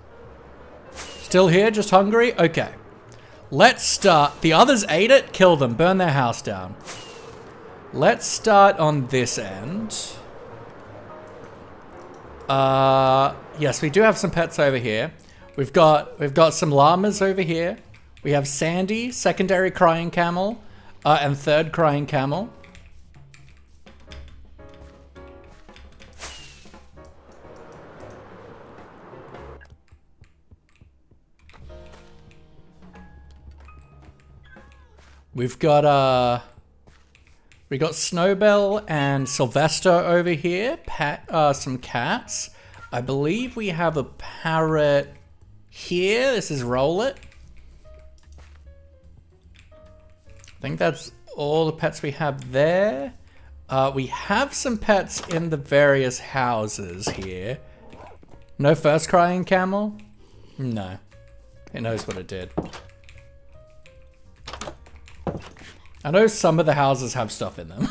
Still here, just hungry? Okay. Let's start. The others ate it, kill them, burn their house down. Let's start on this end. Yes, we do have some pets over here. We've got some llamas over here. We have Sandy, secondary crying camel, and third crying camel. We got Snowbell and Sylvester over here. Some cats. I believe we have a parrot here. This is Rollit. I think that's all the pets we have there. We have some pets in the various houses here. No first crying camel? No. It knows what it did. I know some of the houses have stuff in them.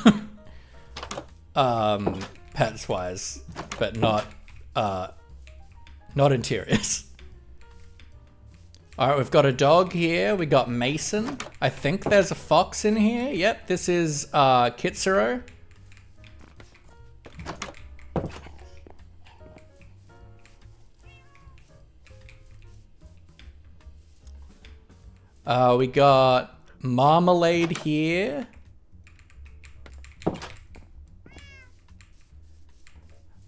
Pets wise, but not interiors. Alright, we've got a dog here. We got Mason. I think there's a fox in here. Yep, this is Kitsuro. We got Marmalade here.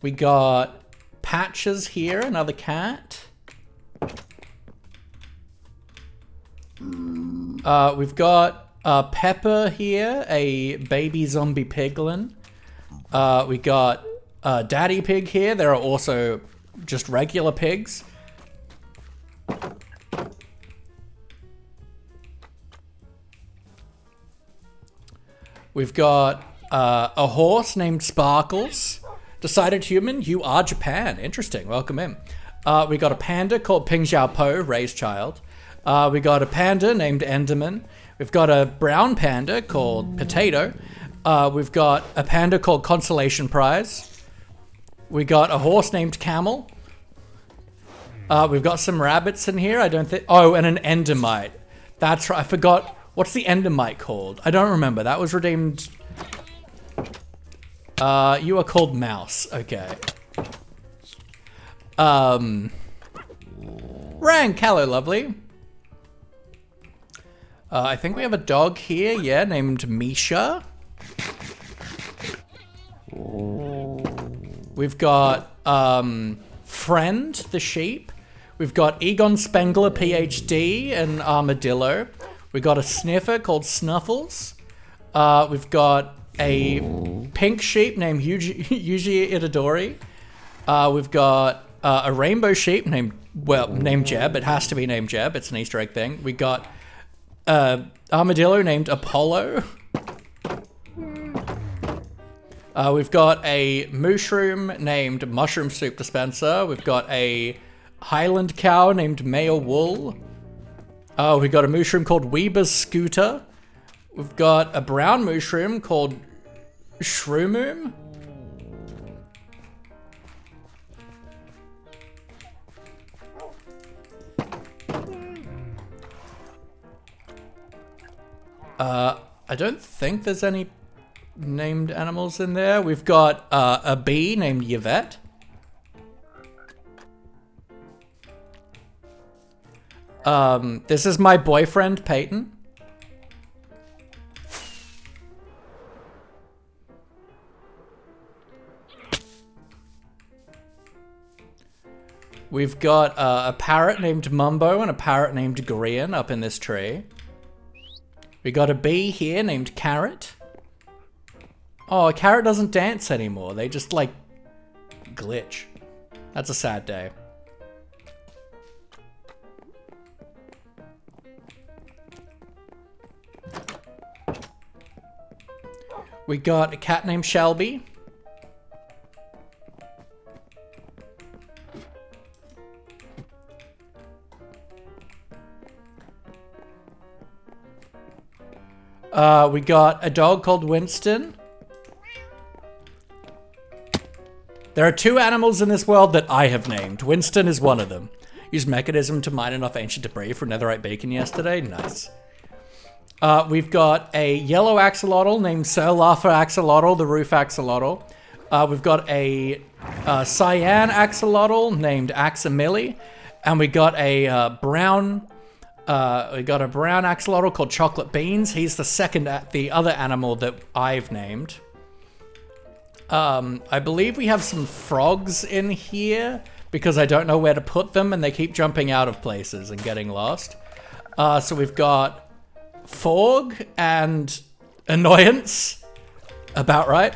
We got Patches here, another cat. We've got Pepper here, a baby zombie piglin. We got Daddy Pig here. There are also just regular pigs. We've got a horse named Sparkles. Decided human, you are Japan. Interesting, welcome in. We got a panda called Ping Xiao Po, raised child. We got a panda named Enderman. We've got a brown panda called Potato. We've got a panda called Consolation Prize. We got a horse named Camel. We've got some rabbits in here. I don't think. Oh, and an Endermite. That's right. I forgot. What's the Endermite called? I don't remember. That was redeemed. You are called Mouse. Okay. Rank, hello, lovely. I think we have a dog here, yeah, named Misha. We've got, Friend, the sheep. We've got Egon Spengler, PhD, and Armadillo. We've got a sniffer called Snuffles. We've got a pink sheep named Yuji Itadori. We've got a rainbow sheep named Jeb. It has to be named Jeb. It's an Easter egg thing. We got armadillo named Apollo. We've got a mushroom named Mushroom Soup Dispenser. We've got a Highland cow named Mayor Wool. We've got a mushroom called Weber's Scooter. We've got a brown mushroom called Shroomoom. I don't think there's any named animals in there. We've got a bee named Yvette. This is my boyfriend, Peyton. We've got a parrot named Mumbo and a parrot named Grian up in this tree. We got a bee here named Carrot. Oh, a carrot doesn't dance anymore. They just, like, glitch. That's a sad day. We got a cat named Shelby. We got a dog called Winston. There are 2 animals in this world that I have named. Winston is one of them. Used mechanism to mine enough ancient debris for netherite bacon yesterday. Nice. We've got a yellow axolotl named Sir Larfa Axolotl, the roof axolotl. We've got a cyan axolotl named Axamilli, and we got a brown axolotl called Chocolate Beans. He's the other animal that I've named. I believe we have some frogs in here because I don't know where to put them and they keep jumping out of places and getting lost. So we've got Forg and Annoyance, about right.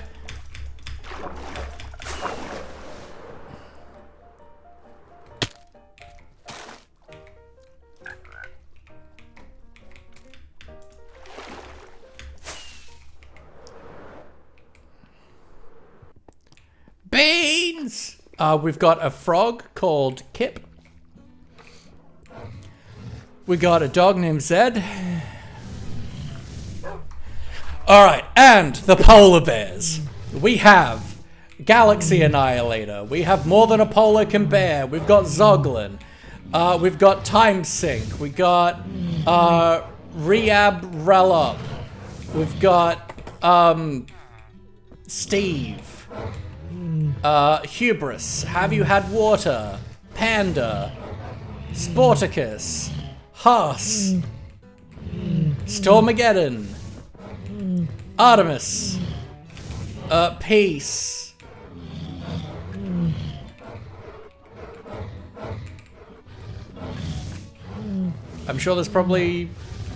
Beans! We've got a frog called Kip. We got a dog named Zed. Alright, and the polar bears. We have Galaxy Annihilator. We have More Than a Polar Can Bear. We've got Zoglin. We've got Time Sink. We got Rehab Relup. We've got Steve. Hubris. Have You Had Water? Panda. Sporticus. Huss. Stormageddon. Artemis. Peace. I'm sure there's probably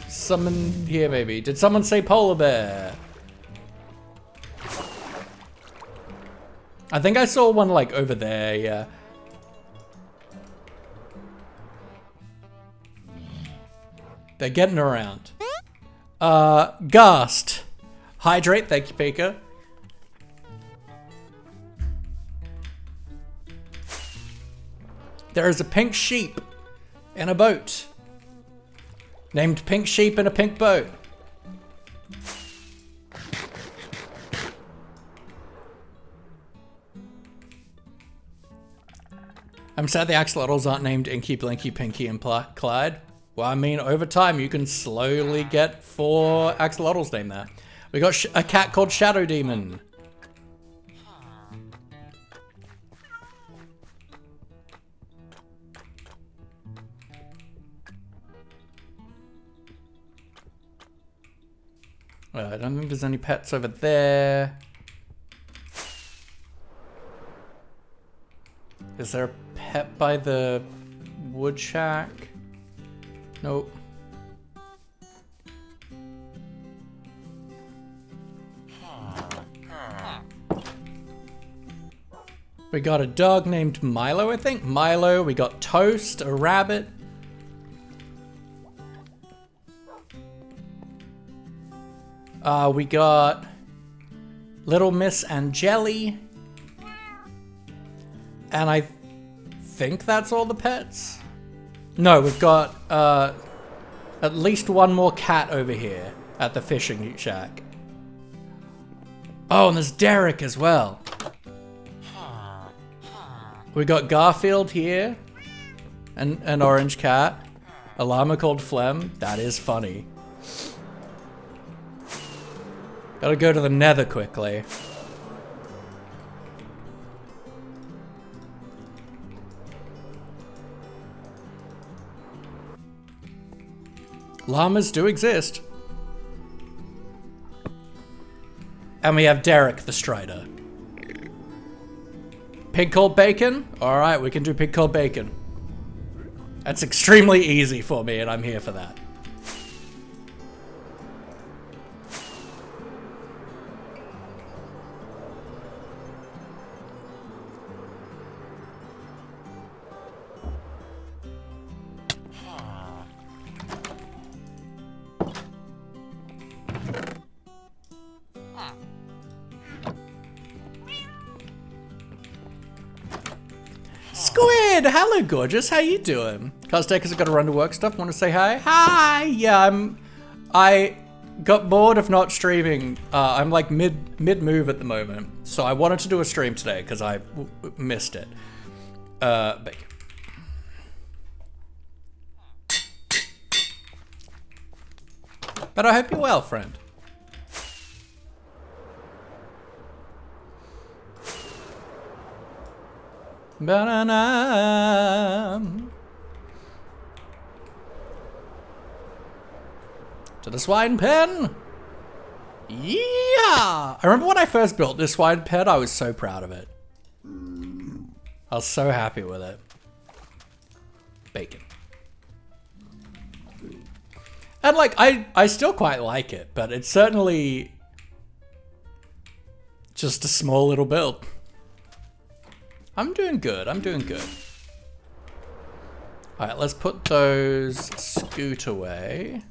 some in here maybe. Did someone say polar bear? I think I saw one like over there, yeah. They're getting around. Ghast. Hydrate, thank you, Pika. There is a pink sheep in a boat. Named Pink Sheep in a Pink Boat. I'm sad the axolotls aren't named Inky, Blinky, Pinky, and Clyde. Well, I mean, over time, you can slowly get 4 axolotls named there. We got a cat called Shadow Demon. I don't think there's any pets over there. Is there a pet by the wood shack? Nope. We got a dog named Milo, I think. Milo. We got Toast, a rabbit. We got Little Miss Angeli. And I think that's all the pets. No, we've got at least one more cat over here at the fishing shack. Oh, and there's Derek as well. We got Garfield here, and an orange cat, a llama called Phlegm. That is funny. Gotta go to the nether quickly. Llamas do exist. And we have Derek the Strider. Pig called Bacon? Alright, we can do Pig called Bacon. That's extremely easy for me, and I'm here for that. Squid! Hello, gorgeous. How you doing? Costakers have got to run to work stuff. Want to say hi? Hi! Yeah, I got bored of not streaming. I'm like mid move at the moment, so I wanted to do a stream today because I missed it. Bacon. But I hope you're well, friend. Banana. To the swine pen. Yeah! I remember when I first built this swine pen, I was so proud of it. I was so happy with it. Bacon. And like, I still quite like it, but it's certainly just a small little build. I'm doing good, I'm doing good. Alright, let's put those scoot away.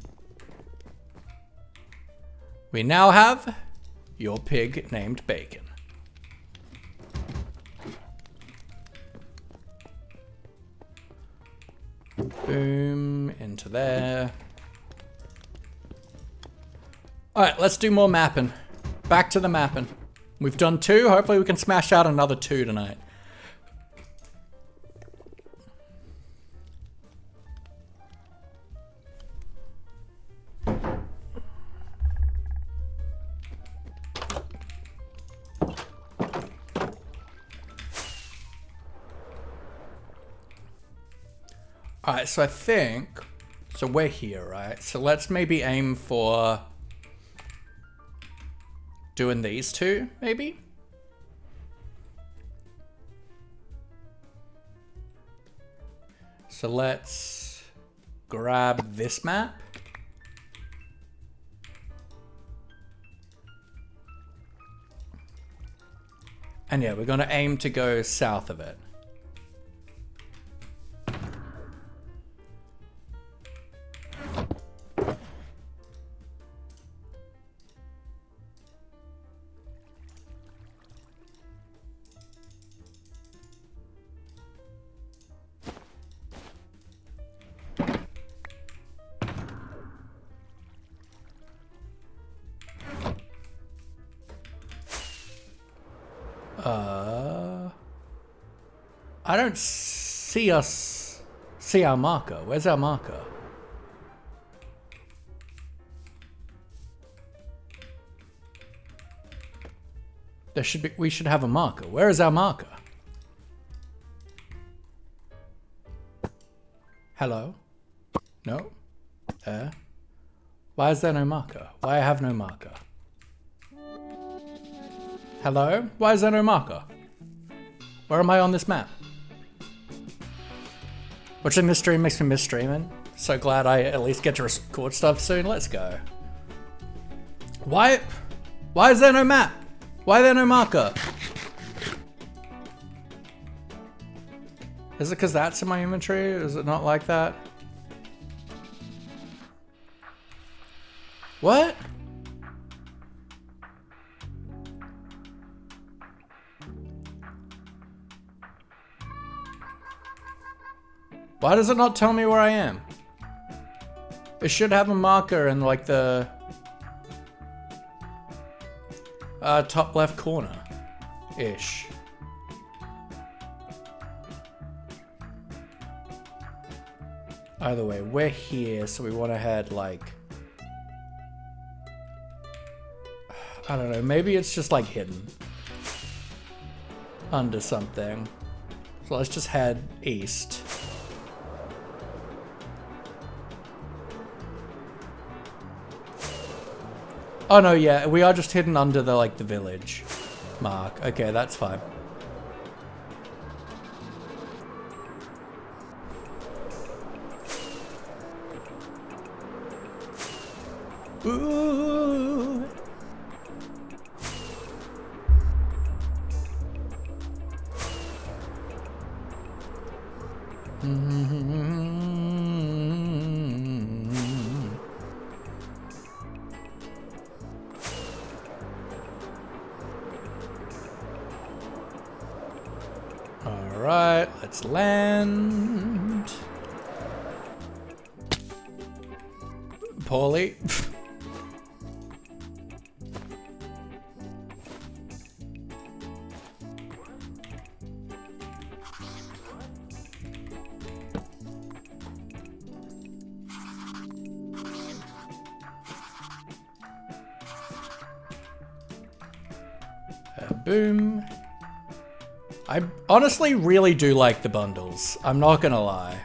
We now have your pig named Bacon. Boom, into there. Alright, let's do more mapping. Back to the mapping. We've done 2, hopefully we can smash out another 2 tonight. Alright, so I think, so we're here, right? So let's maybe aim for doing these 2, maybe? So let's grab this map. And yeah, we're gonna aim to go south of it. I don't see our marker. Where's our marker? We should have a marker. Where is our marker? Hello? No? Why is there no marker? Why I have no marker? Hello? Why is there no marker? Where am I on this map? Watching this stream makes me miss streaming. So glad I at least get to record stuff soon. Let's go. Why is there no map? Why is there no marker? Is it because that's in my inventory? Is it not like that? What? Why does it not tell me where I am? It should have a marker in like the top left corner-ish. Either way, we're here, so we want to head like... I don't know, maybe it's just like hidden under something. So let's just head east. Oh no, yeah, we are just hidden under the like the village mark. Okay, that's fine. Ooh. Alright, let's land. Poorly. Boom. I honestly really do like the bundles. I'm not gonna lie.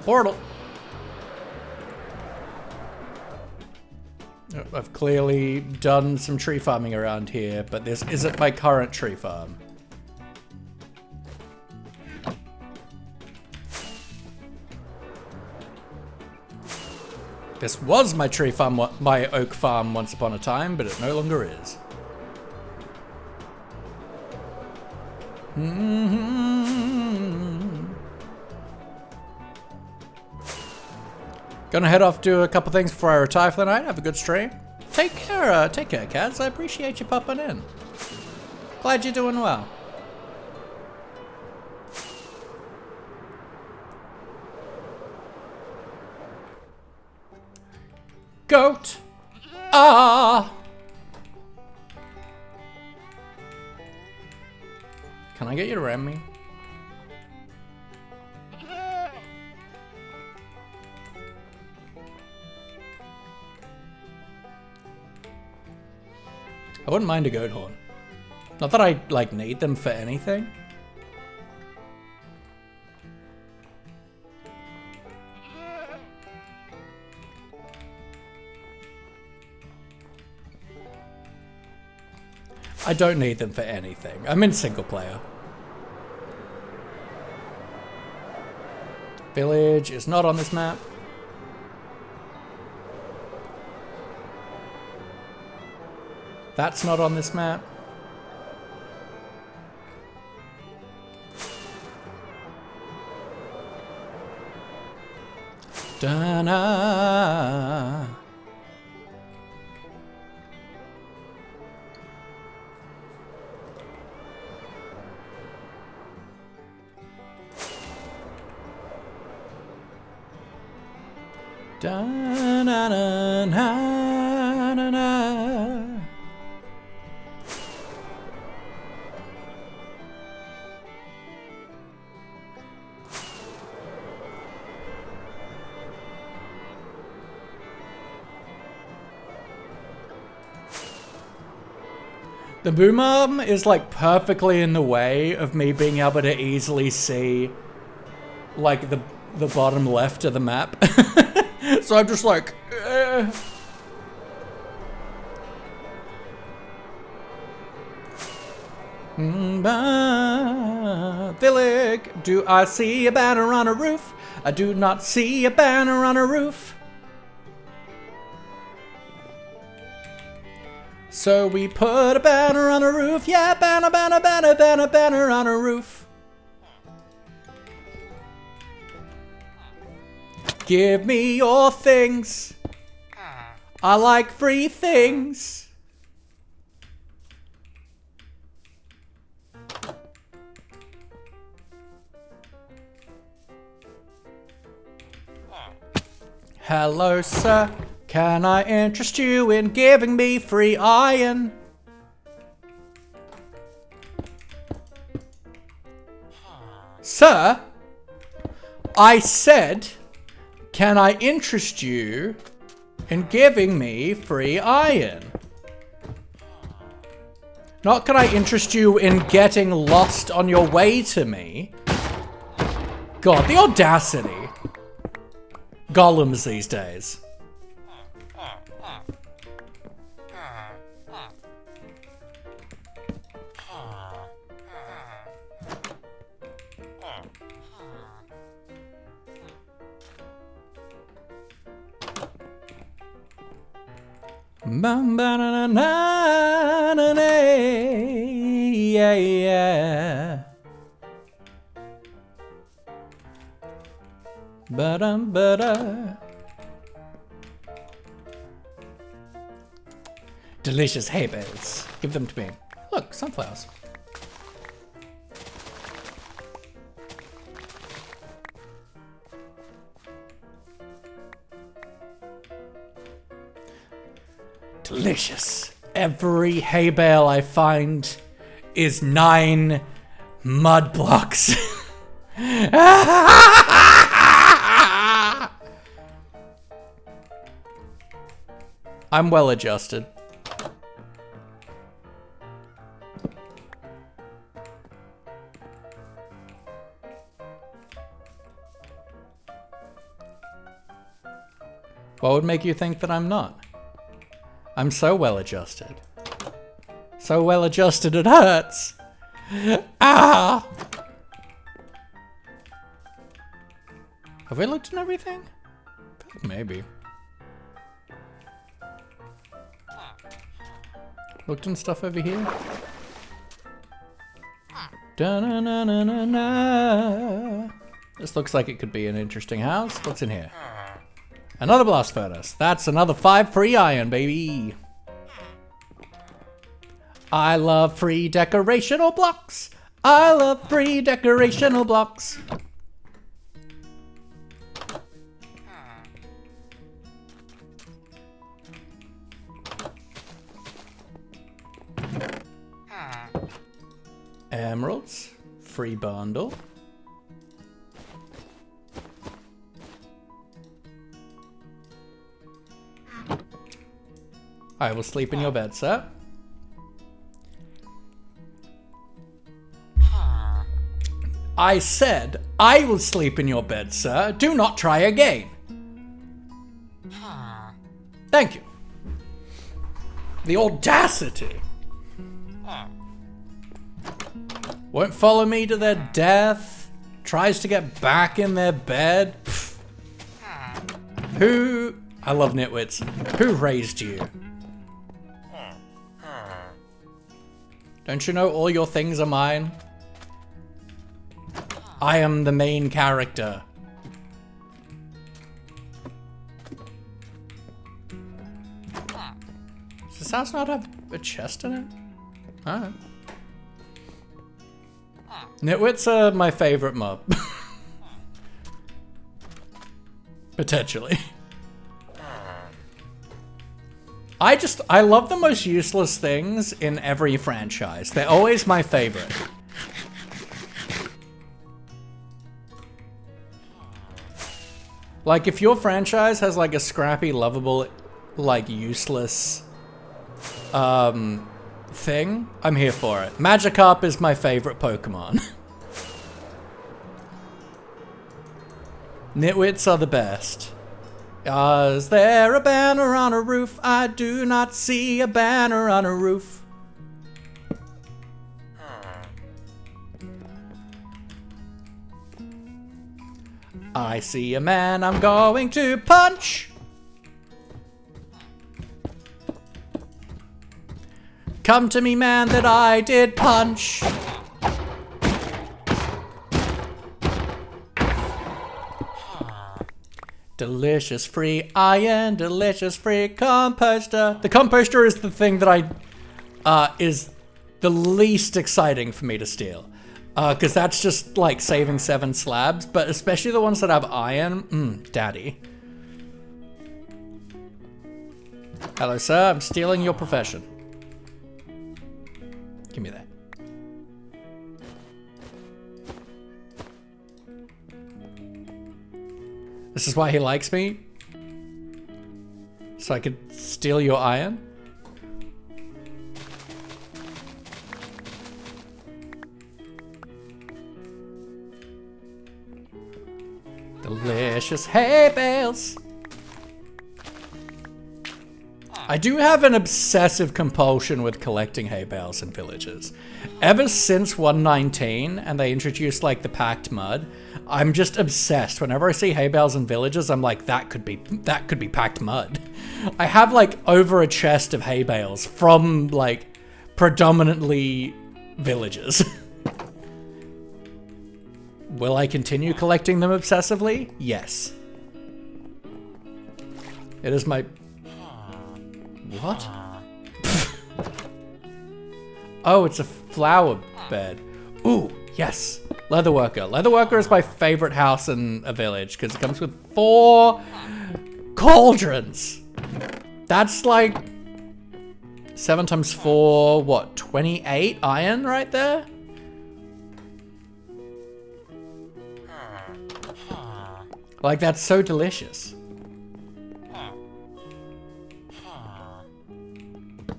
Portal. I've clearly done some tree farming around here, but this isn't my current tree farm. This was my tree farm, my oak farm once upon a time, but it no longer is. Gonna head off, do a couple things before I retire for the night. Have a good stream. Take care, Kaz. I appreciate you popping in. Glad you're doing well. Goat. Ah. Can I get you to ram me? I wouldn't mind a goat horn. Not that I, like, need them for anything. I don't need them for anything. I'm in single player. Village is not on this map. That's not on this map. Da-na. Da-na-na-na-na-na. The boom arm is like perfectly in the way of me being able to easily see like the bottom left of the map. So I'm just like, Villig, do I see a banner on a roof? I do not see a banner on a roof. So we put a banner on a roof, yeah, banner, banner, banner, banner, banner on a roof. Give me your things. I like free things. Hello, sir. Can I interest you in giving me free iron? Sir, I said, can I interest you in giving me free iron? Not can I interest you in getting lost on your way to me? God, the audacity. Golems these days. Yeah, yeah. Ba-dum-ba-da. Delicious hay bales. Give them to me. Look, sunflowers. Delicious. Every hay bale I find is 9 mud blocks. I'm well adjusted. What would make you think that I'm not? I'm so well adjusted. So well adjusted it hurts. Ah! Have we looked in everything? Maybe. Looked in stuff over here? Da-na-na-na-na-na. This looks like it could be an interesting house. What's in here? Another blast furnace. That's another 5 free iron, baby. I love free decorational blocks. I love free decorational blocks. Emeralds. Free bundle. I will sleep in your bed, sir. I said, I will sleep in your bed, sir. Do not try again. Thank you. The audacity. Won't follow me to their death. Tries to get back in their bed. Pfft. Who... I love nitwits. Who raised you? Don't you know all your things are mine? I am the main character. Does this house not have a chest in it? Alright. Nitwits are my favorite mob. Potentially. I love the most useless things in every franchise. They're always my favorite. Like, if your franchise has like a scrappy, lovable, like useless thing, I'm here for it. Magikarp is my favorite Pokemon. Nitwits are the best. Is there a banner on a roof? I do not see a banner on a roof. I see a man I'm going to punch. Come to me, man, that I did punch. Delicious free iron, delicious free composter. The composter is the thing that is the least exciting for me to steal. Because that's just like saving 7 slabs, but especially the ones that have iron, daddy. Hello, sir, I'm stealing your profession. Give me that. This is why he likes me? So I could steal your iron? Delicious hay bales. I do have an obsessive compulsion with collecting hay bales in villages. Ever since 1.19 and they introduced like the packed mud, I'm just obsessed. Whenever I see hay bales in villages, I'm like, that could be packed mud. I have like over a chest of hay bales from like predominantly villages. Will I continue collecting them obsessively? Yes. It is my... What? Oh, it's a flower bed. Ooh, yes. Leatherworker. Leatherworker is my favorite house in a village because it comes with 4 cauldrons. That's like 7 times 4, what, 28 iron right there? Like, that's so delicious.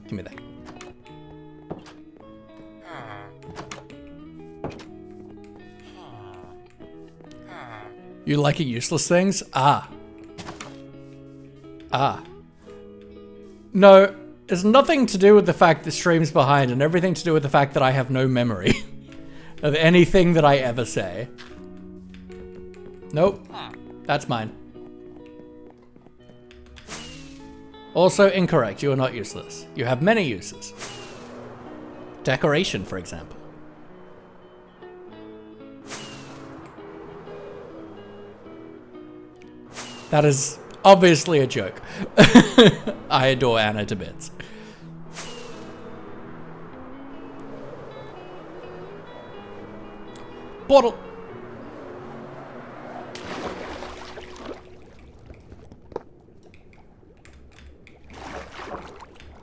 Give me that. You liking useless things? Ah. No, it's nothing to do with the fact the stream's behind and everything to do with the fact that I have no memory of anything that I ever say. Nope. That's mine. Also incorrect. You are not useless. You have many uses. Decoration, for example. That is obviously a joke. I adore Anna to bits. Bottle.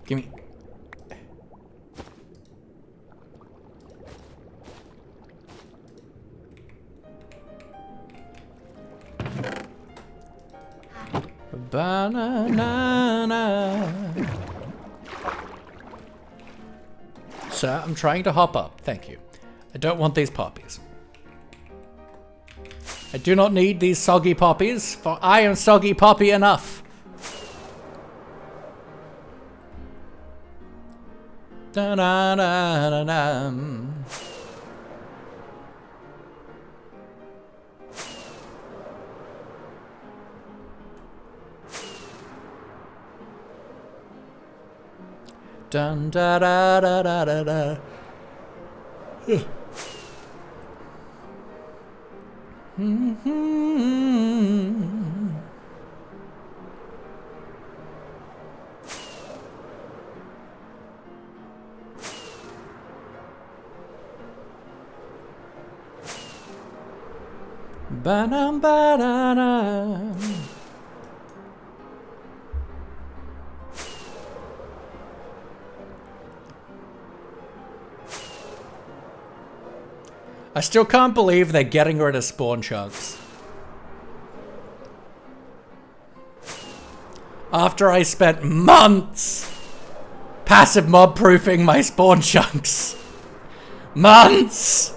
Give me. Banana. Sir, I'm trying to hop up. Thank you. I don't want these poppies. I do not need these soggy poppies, for I am soggy poppy enough. Da da da da da. Dun da da da da da da. Ba-dum, ba-da-dum. I still can't believe they're getting rid of spawn chunks. After I spent months passive mob proofing my spawn chunks. Months!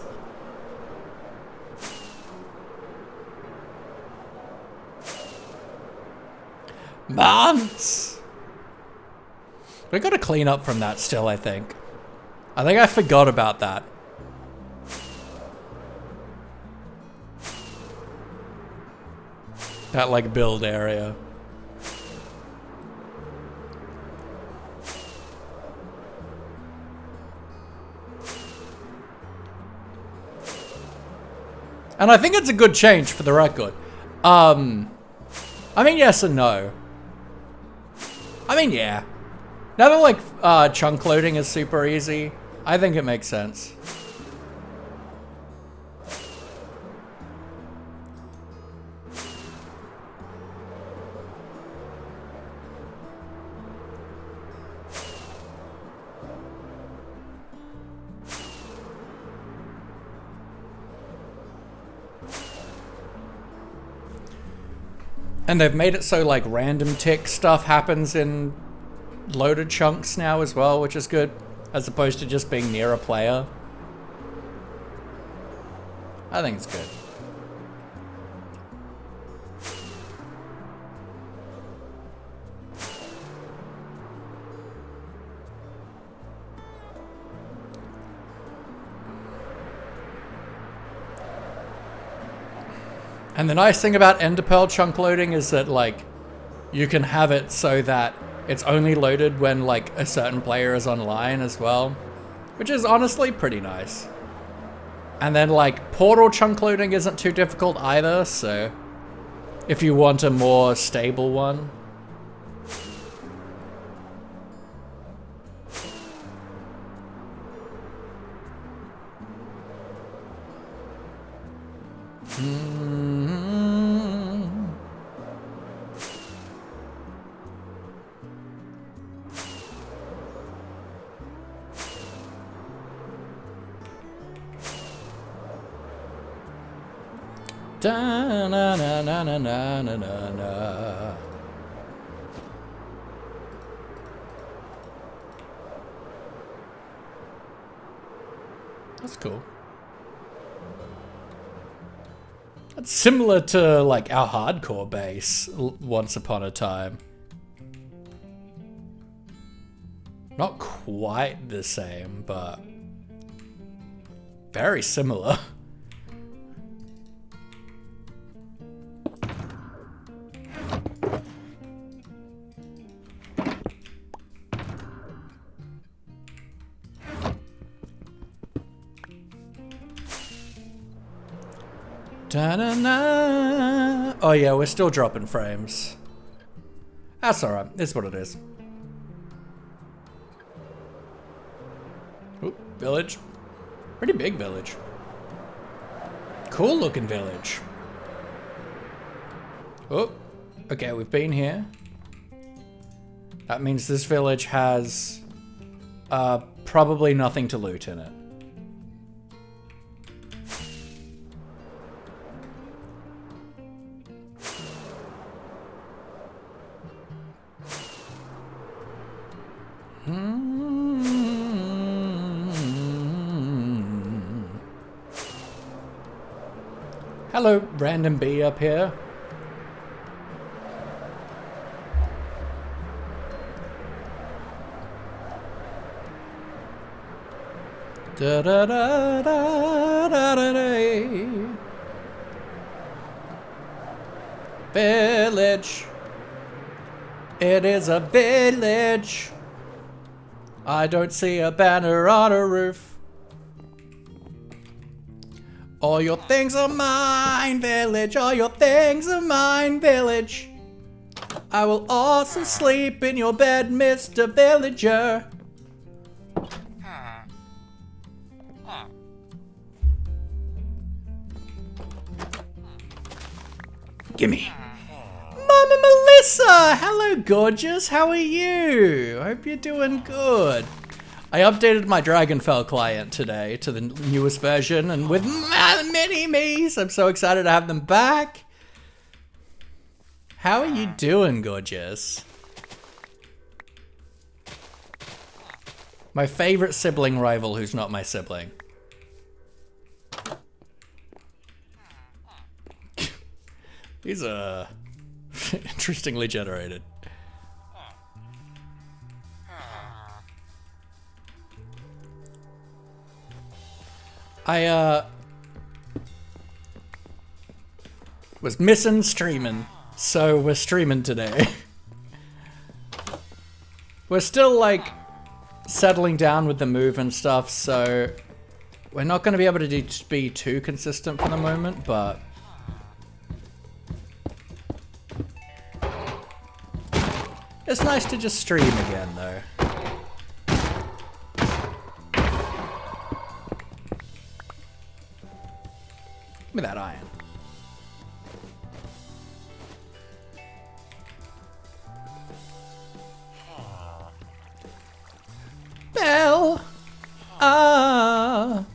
Months! We gotta clean up from that still, I think. I think I forgot about that. That, like, build area. And I think it's a good change for the record. I mean, yes and no. I mean, yeah. Now that, like, chunk loading is super easy, I think it makes sense. And they've made it so, like, random tick stuff happens in loaded chunks now as well, which is good, as opposed to just being near a player. I think it's good. And the nice thing about Ender Pearl chunk loading is that, like, you can have it so that it's only loaded when, like, a certain player is online as well, which is honestly pretty nice. And then, like, Portal chunk loading isn't too difficult either, so if you want a more stable one. Da na na na na na na na na. That's cool. That's similar to like our hardcore base once upon a time. Not quite the same, but very similar. Da-na-na. Oh yeah, we're still dropping frames. That's alright, it's what it is. Oop, village. Pretty big village. Cool looking village. Oh, okay, we've been here. That means this village has probably nothing to loot in it. Hello, random bee up here. Da da da da da da da. Village. It is a village. I don't see a banner on a roof. All your things are mine, village. All your things are mine, village. I will also sleep in your bed, Mr. Villager. Gimme. Mama Melissa! Hello, gorgeous. How are you? I hope you're doing good. I updated my Dragonfell client today to the newest version, and with mini-me's, I'm so excited to have them back. How are you doing, gorgeous? My favorite sibling rival who's not my sibling. These are interestingly generated. I was missing streaming, so we're streaming today. We're still like settling down with the move and stuff, so we're not going to be able to be too consistent for the moment, but it's nice to just stream again though. Give me that iron. Bell. Ah.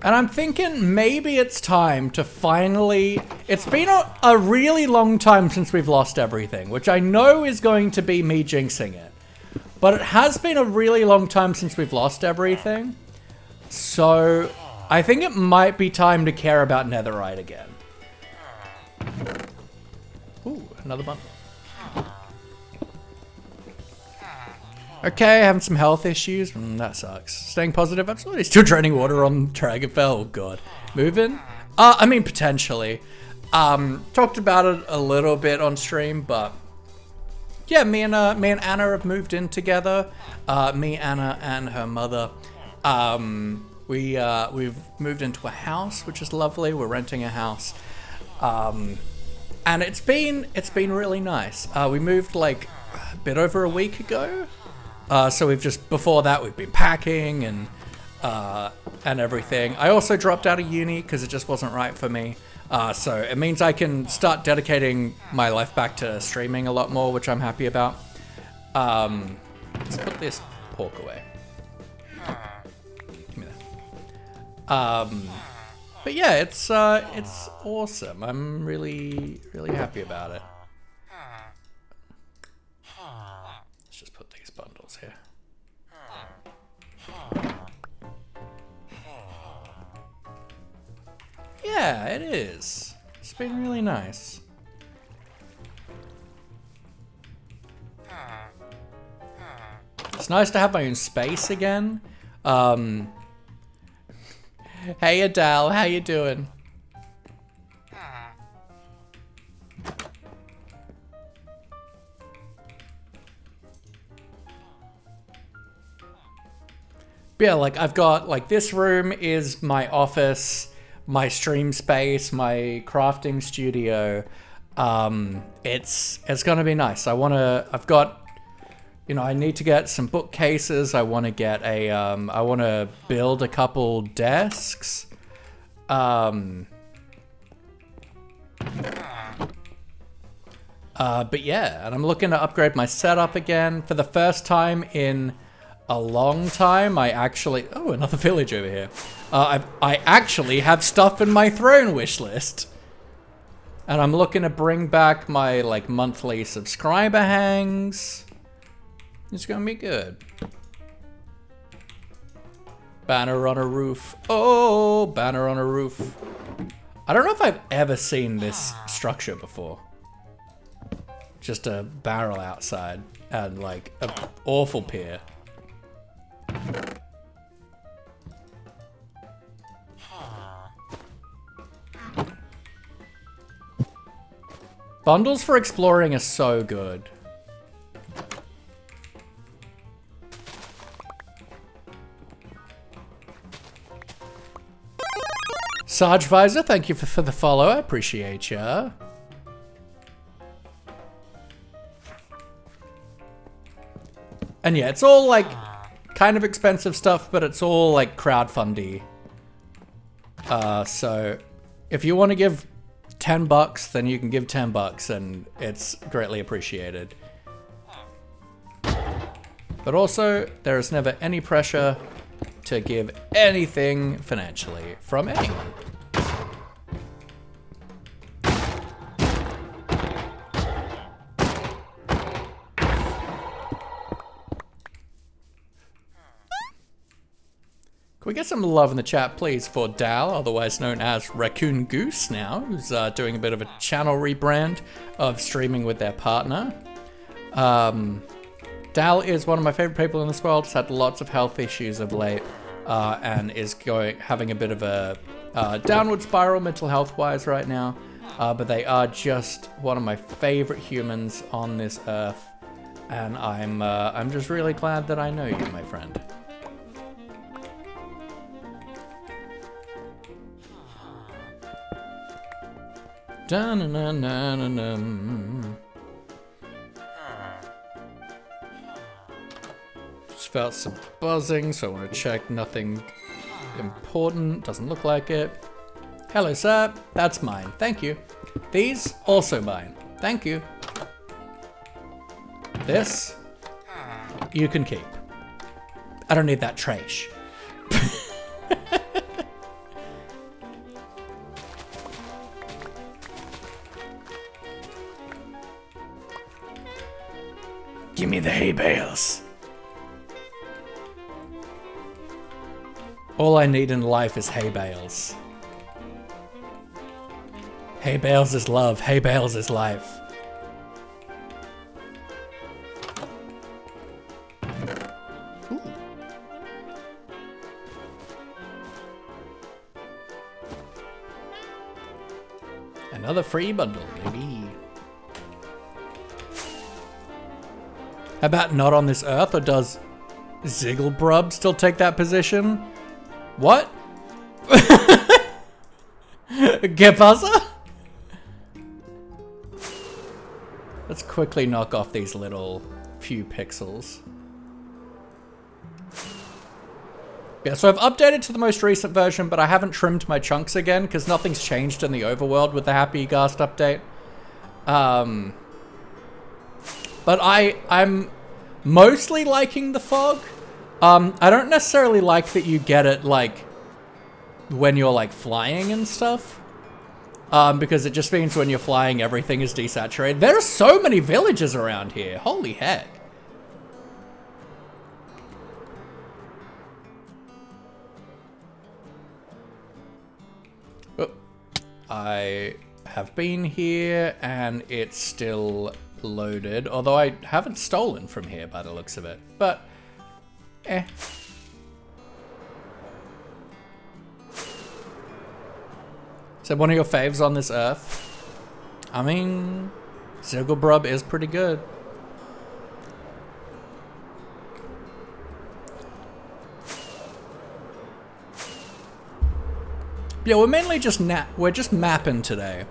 And I'm thinking maybe it's time to finally... It's been a really long time since we've lost everything, which I know is going to be me jinxing it. But it has been a really long time since we've lost everything. So I think it might be time to care about netherite again. Ooh, another bundle. Okay, having some health issues. That sucks. Staying positive, absolutely. Still draining water on Dragonfell. Oh god. Moving? I mean, potentially. Talked about it a little bit on stream, but yeah, me and Anna have moved in together. Me, Anna, and her mother. We've moved into a house, which is lovely. We're renting a house. And it's been really nice. We moved like a bit over a week ago. So we've just, before that, we've been packing and everything. I also dropped out of uni because it just wasn't right for me. So it means I can start dedicating my life back to streaming a lot more, which I'm happy about. Let's put this pork away. Give me that. But yeah, it's awesome. I'm really happy about it. Let's just put these bundles here. Yeah, it is. It's been really nice. It's nice to have my own space again. Hey Adele, how you doing? But yeah, like I've got like this room is my office, my stream space, my crafting studio. It's gonna be nice. I've got, you know, I need to get some bookcases. I want to get a, I want to build a couple desks. But yeah, and I'm looking to upgrade my setup again for the first time in a long time. I actually, oh, another village over here. I actually have stuff in my throne wish list. And I'm looking to bring back my like monthly subscriber hangs. It's gonna be good. Banner on a roof. Oh, banner on a roof. I don't know if I've ever seen this structure before. Just a barrel outside and like an awful pier. Bundles for exploring are so good. Sarge Visor, thank you for the follow. I appreciate ya. And yeah, it's all like kind of expensive stuff, but it's all like crowdfundy. So if you want to give $10, then you can give $10 and it's greatly appreciated. But also, there is never any pressure to give anything financially from anyone. Can we get some love in the chat, please, for Dal, otherwise known as Raccoon Goose now, who's doing a bit of a channel rebrand of streaming with their partner. Dal is one of my favorite people in this world. He's had lots of health issues of late, and is having a bit of a downward spiral mental health-wise right now. But they are just one of my favorite humans on this earth, and I'm just really glad that I know you, my friend. Dun-dun-dun-dun-dun. Just felt some buzzing, so I want to check nothing important. Doesn't look like it. Hello, sir. That's mine. Thank you. These, also mine. Thank you. This, you can keep. I don't need that trash. Give me the hay bales. All I need in life is hay bales. Hay bales is love. Hay bales is life. Ooh. Another free bundle, maybe. How about not on this earth, or does Zigglebrub still take that position? What? ¿Qué pasa? Let's quickly knock off these little few pixels. Yeah, so I've updated to the most recent version, but I haven't trimmed my chunks again because nothing's changed in the overworld with the Happy Ghast update. But I'm mostly liking the fog. I don't necessarily like that you get it, like, when you're, like, flying and stuff. Because it just means when you're flying, everything is desaturated. There are so many villages around here. Holy heck. Oh, I have been here and it's still loaded. Although I haven't stolen from here by the looks of it. But, eh. Is that one of your faves on this earth? I mean, Singleplayer is pretty good. Yeah, we're mainly just mapping today.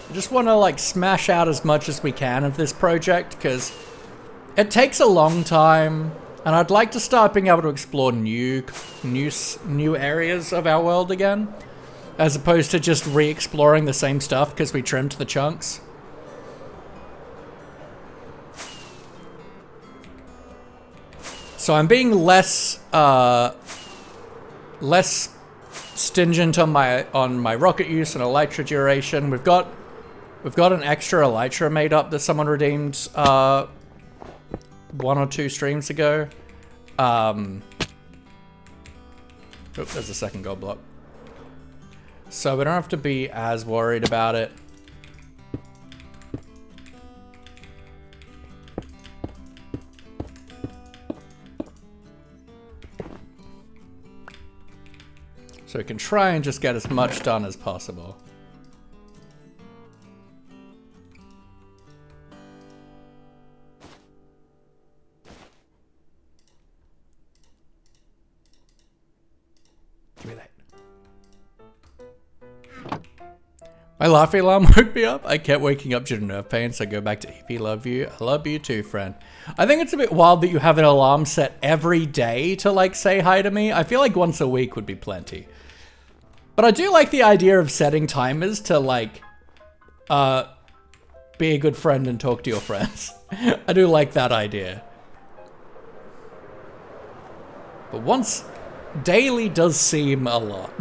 I just want to like smash out as much as we can of this project because it takes a long time. And I'd like to start being able to explore new areas of our world again, as opposed to just re-exploring the same stuff because we trimmed the chunks. So I'm being less stingent on my rocket use and elytra duration. We've got an extra elytra made up that someone redeemed 1 or 2 streams ago. There's a second gold block. So we don't have to be as worried about it. So we can try and just get as much done as possible. Give me that. My laughing alarm woke me up. I kept waking up due to nerve pain, so I go back to EP. Love you. I love you too, friend. I think it's a bit wild that you have an alarm set every day to like say hi to me. I feel like once a week would be plenty. But I do like the idea of setting timers to like be a good friend and talk to your friends. I do like that idea. But once daily does seem a lot.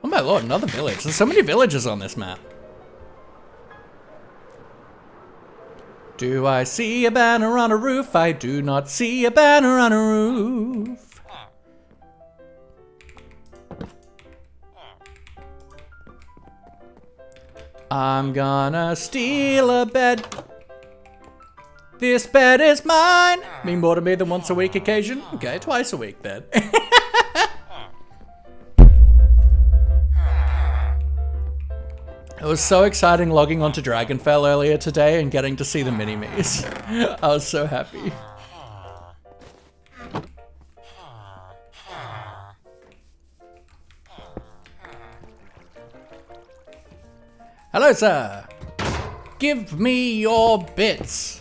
Oh my lord, another village. There's so many villages on this map. Do I see a banner on a roof? I do not see a banner on a roof. I'm gonna steal a bed. This bed is mine. Mean more to me than once a week occasion? Okay, twice a week then. It was so exciting logging onto Dragonfell earlier today and getting to see the mini-me's. I was so happy. Hello, sir. Give me your bits.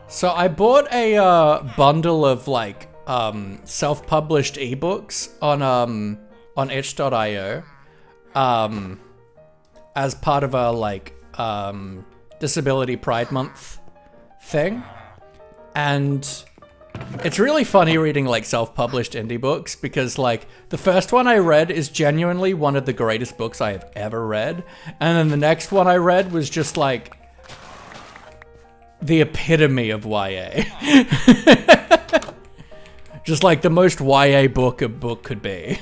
So I bought a bundle of like self-published ebooks on itch.io as part of a like Disability Pride Month thing, and it's really funny reading like self-published indie books because like the first one I read is genuinely one of the greatest books I have ever read, and then the next one I read was just like the epitome of YA. Just like the most YA book a book could be.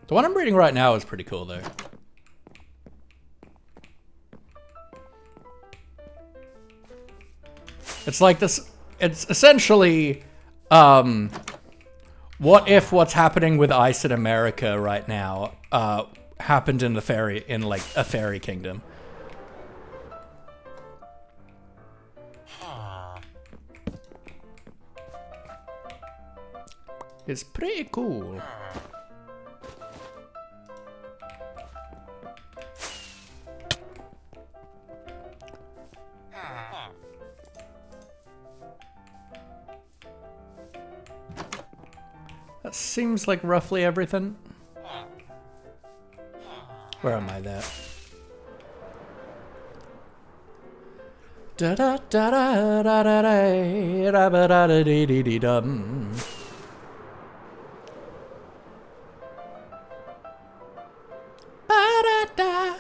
The one I'm reading right now is pretty cool though. It's like this, it's essentially, what if what's happening with ICE in America right now, happened in a fairy kingdom. is pretty cool. That seems like roughly everything. Where am I there? Da da da da da da da da da da da dee dee dee dum. Ba da da.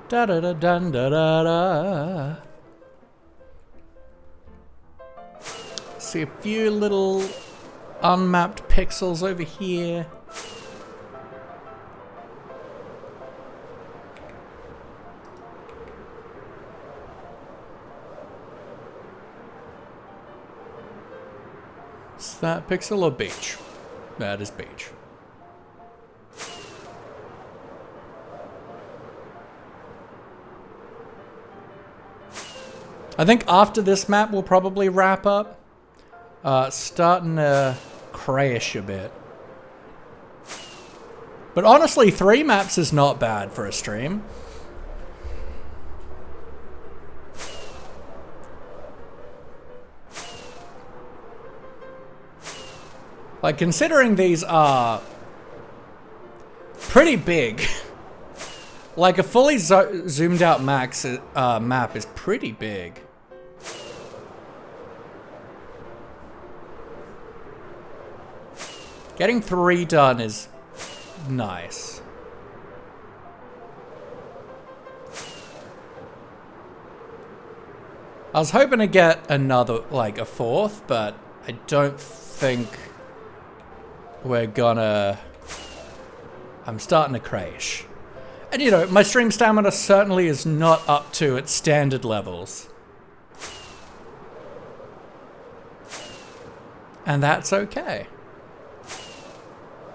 Da da da dun da da da. See a few little unmapped pixels over here. Is that pixel or beach? That is beach. I think after this map we'll probably wrap up. Starting to crash a bit. But honestly, 3 maps is not bad for a stream. Like, considering these are pretty big. Like, a fully zoomed out map is pretty big. Getting 3 done is nice. I was hoping to get another, like, a 4th, but I don't think we're gonna... I'm starting to crash. And you know, my stream stamina certainly is not up to its standard levels. And that's okay.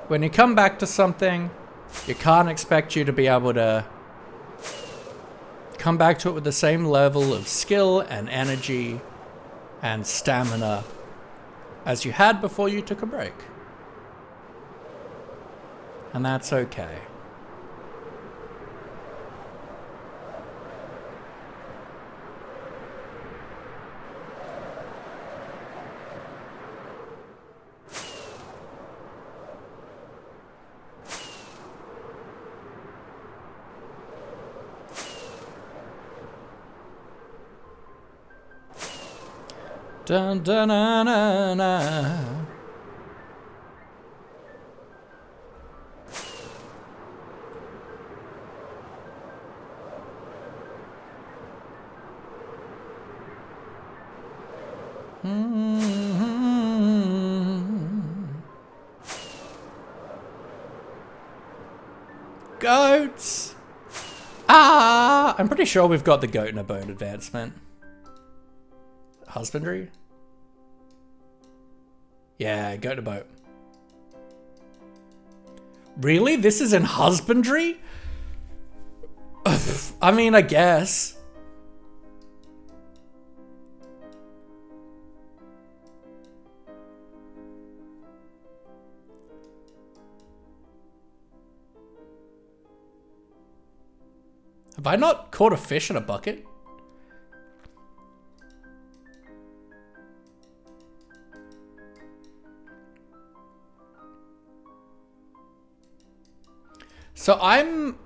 When you come back to something, you can't expect you to be able to come back to it with the same level of skill and energy and stamina as you had before you took a break. And that's okay. Dun dun na na na. Goats! Ah! I'm pretty sure we've got the goat in a bone advancement. Husbandry? Yeah, goat in a boat. Really? This is in husbandry? I mean, I guess. Have I not caught a fish in a bucket? So I'm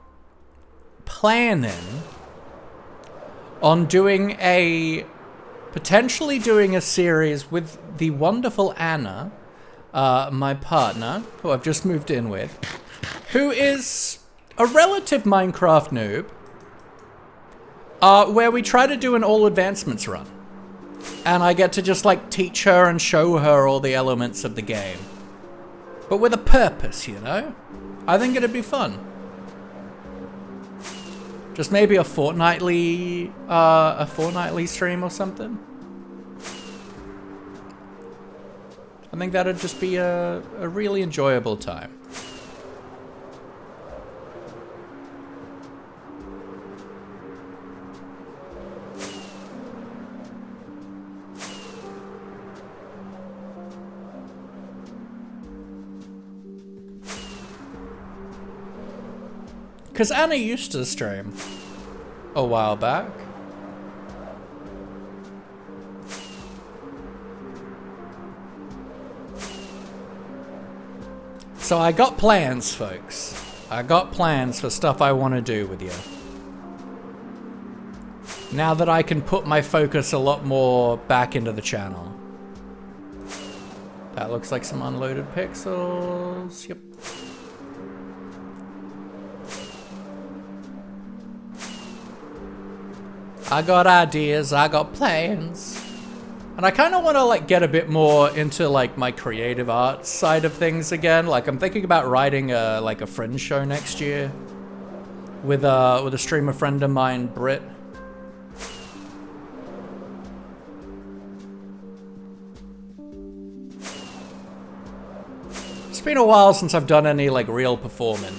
planning on potentially doing a series with the wonderful Anna, my partner, who I've just moved in with, who is a relative Minecraft noob, where we try to do an all advancements run. And I get to just like teach her and show her all the elements of the game. But with a purpose, you know? I think it'd be fun. Just maybe a fortnightly stream or something. I think that'd just be a really enjoyable time. Because Anna used to stream a while back. So I got plans, folks. I got plans for stuff I want to do with you. Now that I can put my focus a lot more back into the channel. That looks like some unloaded pixels. Yep. I got ideas, I got plans. And I kind of want to like get a bit more into like my creative arts side of things again. Like I'm thinking about writing like a Fringe show next year with a streamer friend of mine, Britt. It's been a while since I've done any like real performing.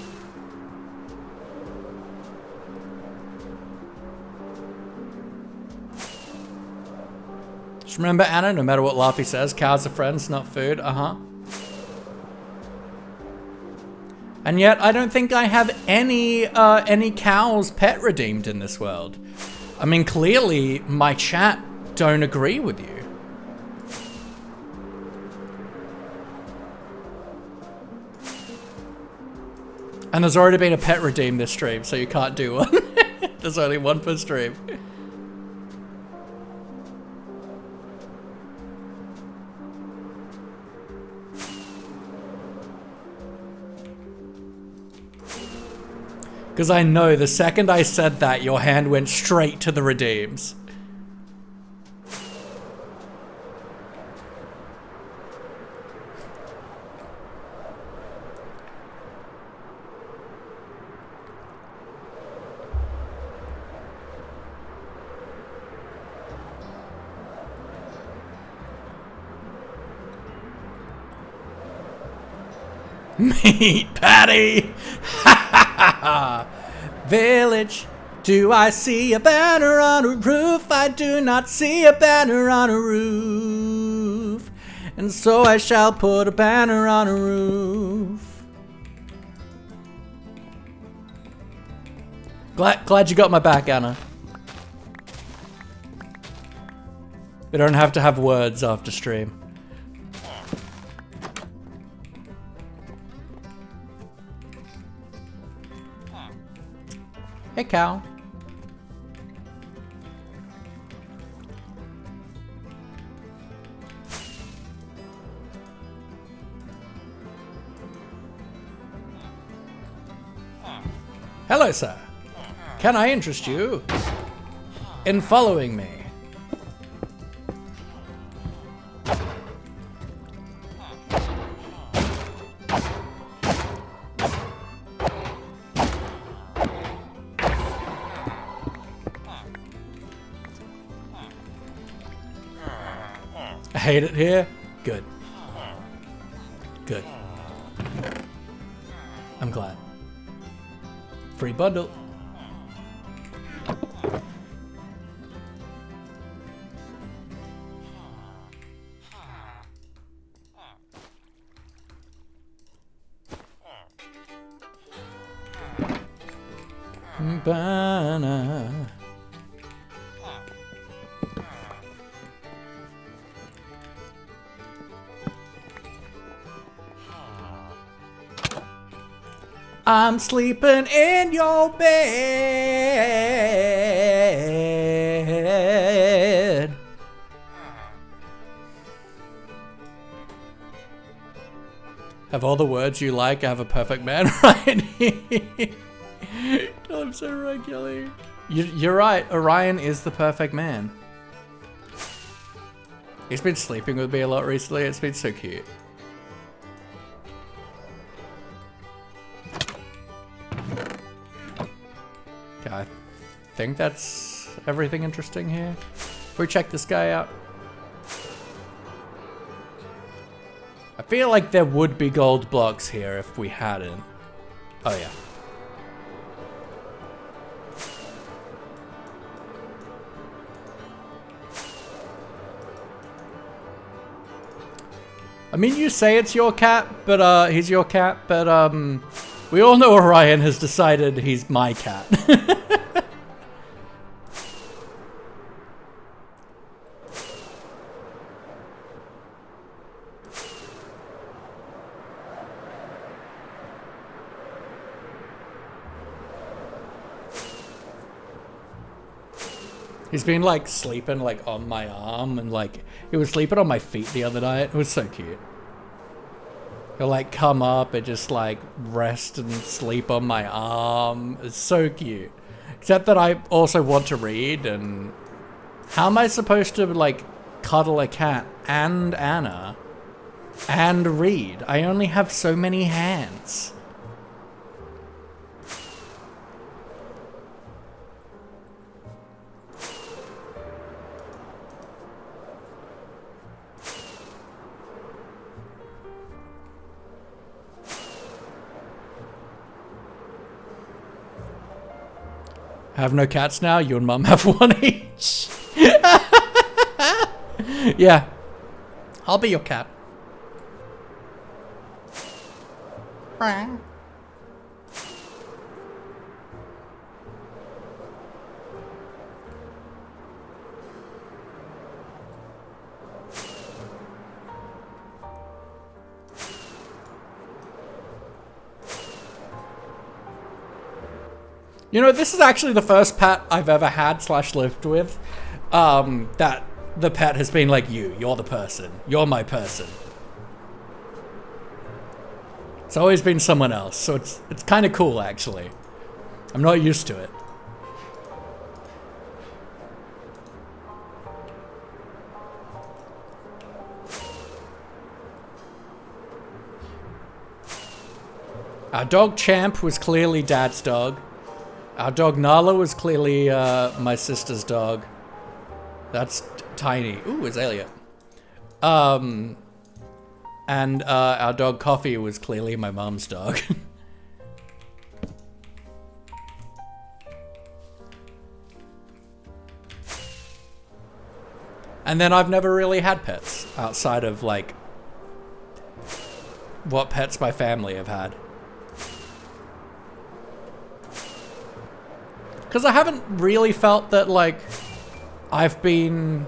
Just remember, Anna, no matter what Laffy says, cows are friends, not food. And yet, I don't think I have any cows pet redeemed in this world. I mean, clearly, my chat don't agree with you. And there's already been a pet redeemed this stream, so you can't do one. There's only one per stream. Because I know the second I said that, your hand went straight to the redeems. Meat patty! Village, do I see a banner on a roof? I do not see a banner on a roof. And so I shall put a banner on a roof. Glad you got my back, Anna. We don't have to have words after stream. Hey, cow. Hello, sir. Can I interest you in following me? Hate it here? Good. Good. I'm glad. Free bundle. Banana. I'm sleeping in your bed. Have all the words you like. I have a perfect man right here. Tell him so regularly. You're right. Orion is the perfect man. He's been sleeping with me a lot recently. It's been so cute. I think that's everything interesting here. We check this guy out. I feel like there would be gold blocks here if we hadn't. Oh yeah. I mean, you say it's your cat, but he's your cat, but We all know Orion has decided he's my cat. He's been like sleeping like on my arm, and like he was sleeping on my feet the other night. It was so cute. He'll like come up and just like rest and sleep on my arm. It's so cute. Except that I also want to read, and how am I supposed to like cuddle a cat and Anna and read? I only have so many hands. I have no cats now. You and Mum have one each. Yeah. I'll be your cat. You know, this is actually the first pet I've ever had / lived with. That the pet has been like, you're the person. You're my person. It's always been someone else, so it's kind of cool, actually. I'm not used to it. Our dog Champ was clearly Dad's dog. Our dog Nala was clearly my sister's dog. That's tiny. Ooh, Azalea. And our dog Coffee was clearly my mom's dog. And then I've never really had pets outside of like what pets my family have had. Because I haven't really felt that, like, I've been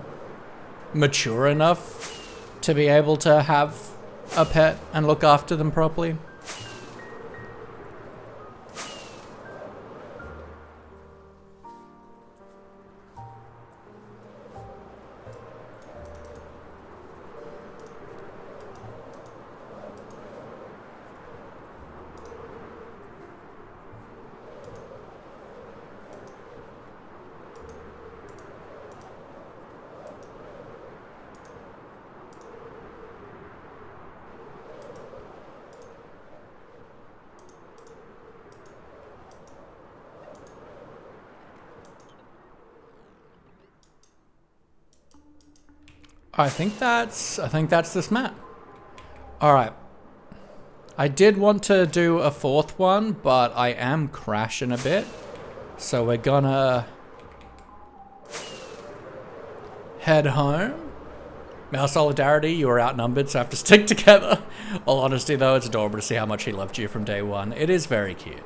mature enough to be able to have a pet and look after them properly. I think that's this map. All right. I did want to do a fourth one, but I am crashing a bit. So we're gonna head home. Male solidarity, you were outnumbered, so I have to stick together. All honesty though, it's adorable to see how much he loved you from day one. It is very cute.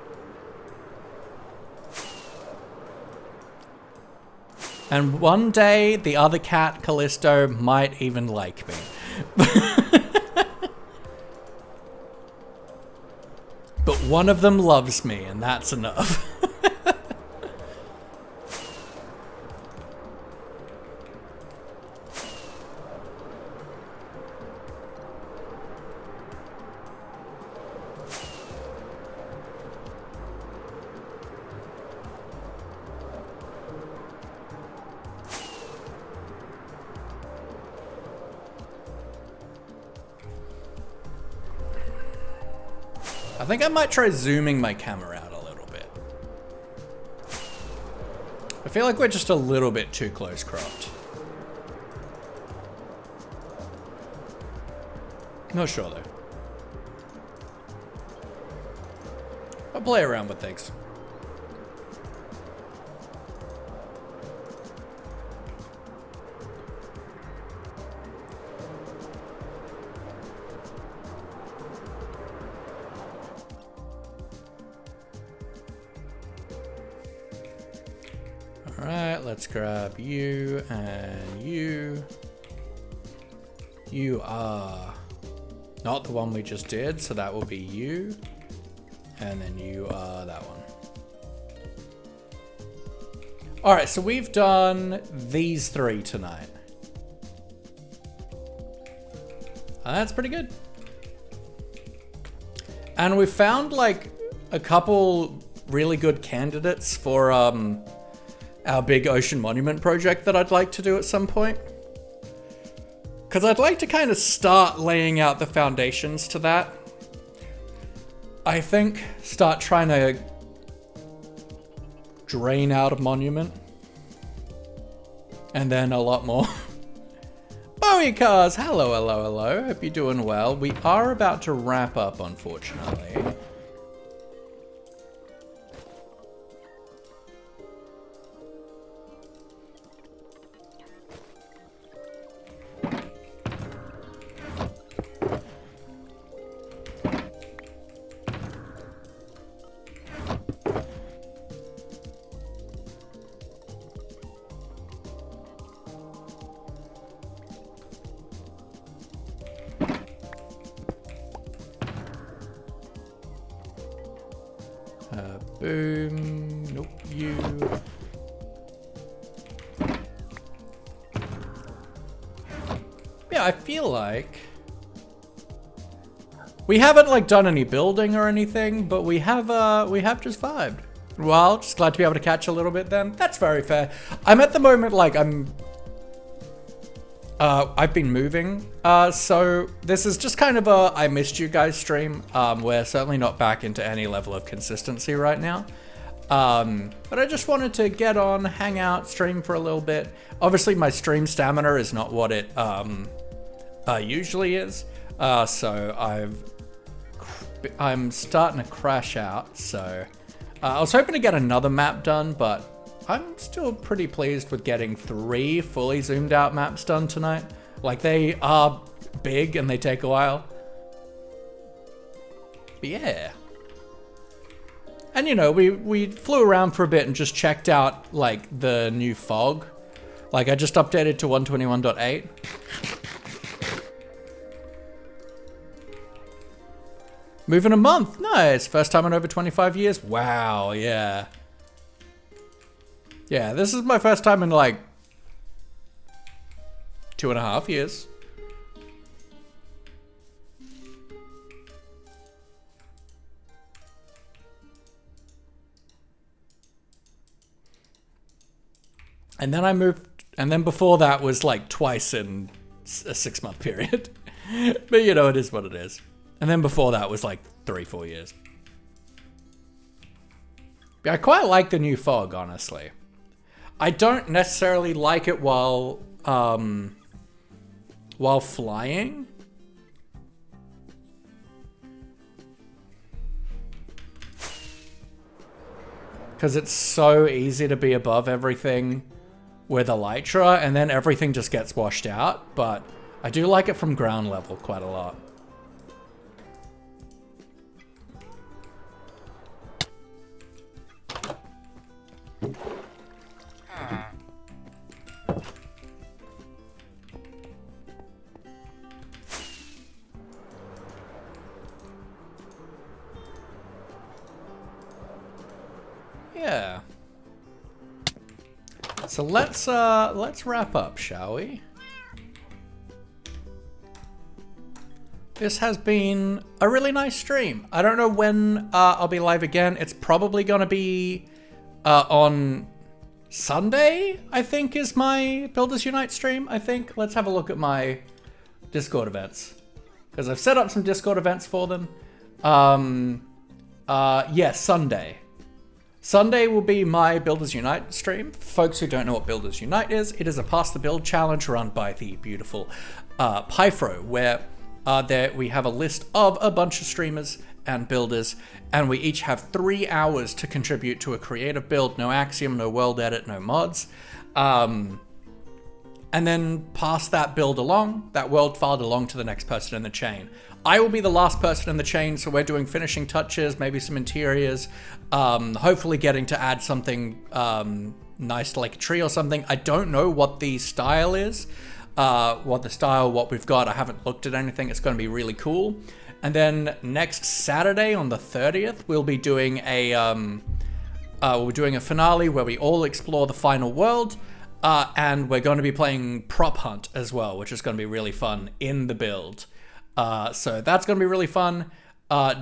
And one day, the other cat, Callisto, might even like me. But one of them loves me, and that's enough. I think I might try zooming my camera out a little bit. I feel like we're just a little bit too close cropped. Not sure though. I'll play around with things. Alright, let's grab you and you. You are not the one we just did, so that will be you. And then you are that one. Alright, so we've done these 3 tonight. That's pretty good. And we found like a couple really good candidates for our big ocean monument project that I'd like to do at some point. Because I'd like to kind of start laying out the foundations to that. I think start trying to drain out a monument. And then a lot more. Bowie Cars, hello, hello, hello. Hope you're doing well. We are about to wrap up, unfortunately. Boom. Nope, you. Yeah, I feel like we haven't like done any building or anything, but we have just vibed. Well, just glad to be able to catch a little bit then. That's very fair. I'm at the moment like I've been moving, so this is just kind of a I missed you guys stream. We're certainly not back into any level of consistency right now. But I just wanted to get on, hang out, stream for a little bit. Obviously my stream stamina is not what it usually is, so I'm starting to crash out, so I was hoping to get another map done, but I'm still pretty pleased with getting 3 fully zoomed out maps done tonight. Like, they are big and they take a while. But yeah. And you know, we flew around for a bit and just checked out like the new fog. Like I just updated to 121.8. Moving a month, nice. First time in over 25 years. Wow, yeah. Yeah, this is my first time in like 2.5 years. And then I moved, and then before that was like twice in a 6-month period. But you know, it is what it is. And then before that was like 3-4 years. Yeah, I quite like the new fog, honestly. I don't necessarily like it while flying. Because it's so easy to be above everything with Elytra, and then everything just gets washed out. But I do like it from ground level quite a lot. Yeah. So let's wrap up, shall we? This has been a really nice stream. I don't know when I'll be live again. It's probably gonna be on Sunday, I think, is my Builders Unite stream, I think. Let's have a look at my Discord events, because I've set up some Discord events for them. Yeah, Sunday. Sunday will be my Builders Unite stream. For folks who don't know what Builders Unite is, it is a Pass the Build challenge run by the beautiful Pyfro, where we have a list of a bunch of streamers and builders, and we each have 3 hours to contribute to a creative build. No Axiom, no world edit, no mods. and then pass that build along, that world file along to the next person in the chain. I will be the last person in the chain, so we're doing finishing touches, maybe some interiors, hopefully getting to add something nice like a tree or something. I don't know what the style is, what we've got. I haven't looked at anything. It's going to be really cool. And then next Saturday on the 30th, we'll be doing a finale where we all explore the final world. And we're going to be playing Prop Hunt as well, which is going to be really fun in the build. So that's going to be really fun.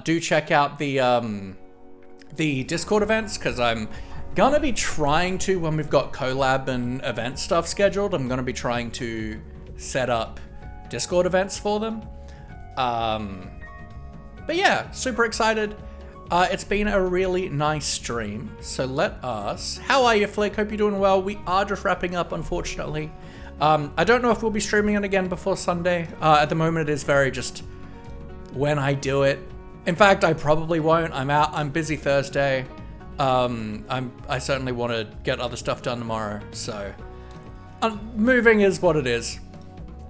Do check out the Discord events, because I'm going to be trying to, when we've got collab and event stuff scheduled, I'm going to be trying to set up Discord events for them. But yeah, super excited. It's been a really nice stream. So how are you, Flick? Hope you're doing well. We are just wrapping up, unfortunately. I don't know if we'll be streaming it again before Sunday. At the moment, it is very just when I do it. In fact, I probably won't. I'm busy Thursday. I certainly want to get other stuff done tomorrow. So moving is what it is.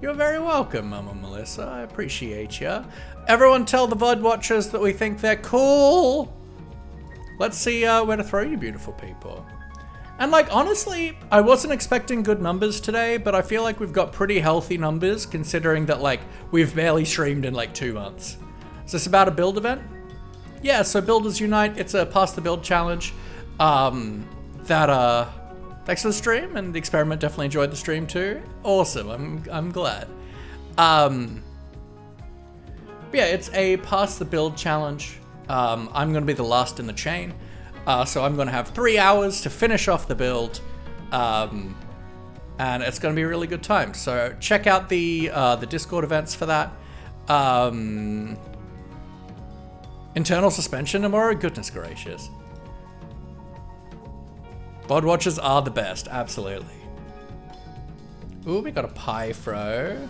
You're very welcome, Mama Melissa. I appreciate you. Everyone tell the VOD watchers that we think they're cool. Let's see where to throw you beautiful people. And like, honestly, I wasn't expecting good numbers today, but I feel like we've got pretty healthy numbers considering that like we've barely streamed in like 2 months. Is this about a build event? Yeah, so Builders Unite, it's a Pass the Build challenge. Thanks for the stream, and the experiment definitely enjoyed the stream too. Awesome, I'm glad. Yeah, it's a Pass the Build challenge. I'm gonna be the last in the chain. So I'm gonna have 3 hours to finish off the build. And it's gonna be a really good time. So check out the Discord events for that. Internal suspension tomorrow? Goodness gracious. VOD watchers are the best, absolutely. Ooh, we got a Pyfro.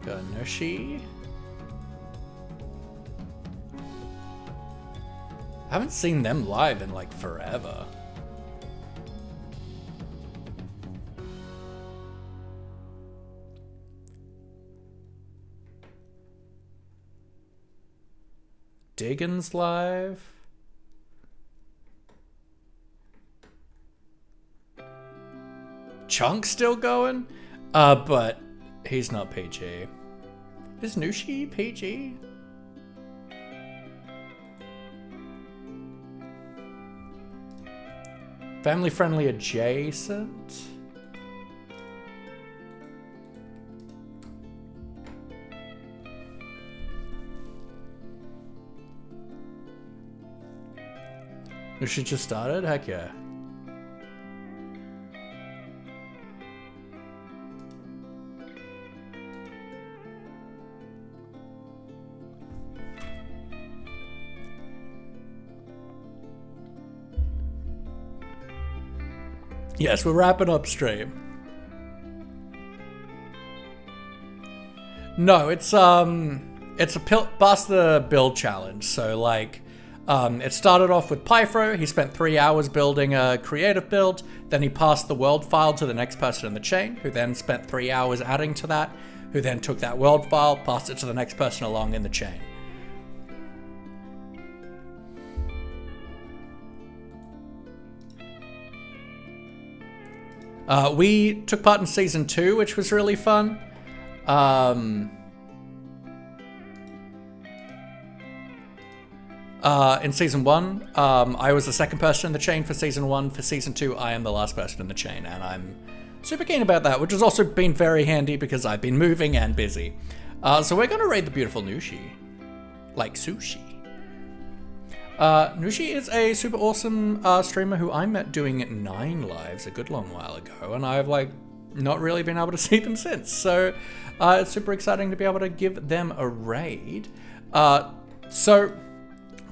Got a Nushi. I haven't seen them live in like forever. Diggins live. Chunk still going? But he's not PG. Is Nushi PG? Family friendly adjacent? Nushi just started? Heck yeah. Yes, we're wrapping up stream. No, it's a Pass the Build challenge. So like, it started off with Pyfro. He spent 3 hours building a creative build. Then he passed the world file to the next person in the chain, who then spent 3 hours adding to that, who then took that world file, passed it to the next person along in the chain. We took part in season 2, which was really fun. In season 1, I was the second person in the chain for season 1. For season 2, I am the last person in the chain, and I'm super keen about that, which has also been very handy because I've been moving and busy. So we're going to raid the beautiful Nushi. Like sushi. Nushi is a super awesome streamer who I met doing 9 lives a good long while ago, and I've like not really been able to see them since. So it's super exciting to be able to give them a raid. So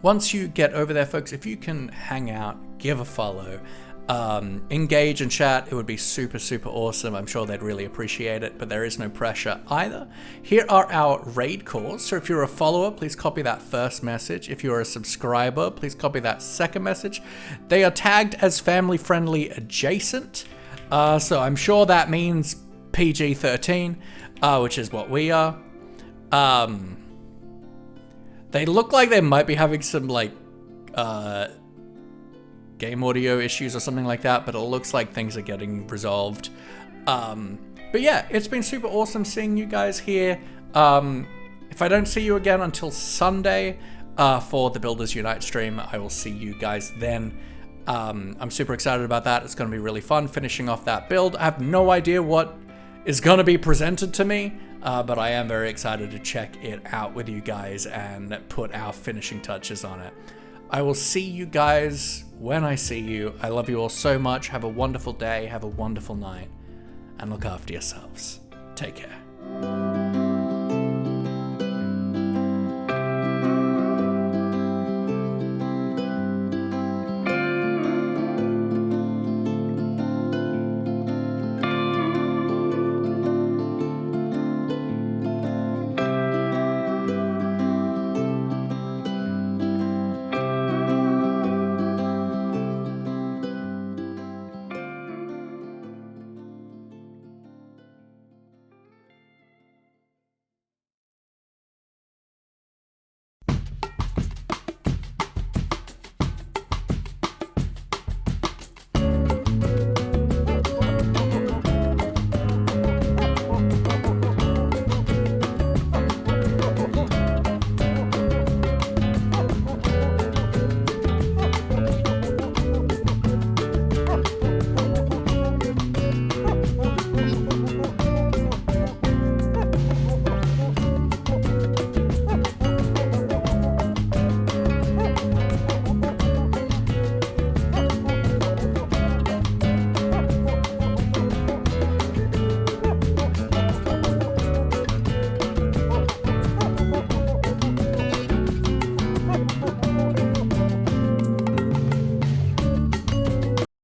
once you get over there, folks, if you can hang out, give a follow, engage and chat, it would be super, super awesome. I'm sure they'd really appreciate it, but there is no pressure either. Here are our raid calls. So if you're a follower, please copy that first message. If you're a subscriber, please copy that second message. They are tagged as family friendly adjacent. So I'm sure that means PG-13, which is what we are. They look like they might be having some like game audio issues or something like that, but it looks like things are getting resolved. But yeah, it's been super awesome seeing you guys here. If I don't see you again until Sunday for the Builders Unite stream, I will see you guys then. I'm super excited about that. It's going to be really fun finishing off that build. I have no idea what is going to be presented to me, but I am very excited to check it out with you guys and put our finishing touches on it. I will see you guys when I see you. I love you all so much. Have a wonderful day. Have a wonderful night. And look after yourselves. Take care.